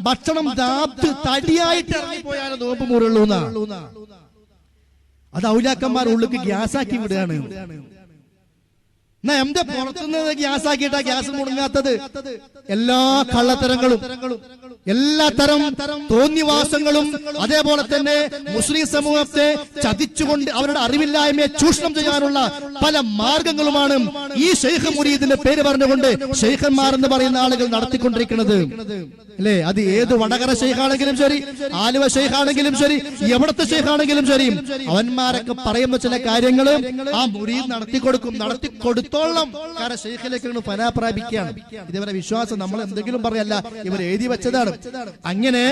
ഭക്ഷണം തടിയായിട്ട് ഇറങ്ങിപ്പോയാലും നോമ്പ് മുറിയുള്ളൂ എന്നാ. അത് ഔലിയാക്കന്മാർ ഉള്ളിക്ക് ഗ്യാസാക്കി വിടുകയാണ്. എന്നാ എന്റെ പുറത്തുനിന്ന് ഗ്യാസാക്കിയിട്ടാ ഗ്യാസ് മുടങ്ങാത്തത്. എല്ലാ കള്ളത്തരങ്ങളും, എല്ലാ തരം തോന്നിവാസങ്ങളും, അതേപോലെ തന്നെ മുസ്ലിം സമൂഹത്തെ ചതിച്ചുകൊണ്ട് അവരുടെ അറിവില്ലായ്മയെ ചൂഷണം ചെയ്യാനുള്ള പല മാർഗങ്ങളുമാണ് ഈ ഷെയ്ഖ് മുരീദിന്റെ പേര് പറഞ്ഞുകൊണ്ട് ഷെയ്ഖന്മാർ എന്ന് പറയുന്ന ആളുകൾ നടത്തിക്കൊണ്ടിരിക്കുന്നത്. അല്ലേ? അത് ഏത് വടകര ഷെയ്ഖാണെങ്കിലും ശരി, ആലുവ ഷെയ്ഖാണെങ്കിലും ശരി, എവിടത്തെ ഷെയ്ഖാണെങ്കിലും ശരി, അവന്മാരൊക്കെ പറയുന്ന ചില കാര്യങ്ങൾ ആ മുരീദ് നടത്തിക്കൊടുത്തോളം. കാരണം ഷെയ്ഖിലേക്ക് ഫനാ പ്രാപിക്കുകയാണ്. ഇതേവരെ വിശ്വാസം നമ്മൾ എന്തെങ്കിലും പറയല്ല, ഇവർ എഴുതി വെച്ചതാണ്. അങ്ങനെ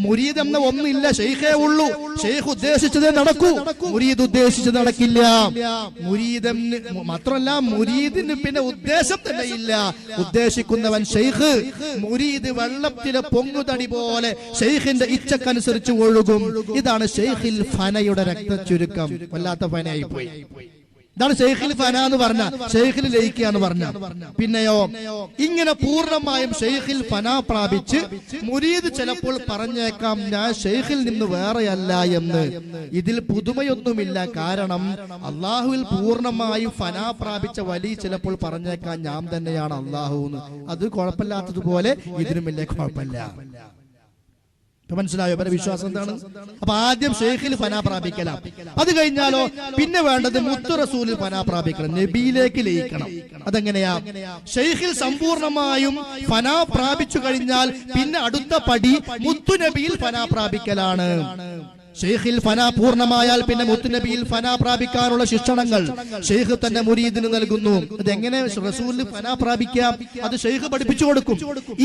മുരീദ് എന്ന ഒന്നില്ല, ഷെയ്ഖേ ഉള്ളൂ. ഷെയ്ഖ് ഉദ്ദേശിച്ചതേ നടക്കൂ, മുരീദ് ഉദ്ദേശിച്ചത് നടക്കില്ല. മുരീദിന് മാത്രമല്ല, മുരീദിന് പിന്നെ ഉദ്ദേശം തന്നെ ഇല്ല. ഉദ്ദേശിക്കുന്നവൻ ഷെയ്ഖ്. മുരീദ് വെള്ളത്തിലെ പൊങ്ങുതടി പോലെ ഷെയ്ഖിന്റെ ഇച്ഛക്കനുസരിച്ച് ഒഴുകും. ഇതാണ് ഷെയ്ഖിൽ ഫനയുടെ രക്തചുരുക്കം. വല്ലാത്ത ഫനയായി പോയി. ഇതാണ് ഷെയ്ഖിൽ ഫന എന്ന് പറഞ്ഞ, ഷെയ്ഖിൽ ലയിക്കുക എന്ന് പറഞ്ഞ. പിന്നെയോ ഇങ്ങനെ പൂർണ്ണമായും ഷെയ്ഖിൽ ഫന പ്രാപിച്ച് മുരീദ് ചിലപ്പോൾ പറഞ്ഞേക്കാം ഞാൻ ഷെയ്ഖിൽ നിന്ന് വേറെയല്ല എന്ന്. ഇതിൽ പുതുമയൊന്നുമില്ല. കാരണം അള്ളാഹുവിൽ പൂർണ്ണമായും ഫന പ്രാപിച്ച വലിയ ചിലപ്പോൾ പറഞ്ഞേക്കാം ഞാൻ തന്നെയാണ് അള്ളാഹു എന്ന്. അത് കുഴപ്പമില്ലാത്തതുപോലെ ഇതിനും വലിയ കുഴപ്പമില്ല. മനസ്സിലായോ? അവരുടെ വിശ്വാസം എന്താണ്? അപ്പൊ ആദ്യം ഷെയ്ഖിൽ ഫന പ്രാപിക്കലാം. അത് കഴിഞ്ഞാലോ പിന്നെ വേണ്ടത് മുത്തു റസൂലിൽ ഫന പ്രാപിക്കണം, നബിയിലേക്ക് ലയിക്കണം. അതെങ്ങനെയാ? ഷെയ്ഖിൽ സമ്പൂർണമായും ഫന പ്രാപിച്ചു കഴിഞ്ഞാൽ പിന്നെ അടുത്ത പടി മുത്തു നബിയിൽ ഫന പ്രാപിക്കലാണ്. ഷെയ്ഖിൽ ഫന പൂർണ്ണമായാൽ പിന്നെ മുത്തുനബിയിൽ ഫന പ്രാപിക്കാനുള്ള ശിക്ഷണങ്ങൾ ഷെയ്ഖ് തന്റെ മുരീദിന് നൽകുന്നു. അതെങ്ങനെ റസൂലിന് ഫന പ്രാപിക്കാം? അത് ഷെയ്ഖ് പഠിപ്പിച്ചു കൊടുക്കും.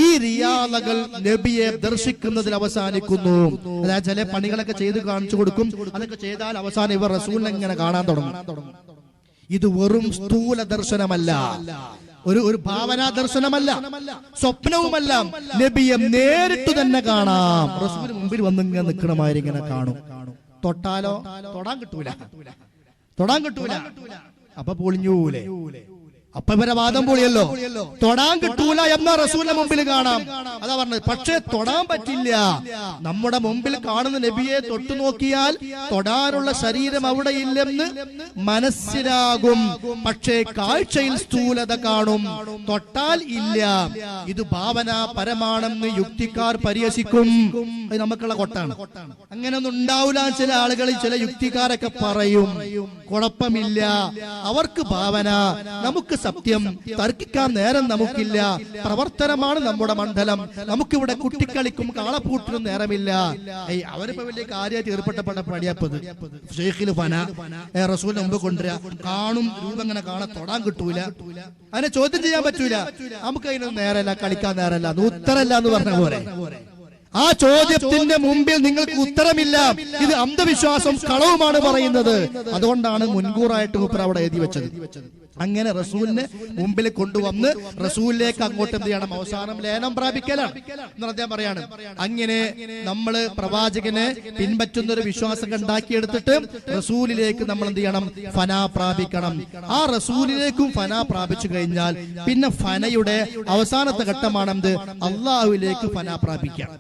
ഈ റിയാദകൾ നബിയെ ദർശിക്കുന്നതിൽ അവസാനിക്കുന്നു. അതായത് ചില പണികളൊക്കെ ചെയ്ത് കാണിച്ചു കൊടുക്കും. അതൊക്കെ ചെയ്താൽ അവസാനം ഇവർ റസൂലിനെ ഇങ്ങനെ കാണാൻ തുടങ്ങും. ഇത് വെറും സ്ഥൂല ദർശനമല്ല, ഒരു ഭാവനാ ദർശനമല്ല, സ്വപ്നവുമല്ല. നബിയെ നേരിട്ട് തന്നെ കാണാം. റസൂൽ മുമ്പിൽ വന്നിങ്ങനെ നിൽക്കണമാതിരി ഇങ്ങനെ കാണും. തൊട്ടാലോ? തൊടാൻ കിട്ടൂല. അപ്പൊ പൊളിഞ്ഞൂലേ? അപ്പൊ ഇവരെ വാദം പൊളിയല്ലോ. തൊടാൻ കിട്ടൂല എന്ന റസൂലിന്റെ മുമ്പിൽ കാണാം, അതാ പറഞ്ഞത്. പക്ഷെ തൊടാൻ പറ്റില്ല. നമ്മുടെ മുമ്പിൽ കാണുന്ന നബിയെ തൊട്ടു നോക്കിയാൽ തൊടാനുള്ള ശരീരം അവിടെ ഇല്ലെന്ന് മനസ്സിലാകും. പക്ഷേ കാഴ്ചയിൽ സ്ഥൂലത കാണും, തൊട്ടാൽ ഇല്ല. ഇത് ഭാവന പരമാണെന്ന് യുക്തിക്കാർ പരിഹസിക്കും. അത് നമുക്കുള്ള കൊട്ടാണ്. അങ്ങനെയൊന്നും ഉണ്ടാവില്ല. ചില ആളുകളിൽ ചില യുക്തിക്കാരൊക്കെ പറയും കുഴപ്പമില്ല, അവർക്ക് ഭാവന, നമുക്ക് സത്യം. തർക്കിക്കാൻ നേരം നമുക്കില്ല. പ്രവർത്തനമാണ് നമ്മുടെ മണ്ഡലം. നമുക്കിവിടെ കുട്ടിക്കളിക്കും കാളപ്പൂട്ടിനും നേരമില്ല. അവരിപ്പോ വലിയ കാര്യമായിട്ട് ഏർപ്പെട്ടപ്പെട്ട പണിയപ്പത്. ഷെയ്ഖിൽ ഫന റസൂലിന്റെ മുമ്പ് കൊണ്ടുവരിക, കാണും, രൂപം ഇങ്ങനെ കാണാൻ, തൊടാൻ കിട്ടൂല, അതിനെ ചോദ്യം ചെയ്യാൻ പറ്റൂല. നമുക്ക് അതിനൊന്നും നേരല്ല, കളിക്കാൻ നേരല്ല, ഉത്തരല്ല എന്ന് പറഞ്ഞ പോലെ. ആ ചോദ്യത്തിന്റെ മുമ്പിൽ നിങ്ങൾക്ക് ഉത്തരമില്ല. ഇത് അന്ധവിശ്വാസം, കളവുമാണ് പറയുന്നത്. അതുകൊണ്ടാണ് മുൻകൂറായിട്ട് മൂപ്പർ അവിടെ എഴുതി വെച്ചത്. അങ്ങനെ റസൂലിനെ മുമ്പിൽ കൊണ്ടുവന്ന് റസൂലിലേക്ക് അങ്ങോട്ട് എന്ത് ചെയ്യണം? അവസാനം ലയനം പ്രാപിക്കലാണ് എന്ന് അദ്ദേഹം പറയാണ്. അങ്ങനെ നമ്മള് പ്രവാചകനെ പിൻപറ്റുന്ന ഒരു വിശ്വാസം ഉണ്ടാക്കിയെടുത്തിട്ട് റസൂലിലേക്ക് നമ്മൾ എന്ത് ചെയ്യണം? ഫന പ്രാപിക്കണം. ആ റസൂലിലേക്കും ഫന പ്രാപിച്ചു കഴിഞ്ഞാൽ പിന്നെ ഫനയുടെ അവസാനത്തെ ഘട്ടമാണ് എന്ത്? അള്ളാഹുവിലേക്ക് ഫന പ്രാപിക്കാം.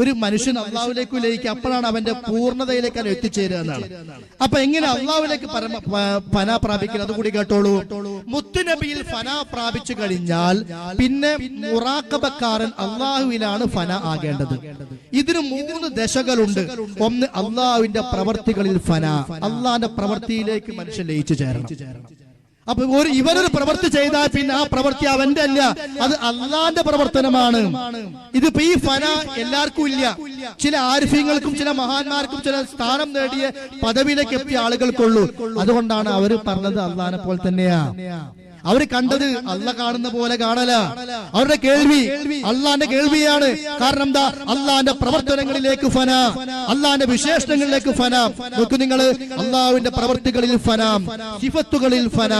ഒരു മനുഷ്യൻ അള്ളാഹുവിലേക്ക് ലയിക്കുക, അപ്പോഴാണ് അവന്റെ പൂർണ്ണതയിലേക്ക് അത് എത്തിച്ചേരുക എന്നാണ്. അപ്പൊ എങ്ങനെ അള്ളാഹുവിലേക്ക് ഫന പ്രാപിക്കുന്നത്? അതുകൂടി കേട്ടോളൂ. മുത്തുനബിയിൽ ഫന പ്രാപിച്ചു കഴിഞ്ഞാൽ പിന്നെ മുറാഖബക്കാരൻ അള്ളാഹുവിലാണ് ഫന ആകേണ്ടത്. ഇതിന് 3 ദശകളുണ്ട്. ഒന്ന്, അള്ളാഹുവിന്റെ പ്രവർത്തികളിൽ ഫന, അള്ളാഹിന്റെ പ്രവൃത്തിയിലേക്ക് മനുഷ്യൻ ലയിച്ചു ചേരണം. അപ്പൊ ഇവരൊരു പ്രവൃത്തി ചെയ്താൽ പിന്നെ ആ പ്രവൃത്തി അവന്റെ അല്ല, അത് അള്ളാന്റെ പ്രവർത്തനമാണ്. ഇതിപ്പോ ഈ ഫന എല്ലാവർക്കും ഇല്ല. ചില ആരിഫ്യങ്ങൾക്കും ചില മഹാന്മാർക്കും ചില സ്ഥാനം നേടിയ പദവിയിലേക്ക് എത്തിയ ആളുകൾക്കുള്ളൂ. അതുകൊണ്ടാണ് അവര് പറഞ്ഞത് അള്ളാനെ പോലെ തന്നെയാ. അവർ കണ്ടത് അള്ള കാണുന്ന പോലെ കാണല. അവരുടെ കേൾവി അള്ളാന്റെ കേൾവിയാണ്. കാരണം എന്താ? അള്ളാന്റെ പ്രവർത്തനങ്ങളിലേക്ക് ഫന, അള്ളാന്റെ വിശേഷണങ്ങളിലേക്ക് ഫന. നോക്കൂ നിങ്ങൾ, അള്ളാഹുവിന്റെ പ്രവർത്തികളിൽ ഫന, സിഫത്തുകളിൽ ഫന,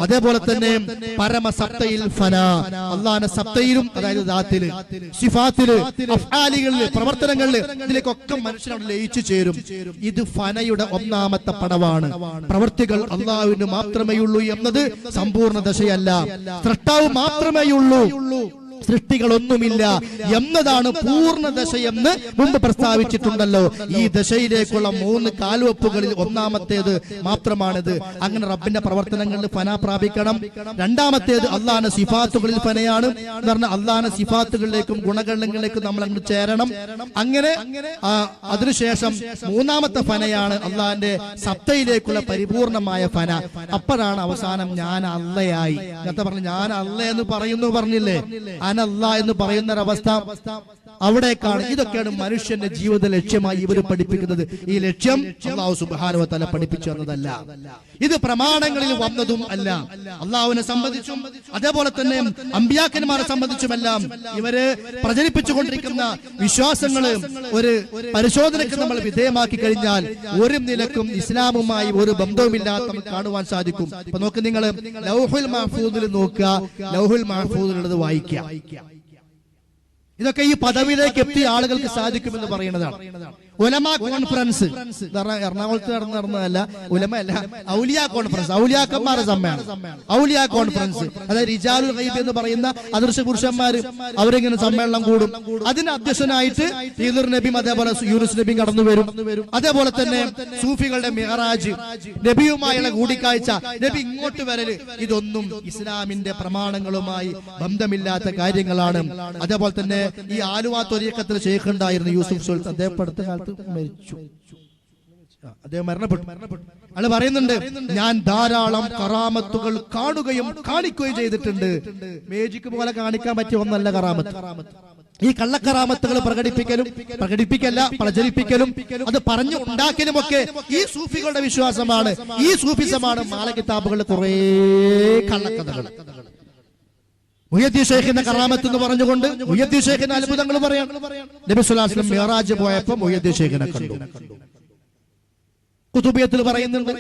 അതേപോലെ തന്നെ പരമസത്തയിൽ ഫന. അള്ളാന്റെ സത്തയിലും, അതായത് ദാത്തില്, സിഫാത്തില്, അഫ്ആലികളില്, പ്രവർത്തനങ്ങളില്, ഇതിലേക്കൊക്കെ മനുഷ്യൻ അവിടെ ലയിച്ചു ചേരും. ഇത് ഫനയുടെ ഒന്നാമത്തെ പടവാണ്. പ്രവർത്തികൾ അള്ളാഹുവിന് മാത്രമേ ഉള്ളൂ എന്നത് സമ്പൂർണ്ണ ദശയല്ല, സ്രഷ്ടാവ് മാത്രമേയുള്ളൂ, സൃഷ്ടികളൊന്നുമില്ല എന്നതാണ് പൂർണ്ണ ദശയെന്ന് മുമ്പ് പ്രസ്താവിച്ചിട്ടുണ്ടല്ലോ. ഈ ദശയിലേക്കുള്ള 3 കാൽവെപ്പുകളിൽ ഒന്നാമത്തേത് മാത്രമാണിത്. അങ്ങനെ റബ്ബിന്റെ പ്രവർത്തനങ്ങളിൽ ഫന പ്രാപിക്കണം. രണ്ടാമത്തേത് അള്ളാഹുവിന്റെ സിഫാത്തുകളിൽ ഫനയാണ് എന്ന് പറഞ്ഞാൽ അള്ളാഹുവിന്റെ സിഫാത്തുകളിലേക്കും ഗുണഗണങ്ങളിലേക്കും നമ്മൾ അങ്ങ് ചേരണം. അങ്ങനെ അതിനുശേഷം മൂന്നാമത്തെ ഫനയാണ് അള്ളാഹിന്റെ സത്തയിലേക്കുള്ള പരിപൂർണമായ ഫന. അപ്പോഴാണ് അവസാനം ഞാൻ അള്ളയായി. നേരത്തെ പറഞ്ഞു ഞാൻ അള്ള എന്ന് പറയുന്നു പറഞ്ഞില്ലേ, അനല്ല എന്ന് പറയുന്നൊരവസ്ഥ അവിടേക്കാണ്. ഇതൊക്കെയാണ് മനുഷ്യന്റെ ജീവിത ലക്ഷ്യമായി ഇവർ പഠിപ്പിക്കുന്നത്. ഈ ലക്ഷ്യം അല്ലാഹു സുബ്ഹാനഹു വ തആല പഠിപ്പിച്ചു തന്നതല്ല, ഇത് പ്രമാണങ്ങളിൽ വന്നതും അല്ല. അള്ളാഹുവിനെ സംബന്ധിച്ചും അതേപോലെ തന്നെ അമ്പിയാക്കന്മാരെ സംബന്ധിച്ചുമെല്ലാം ഇവര് പ്രചരിപ്പിച്ചുകൊണ്ടിരിക്കുന്ന വിശ്വാസങ്ങള് ഒരു പരിശോധനയ്ക്ക് നമ്മൾ വിധേയമാക്കി കഴിഞ്ഞാൽ ഒരു നിലക്കും ഇസ്ലാമുമായി ഒരു ബന്ധവുമില്ലാത്ത നമുക്ക് കാണുവാൻ സാധിക്കും. ഇപ്പൊ നോക്ക്, നിങ്ങൾ ലൗഹുൽ മഹ്ഫൂദിൽ നോക്കുക, ലൗഹുൽ മഹ്ഫൂദിലുള്ളത് വായിക്കുക. ഇതൊക്കെ ഈ പദവിയിലേക്ക് എത്തിയ ആളുകൾക്ക് സാധിക്കുമെന്ന് പറയുന്നതാണ്. ഉലമ കോൺഫറൻസ് എറണാകുളത്ത് നടന്നതല്ല, ഉലമ അല്ല, ഔലിയ കോൺഫറൻസ്, ഔലിയാക്കന്മാരുടെ സമ്മേളനം, ഔലിയ കോൺഫറൻസ്. അതായത് റിജാലുൽ ഗൈബ് എന്ന് പറയുന്ന അദൃശ്യ പുരുഷന്മാര് അവരിങ്ങനെ സമ്മേളനം കൂടും. അതിന് അധ്യക്ഷനായിട്ട് ഈദുർ നബിയും അതേപോലെ യൂനുസ് നബിയും കടന്നു വരും. അതേപോലെ തന്നെ സൂഫികളുടെ മിഅറാജ്, നബിയുമായുള്ള കൂടിക്കാഴ്ച, നബി ഇങ്ങോട്ട് വരല്, ഇതൊന്നും ഇസ്ലാമിന്റെ പ്രമാണങ്ങളുമായി ബന്ധമില്ലാത്ത കാര്യങ്ങളാണ്. അതേപോലെ തന്നെ ഈ ആലുവ ത്വരീഖത്തിൽ ശൈഖ് ഉണ്ടായിരുന്നു യൂസുഫ് സുൽത്താൻ, അദ്ദേഹം അടുത്ത കാലത്ത് മരിച്ചു, അദ്ദേഹം മരണപ്പെട്ടു. അയാൾ പറയുന്നുണ്ട്, ഞാൻ ധാരാളം കറാമത്തുകൾ കാണുകയും കാണിക്കുകയും ചെയ്തിട്ടുണ്ട്. മേജിക്ക് പോലെ കാണിക്കാൻ പറ്റിയ ഒന്നല്ല കറാമത്ത്. ഈ കള്ളക്കറാമത്തുകൾ പ്രചരിപ്പിക്കലും അത് പറഞ്ഞു ഉണ്ടാക്കലും ഒക്കെ ഈ സൂഫികളുടെ വിശ്വാസമാണ്. ഈ സൂഫിസമാണ് മാല കിതാബുകളിൽ കുറെ കള്ളക്കഥകൾ. മുഹ്യിദ്ദീൻ ശൈഖിന്റെ കറാമത്ത് എന്ന് പറഞ്ഞുകൊണ്ട് മുഹ്യിദ്ദീൻ ശൈഖിന്റെ അത്ഭുതങ്ങൾ പറയാം. നബി സ്വല്ലല്ലാഹു അലൈഹി വസല്ലം മിഅ്റാജ് പോയപ്പോൾ മുഹ്യിദ്ദീൻ ശൈഖിനെ കണ്ടു. കുതുബിയത്തിൽ പറയുന്നുണ്ട്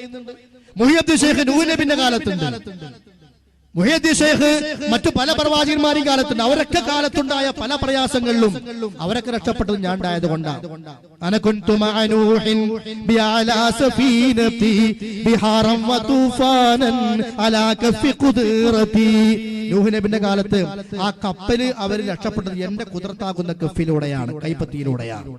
മുഹ്യിദ്ദീൻ ശൈഖ് നൂഹ് നബിയുടെ കാലത്തുണ്ട്, മുഹ്യിദ്ദീൻ ശൈഖ് മറ്റു പല പ്രവാചകന്മാരും കാലത്തുണ്ട്. അവരൊക്കെ കാലത്തുണ്ടായ പല പ്രയാസങ്ങളിലും അവരൊക്കെ രക്ഷപ്പെട്ടത് ഞാൻ ഉണ്ടായത് കൊണ്ടാണ്. അനകുന്തു മഅ നൂഹിൻ ബിഅലാ സഫീനതി ബിഹാറൻ വതൂഫാനൻ അലാ കഫി ഖുദ്റതി. നൂഹ് നബിയുടെ കാലത്ത് ആ കപ്പല് അവർ രക്ഷപ്പെട്ടത് എന്റെ കുതിർത്താകുന്ന കഫിലൂടെയാണ്, കൈപ്പത്തിയിലൂടെയാണ്.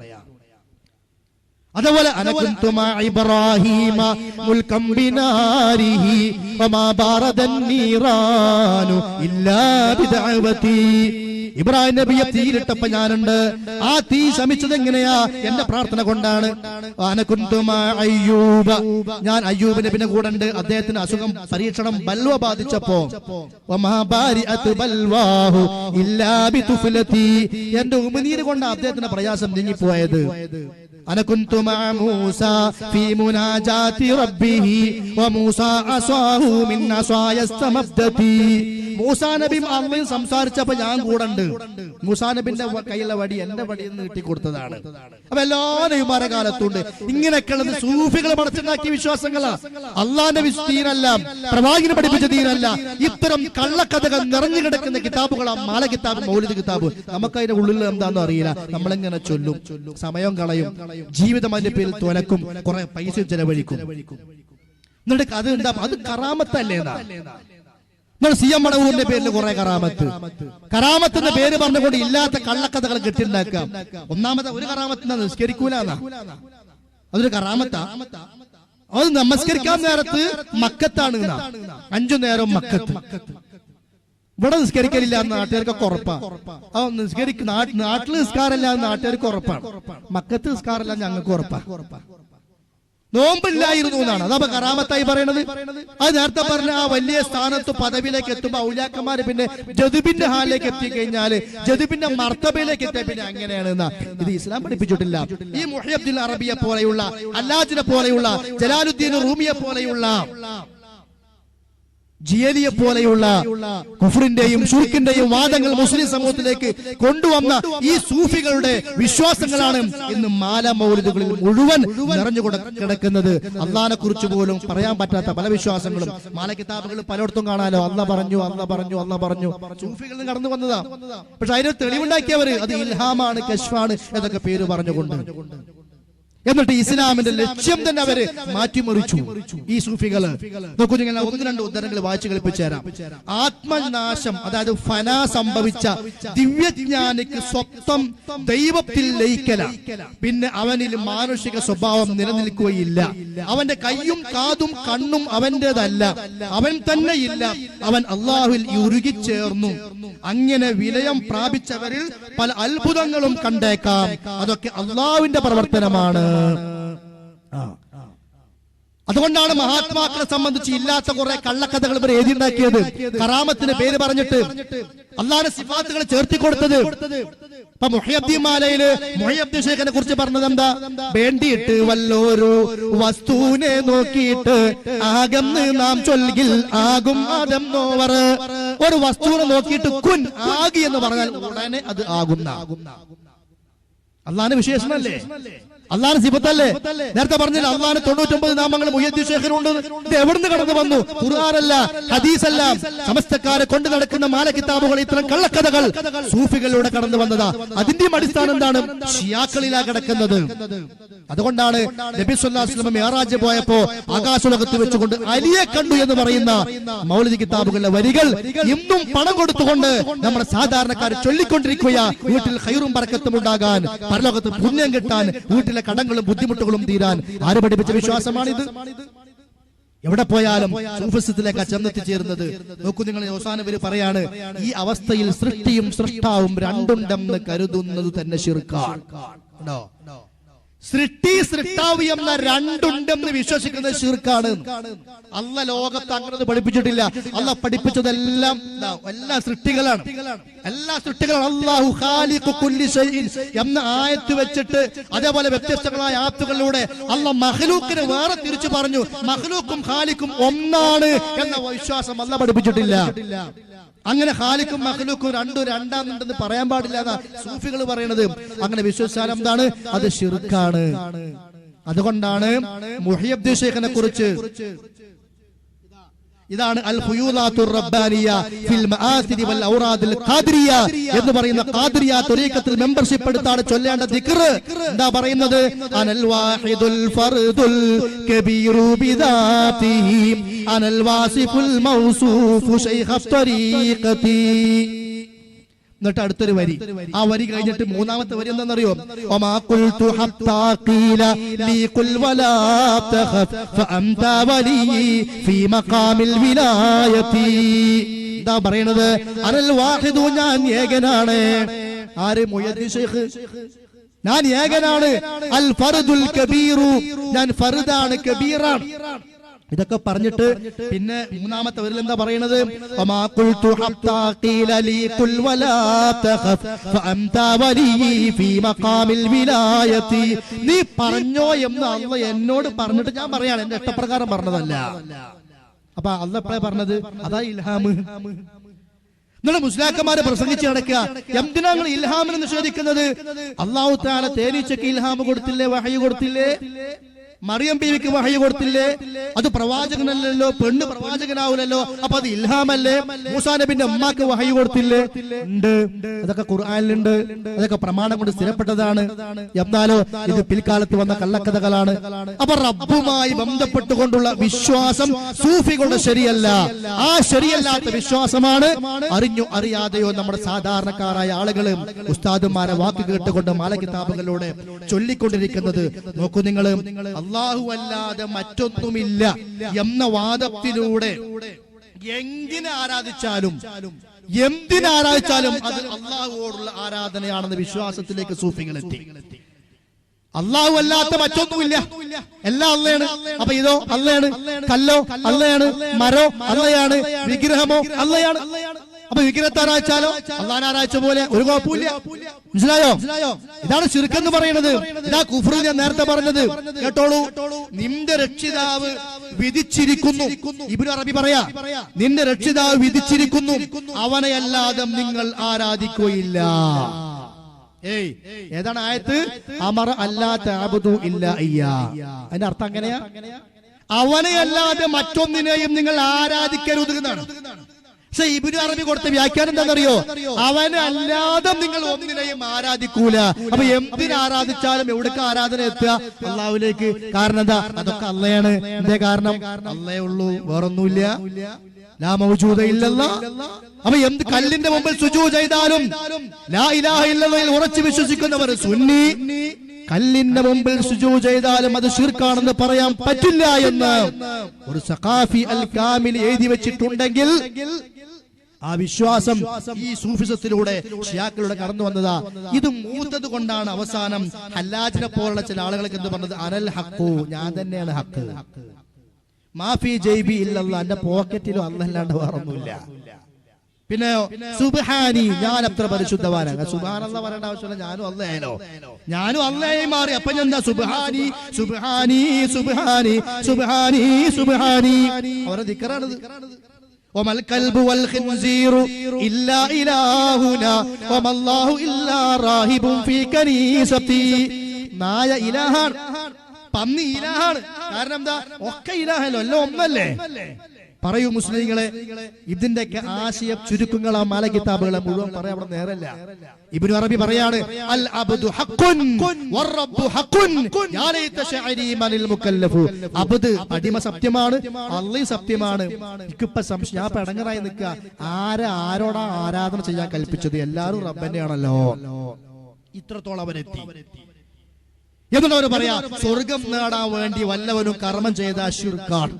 അതുപോലെ അനകുന്തു മഅ ഇബ്രാഹീമ മുൽകം ബിനാരിഹി വമാ ബാറദൻ നീറാനു ഇല്ലാ ബിദഅവതി. ഇബ്രാഹിം നബിയെ തീയിലിട്ടപ്പോ ഞാനുണ്ട്. ആ തീ ശമിച്ചത് എങ്ങനെയാ? എന്റെ പ്രാർത്ഥന കൊണ്ടാണ്. അനകുന്തു മഅ അയ്യൂബ, ഞാൻ അയ്യൂബ് നബിയുടെ കൂടെ ഉണ്ട്. അദ്ദേഹത്തിന് അസുഖം, പരീക്ഷണം, ബൽവ ബാധിച്ചപ്പോ വമാ ബാരിഅതു ബൽവാഹു ഇല്ലാ ബിതുഫ്ലതി, എന്റെ ഉമിനീര് കൊണ്ട് അദ്ദേഹത്തിന്റെ പ്രയാസം നീങ്ങിപ്പോയത്. അനകുന്തു മഅ മൂസ ഫീ മുനാജാതി റബ്ബിഹി വമൂസ അസാഹു മിൻ അസായസ്തമദ്ദതി. മൂസാ നബിയും അള്ളയും സംസാരിച്ചപ്പോ ഞാൻ കൂടണ്ട്. മൂസാ നബിന്റെ കയ്യിലെ വടി എന്റെ വടിയിൽ നിന്ന് കിട്ടിക്കൊടുത്തതാണ്. അപ്പൊ എല്ലാ നബിമാരുടെ കാലത്തുണ്ട്. ഇങ്ങനെയൊക്കെയുള്ളത് സൂഫികൾ പടച്ചുണ്ടാക്കിയ വിശ്വാസങ്ങളാ. അള്ളാന്റെ ദീനല്ല, പ്രവാചകനെ പഠിപ്പിച്ച ദീനല്ല. ഇത്തരം കള്ളക്കഥകൾ നിറഞ്ഞു കിടക്കുന്ന കിതാബുകളാ മാല കിതാബ്, മൗലിദ് കിതാബ്. നമുക്ക് അതിന്റെ ഉള്ളിൽ എന്താണെന്ന് അറിയില്ല. നമ്മളെങ്ങനെ ചൊല്ലും, സമയം കളയും, ജീവിതം അതിന്റെ പേരിൽ തുലക്കും, കുറെ പൈസ ചെലവഴിക്കും. എന്നിട്ട് അത് എന്താ, അത് കറാമത്തല്ലേ? സി എം മടവൂരിന്റെ പേരിൽ കുറെ കറാമത്തിന്റെ പേര് പറഞ്ഞുകൊണ്ട് ഇല്ലാത്ത കള്ളക്കഥകൾ കെട്ടിണ്ടാക്കാം. ഒന്നാമത്തെ ഒരു കറാമത്ത് നിസ്കരിക്കൂല, അതൊരു കറാമത്താ. അത് നമസ്കരിക്കാൻ നേരത്ത് മക്കത്താണ്, 5 നേരം മക്കത്ത്. ഇവിടെ നിസ്കരിക്കലില്ല എന്ന് നാട്ടുകാർക്കൊക്കെ ഉറപ്പാ. നാട്ടിൽ നിസ്കാരമില്ല എന്ന് നാട്ടുകാർക്ക് ഉറപ്പാണ്. മക്കത്ത് നിസ്കാരമില്ല ഞങ്ങൾക്ക് ഉറപ്പാ. നോമ്പില്ലായിരുന്നു എന്നാണ്. അതപ്പോ കറാമത്തായി പറയണത്. അത് നേരത്തെ പറഞ്ഞ ആ വലിയ സ്ഥാനത്ത് പദവിയിലേക്ക് എത്തുമ്പോ ഔലിയാക്കന്മാര് പിന്നെ ജദുബിന്റെ ഹാലിലേക്ക് എത്തിക്കഴിഞ്ഞാല് ജദുബിന്റെ മർത്തബയിലേക്ക് എത്തിയ പിന്നെ അങ്ങനെയാണ്. ഇത് ഇസ്ലാം പഠിപ്പിച്ചിട്ടില്ല. ഈ മുഹ്യിദ്ദീൻ അറബിയെ പോലെയുള്ള, അല്ലാജിനെ പോലെയുള്ള, ജലാലുദ്ദീൻ റൂമിയെ പോലെയുള്ള, ജിയലിയെ പോലെയുള്ള കുഫറിന്റെയും ശുർക്കിന്റെയും വാദങ്ങൾ മുസ്ലിം സമൂഹത്തിലേക്ക് കൊണ്ടുവന്ന ഈ സൂഫികളുടെ വിശ്വാസങ്ങളാണ് ഇന്ന് മാല മൗലിദുകളിൽ മുഴുവൻ നിറഞ്ഞു കിടക്കുന്നത്. അള്ളാഹിനെ കുറിച്ച് പോലും പറയാൻ പറ്റാത്ത പല വിശ്വാസങ്ങളും മാല കിതാബുകൾ പലയിടത്തും കാണാലോ. അള്ളാ പറഞ്ഞു, അള്ളാ പറഞ്ഞു, അള്ളാ പറഞ്ഞു. സൂഫികളിൽ കടന്നു വന്നതാ. പക്ഷെ അതിന് തെളിവുണ്ടാക്കിയവര് അത് ഇൽഹാമാണ്, കശ്ഫാണ് എന്നൊക്കെ പേര് പറഞ്ഞുകൊണ്ട് എന്നിട്ട് ഇസ്ലാമിന്റെ ലക്ഷ്യം തന്നെ അവര് മാറ്റിമറിച്ചു. ഈ സൂഫികള് നോക്കൂ, നിങ്ങൾ ഒന്ന് രണ്ട് ഉദാഹരണങ്ങൾ വായിച്ചു കേൾപ്പിച്ചു തരാം. ആത്മനാശം, അതായത് ഫന സംഭവിച്ച ദിവ്യജ്ഞാനിക്ക് സ്വന്തം ദൈവത്തിൽ ലയിക്കല, പിന്നെ അവനിൽ മാനുഷിക സ്വഭാവം നിലനിൽക്കുകയില്ല. അവന്റെ കയ്യും കാതും കണ്ണും അവന്റേതല്ല, അവൻ തന്നെ ഇല്ല, അവൻ അള്ളാഹുവിൽ ഉരുകിച്ചേർന്നു. അങ്ങനെ വിലയം പ്രാപിച്ചവരിൽ പല അത്ഭുതങ്ങളും കണ്ടേക്കാം. അതൊക്കെ അള്ളാഹുവിന്റെ പ്രവർത്തനമാണ്. അതുകൊണ്ടാണ് മഹാത്മാക്കളെ സംബന്ധിച്ച് ഇല്ലാത്ത കുറെ കള്ളക്കഥകൾ ഇവർ എഴുതിണ്ടാക്കിയത്. കറാമത്തിന് പേര് പറഞ്ഞിട്ട് അള്ളാഹുവിന്റെ സിഫാത്തുകൾ ചേർത്തി കൊടുത്തത്. ഇപ്പൊ മുഹയ്യദ്ദീൻ മാലയില് മുഹയ്യദ്ദീൻ ശൈഖിനെ കുറിച്ച് പറഞ്ഞത് എന്താ? വേണ്ടിയിട്ട് വല്ലോരു വസ്തുവിനെ നോക്കിയിട്ട് ആകെന്ന് നാം ചൊല്ലിൽ ആകും ആദം നോവർ. ഒരു വസ്തുവിനെ നോക്കിയിട്ട് കുൻ ആകി എന്ന് പറഞ്ഞാൽ ഉടനെ അത് ആകുന്ന അള്ളാഹിന്റെ വിശേഷണല്ലേ, അള്ളാഹിന്റെ സിഫത്തല്ലേ? നേരത്തെ പറഞ്ഞില്ല അള്ളാഹിന് 99 നാമങ്ങൾ മുഹയ്യദ്ദീൻ ശൈഖിനുണ്ട്. ഇത് എവിടുന്ന് കടന്നു വന്നു? ഖുർആനല്ല, ഹദീസല്ല, സമസ്തക്കാരെ കൊണ്ട് നടക്കുന്ന മാല കിതാബുകൾ, ഇത്തരം കള്ളക്കഥകൾ സൂഫികളിലൂടെ കടന്നു വന്നതാ. അതിന്റെയും അടിസ്ഥാനം എന്താണ്? ഷിയാക്കളിലാ കിടക്കുന്നത്. അതുകൊണ്ടാണ് നബി സല്ലല്ലാഹു അലൈഹി വസല്ലം മിഅ്റാജ് പോയപ്പോ ആകാശലോകത്ത് വെച്ചുകൊണ്ട് അലിയെ കണ്ടു എന്ന് പറയുന്ന മൗലിദ് കിതാബുകളിലെ വരികൾ ഇന്നും പണം കൊടുത്തുകൊണ്ട് നമ്മുടെ സാധാരണക്കാർ ചൊല്ലിക്കൊണ്ടിരിക്കുകയാ. വീട്ടിൽ ഖൈറും ബറക്കത്തും ഉണ്ടാകാൻ, പരലോകത്ത് പുണ്യം കിട്ടാൻ, വീട്ടിലെ കടങ്ങളും ബുദ്ധിമുട്ടുകളും തീരാൻ. ആര് പഠിപ്പിച്ച വിശ്വാസമാണിത്? എവിടെ പോയാലും സൂഫിസത്തിലേക്ക് ചെന്നെത്തിച്ചേരുന്നത്. നോക്കൂ നിങ്ങൾ, അവസാനം ഇവര് പറയാണ്, ഈ അവസ്ഥയിൽ സൃഷ്ടിയും സൃഷ്ടാവും രണ്ടുണ്ടെന്ന് കരുതുന്നത് തന്നെ ശിർക്കാണ്. സൃഷ്ടി സൃഷ്ടാവ് എന്ന രണ്ടുണ്ടെന്ന് വിശ്വസിക്കുന്നത് ശിർക്കാണ്. അല്ലാഹ് ലോകത്ത് അങ്ങനെ പഠിപ്പിച്ചിട്ടില്ല. അല്ലാഹ് പഠിപ്പിച്ചതെല്ലാം എല്ലാ സൃഷ്ടികളാണ്, എല്ലാ സൃഷ്ടികളാണ്. അല്ലാഹു ഖാലിഖു കുല്ലി ഷൈഇൻ എന്ന ആയത്ത് വെച്ചിട്ട്, അതേപോലെ വ്യത്യസ്തങ്ങളായ ആയത്തുകളിലൂടെ അല്ലാഹ് മഖ്ലൂക്കിനെ വേറെ തിരിച്ചു പറഞ്ഞു. മഖ്ലൂക്കും ഖാലിഖും ഒന്നാണ് എന്ന വിശ്വാസം അല്ലാഹ് പഠിപ്പിച്ചിട്ടില്ല. അങ്ങനെ ഖാലിഖും മഖ്ലൂക്കും രണ്ടാണെന്ന് പറയാൻ പാടില്ല എന്നാ സൂഫികൾ പറയുന്നത്. അങ്ങനെ വിശ്വസിച്ചാൽ എന്താണ്? അത് ശിർക്കാണ്. അതുകൊണ്ടാണ് മുഹയ്യദ്ദീൻ ശൈഖിനെ കുറിച്ച് ഇതാണ് അൽ ഖുയൂലാത്തുർ റബ്ബാനിയ ഫിൽ മആസിരി വൽ ഔറാദിൽ ഖാദിരിയ എന്ന് പറയുന്ന ഖാദിരിയ തരീഖത്തിൽ മെമ്പർഷിപ്പ് എടുത്താണ് ചൊല്ലേണ്ട ദിക്ർ. എന്താ പറയുന്നത്? അനൽ വാഹിദുൽ ഫർദുൽ കബീറു ബിദാതിഹി അനൽ വാസിഫുൽ മൗസൂഫു ശൈഖ തരീഖതി. എന്നിട്ട് അടുത്തൊരു വരി, ആ വരി കഴിഞ്ഞിട്ട് മൂന്നാമത്തെ വരി എന്താണെന്നറിയോ? വമാ ഖുൽതു ഹത്താ ഖീല ലീ ഖുൽ വലാ തഖഫ് ഫഅൻത വലി ഫീ മഖാമിൽ വിലായതി. എന്താ പറയുന്നത്? അനൽ വാഹിദു, ഞാൻ ഏകനാണ്. ആര്? മുഹയ്യദ്ദീൻ ശൈഖ്. ഞാൻ ഏകനാണ്. അൽ ഫർദുൽ കബീറു, ഞാൻ ഫർദാണ്, കബീറാണ്. ഇതൊക്കെ പറഞ്ഞിട്ട് പിന്നെ മൂന്നാമത്തെ വരിൽ എന്താ പറയുന്നത്? വമാ ഖുൽതു ഹത്താ ഖീല ലീ ഖുൽ വലാ തഖഫ് ഫഅൻത വലി ഫീ മഖാമിൽ വിലായതി. നീ പറഞ്ഞോ എന്ന് അല്ലാഹ് എന്നോട് പറഞ്ഞിട്ട് ഞാൻ പറയാണ്, എന്റെ ഇഷ്ടപ്രകാരം പറഞ്ഞതല്ല. അപ്പൊ അല്ലാഹ് എപ്പോഴാ പറഞ്ഞത്? അതാ ഇൽഹാം. നിങ്ങളുടെ മുസ്ലിയാക്കന്മാരെ പ്രസംഗിച്ച് നടക്കുക. എന്തിനാ നിങ്ങൾ ഇൽഹാമിനെ നിഷേധിക്കുന്നത്? അല്ലാഹു തആല തേനീച്ചയ്ക്ക് ഇൽഹാം കൊടുത്തില്ലേ? വഹയി കൊടുത്തില്ലേ? മറിയം ബീവിക്ക് വഹയി കൊടുത്തില്ലേ? അത് പ്രവാചകനല്ലല്ലോ, പെണ്ണ് പ്രവാചകനാവില്ലല്ലോ, അപ്പൊ അത് ഇൽഹാമല്ലേ? മൂസാ നബിന്റെ അമ്മക്ക് വഹയി കൊടുത്തില്ലേ? ഉണ്ട്. അതൊക്കെ ഖുർആനിലുണ്ട്. അതൊക്കെ പ്രമാണം കൊണ്ട് സ്ഥിരപ്പെട്ടതാണ്. എന്നാലോ ഇത് പിൽക്കാലത്ത് വന്ന കള്ളക്കഥകളാണ്. അപ്പൊ റബ്ബുമായി ബന്ധപ്പെട്ടുകൊണ്ടുള്ള വിശ്വാസം സൂഫികളുടെ ശരിയല്ല. ആ ശരിയല്ലാത്ത വിശ്വാസമാണ് അറിഞ്ഞോ അറിയാതെയോ നമ്മുടെ സാധാരണക്കാരായ ആളുകൾ ഉസ്താദുമാരെ വാക്ക് കേട്ടുകൊണ്ട് മാല കിതാബുകളിലൂടെ ചൊല്ലിക്കൊണ്ടിരിക്കുന്നത്. നോക്കൂ നിങ്ങൾ, അല്ലാഹു അല്ലാതെ മറ്റൊന്നുമില്ല എന്ന വാദത്തിലൂടെ എന്തിനാരാധിച്ചാലും അത് അല്ലാഹുവോടുള്ള ആരാധനയാണെന്ന വിശ്വാസത്തിലേക്ക് സൂഫികളെത്തി. അല്ലാഹു അല്ലാത്ത മറ്റൊന്നുമില്ല, എല്ലാം അള്ളയാണ്. അപ്പൊ ഇതോ അള്ളയാണ്, കല്ലോ അള്ളയാണ്, മരോ അള്ളയാണ്, വിഗ്രഹമോ അള്ളയാണ്. അപ്പൊ വിഗ്രഹത്തെ ആരാധിച്ചാലോ അള്ളാഹനെ ആരാധിച്ച പോലെ ഒരു കുഴപ്പമില്ല. മനസ്സിലായോ? ഇതാണ് ശിർക്ക് പറയുന്നത്. ഇതാ കുഫ്ർ ഞാൻ നേരത്തെ പറഞ്ഞത്. കേട്ടോളൂ, നിന്റെ രക്ഷിതാവ് വിധിച്ചിരിക്കുന്നു. ഇബ്നു അറബി പറയാ, നിന്റെ രക്ഷിതാവ് വിധിച്ചിരിക്കുന്നു, അവനെ അല്ലാതെ നിങ്ങൾ ആരാധിക്കുകയില്ല. ഏതാണ് ആയത്ത്? അമറ അല്ലാ തഅബുദു ഇല്ലാ ഇയ്യാ. അതിന്റെ അർത്ഥം എങ്ങനെയാ? അവനെ അല്ലാതെ മറ്റൊന്നിനെയും നിങ്ങൾ ആരാധിക്കരുത് എന്നാണ്. പക്ഷെ ഇബ്നു അറബി കൊടുത്ത വ്യാഖ്യാനം എന്താണെന്നറിയോ? അവനെ അല്ലാതെ നിങ്ങൾ ഒന്നിനെയും ആരാധിക്കൂല. അപ്പൊ എന്തിനെ ആരാധിച്ചാലും എവിടേക്ക് ആരാധന എത്തുക? അള്ളാഹുവിലേക്ക്. കാരണം എന്താ? അതൊക്കെ അള്ളയാണ്. എന്തേ കാരണം? അള്ളേ ഉള്ളൂ, വേറൊന്നുമില്ല. ലാ മൗജൂദ ഇല്ലല്ലാഹ്. അപ്പൊ എന്ത് കല്ലിന്റെ മുമ്പിൽ സുജൂദ് ചെയ്താലും ലാ ഇലാഹ ഇല്ലല്ലാഹ് ഉറച്ചു വിശ്വസിക്കുന്നവർ സുന്നി, കല്ലിന്റെ മുമ്പിൽ സുജൂദ് ചെയ്താലും അത് ശിർക്കാണെന്ന് പറയാൻ പറ്റില്ല എന്ന് ഒരു സഖാഫി അൽ കാമിൽ എഴുതി വെച്ചിട്ടുണ്ടെങ്കിൽ ആ വിശ്വാസം ഈ സൂഫിസത്തിലൂടെ ഷിയാക്കളുടെ കടന്നു വന്നതാ. ഇത് മൂത്തത് കൊണ്ടാണ് അവസാനം ഹല്ലാജിനെ പോലുള്ള ചില ആളുകൾക്ക് എന്ത് പറഞ്ഞത്? അനൽ ഹഖു, ഞാൻ തന്നെയാണ് ഹക്ക്. മാഫി ജൈബി ഇല്ലല്ലാഹ്, എന്റെ പോക്കറ്റിലും അല്ലാണ്ട് വേറൊന്നുമില്ല. പിന്നെ സുബ്ഹാനി, ഞാൻ അത്ര പരിശുദ്ധവാനാണ്. സുബ്ഹാനല്ലാഹ് പറയേണ്ട ആവശ്യമില്ല, ഞാനും അല്ലാഹേനോ, ഞാനും അല്ലാഹേ മാറി. അപ്പൊ ഞാൻ എന്താ? സുബ്ഹാനി സുബ്ഹാനി സുബ്ഹാനി സുബ്ഹാനി സുബ്ഹാനി. അവരുടെ ദിക്റാണിത്. വമൽ കൽബു വൽ ഖിൻസീറു ഇല്ലാ ഇലാഹുനാ വമല്ലാഹു ഇല്ലാ റാഹിബുൻ ഫീ കനീസതി. നായ ഇലാഹാണ്, പന്നി ഇലാഹാണ്. കാരണം എന്താ? ഒക്കെ ഇലാഹല്ലോ, എല്ലാം ഒന്നല്ലേ? പറയൂ മുസ്ലിങ്ങളെ, ഇതിന്റെയൊക്കെ ആശയ ചുരുക്കങ്ങൾ ആ മല കിതാബുകളെ മുഴുവൻ പറയാൻ അവിടെ നേരല്ല. ഇബ്നു അറബി പറയാണ്, അൽ അബ്ദു ഹഖ്ഖുൻ വറബ്ബു ഹഖ്ഖുൻ യാ ലൈത ശഅരി മനിൽ മുകല്ലഫു. അബ്ദ് അടിമ സത്യമാണ്, അല്ലാഹ് സത്യമാണ്. എനിക്കിപ്പോ സംശയം, ഞാൻ പടങ്ങറായി നിൽക്കുക, ആരോടാ ആരാധന ചെയ്യാൻ കൽപ്പിച്ചത്? എല്ലാവരും റബ്ബന്നെയാണല്ലോ. ഇത്രത്തോളം അവനെത്തി. എന്നിട്ട് അവർ പറയാ, സ്വർഗം നേടാൻ വേണ്ടി വല്ലവനും കർമ്മം ചെയ്ത ശിർക്കാണ്.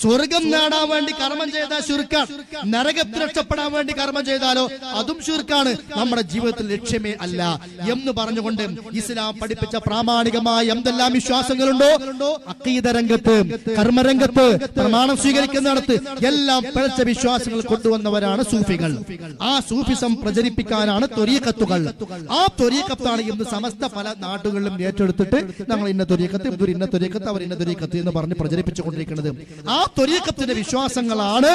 സ്വർഗം നേടാൻ വേണ്ടി കർമ്മം ചെയ്ത ശിർക്കാണ്. നരകത്തിൽ രക്ഷപ്പെടാൻ വേണ്ടി കർമ്മം ചെയ്താലോ അതും ശിർക്കാണ്. നമ്മുടെ ജീവിതത്തിൽ ലക്ഷ്യമേ അല്ല എന്ന് പറഞ്ഞുകൊണ്ട് ഇസ്ലാം പഠിപ്പിച്ച പ്രാമാണികമായ എന്തെല്ലാം വിശ്വാസങ്ങളുണ്ടോ, അഖീദ രംഗത്ത്, കർമ്മരംഗത്ത്, പ്രമാണം സ്വീകരിക്കുന്നിടത്ത് എല്ലാം പിഴച്ച വിശ്വാസങ്ങൾ കൊണ്ടുവന്നവരാണ് സൂഫികൾ. ആ സൂഫിസം പ്രചരിപ്പിക്കാനാണ് ത്വരീഖത്തുകൾ. ആ ത്വരീഖത്താണ് ഇന്ന് സമസ്ത പല നാടുകളിലും ഏറ്റെടുത്തിട്ട് ഞങ്ങൾ ഇന്ന ത്വരീഖത്ത്, ഇവർ ഇന്ന ത്വരീഖത്ത്, അവർ ഇന്ന ത്വരീഖത്ത് എന്ന് പറഞ്ഞ് പ്രചരിപ്പിച്ചുകൊണ്ടിരിക്കുന്നത്. ആ ത്വരീഖത്തിന്റെ വിശ്വാസങ്ങളാണ്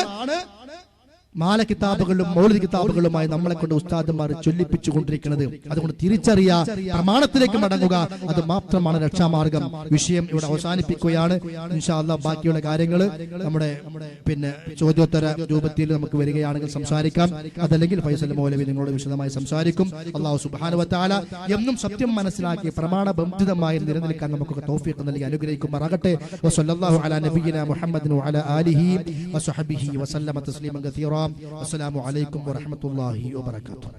മാല കിതാബുകളും മൗലിദ് കിതാബുകളുമായി നമ്മളെ കൊണ്ട് ഉസ്താദന്മാർ ചൊല്ലിപ്പിച്ചുകൊണ്ടിരിക്കുന്നത്. അതുകൊണ്ട് തിരിച്ചറിയാ, പ്രമാണത്തിലേക്ക് മടങ്ങുക, അത് മാത്രമാണ് രക്ഷാമാർഗം. വിഷയം ഇവിടെ അവസാനിപ്പിക്കുകയാണ്. ഇൻഷാ അല്ലാഹ് ബാക്കിയുള്ള കാര്യങ്ങൾ നമ്മുടെ പിന്നെ ചോദ്യോത്തര രൂപത്തിൽ നമുക്ക് വരികയാണെങ്കിൽ സംസാരിക്കാം. അതല്ലെങ്കിൽ ഫൈസൽ മൗലവി നിങ്ങളോട് വിശദമായി സംസാരിക്കും. അല്ലാഹു സുബ്ഹാനഹു വ തആല എന്നും സത്യം മനസ്സിലാക്കി പ്രമാണബന്ധിതമായി നിലനിൽക്കാൻ നമുക്ക് തൗഫീഖ് നൽകി അനുഗ്രഹിക്കുമാറാകട്ടെ. വസല്ലല്ലാഹു അലാ നബിയിനാ മുഹമ്മദിൻ വഅലാ ആലിഹി വസഹബിഹി വസല്ലമ തസ്ലീമൻ കസീറാ. അസ്സലാമു അലൈക്കും വറഹ്മത്തുള്ളാഹി വബറകാതുഹു.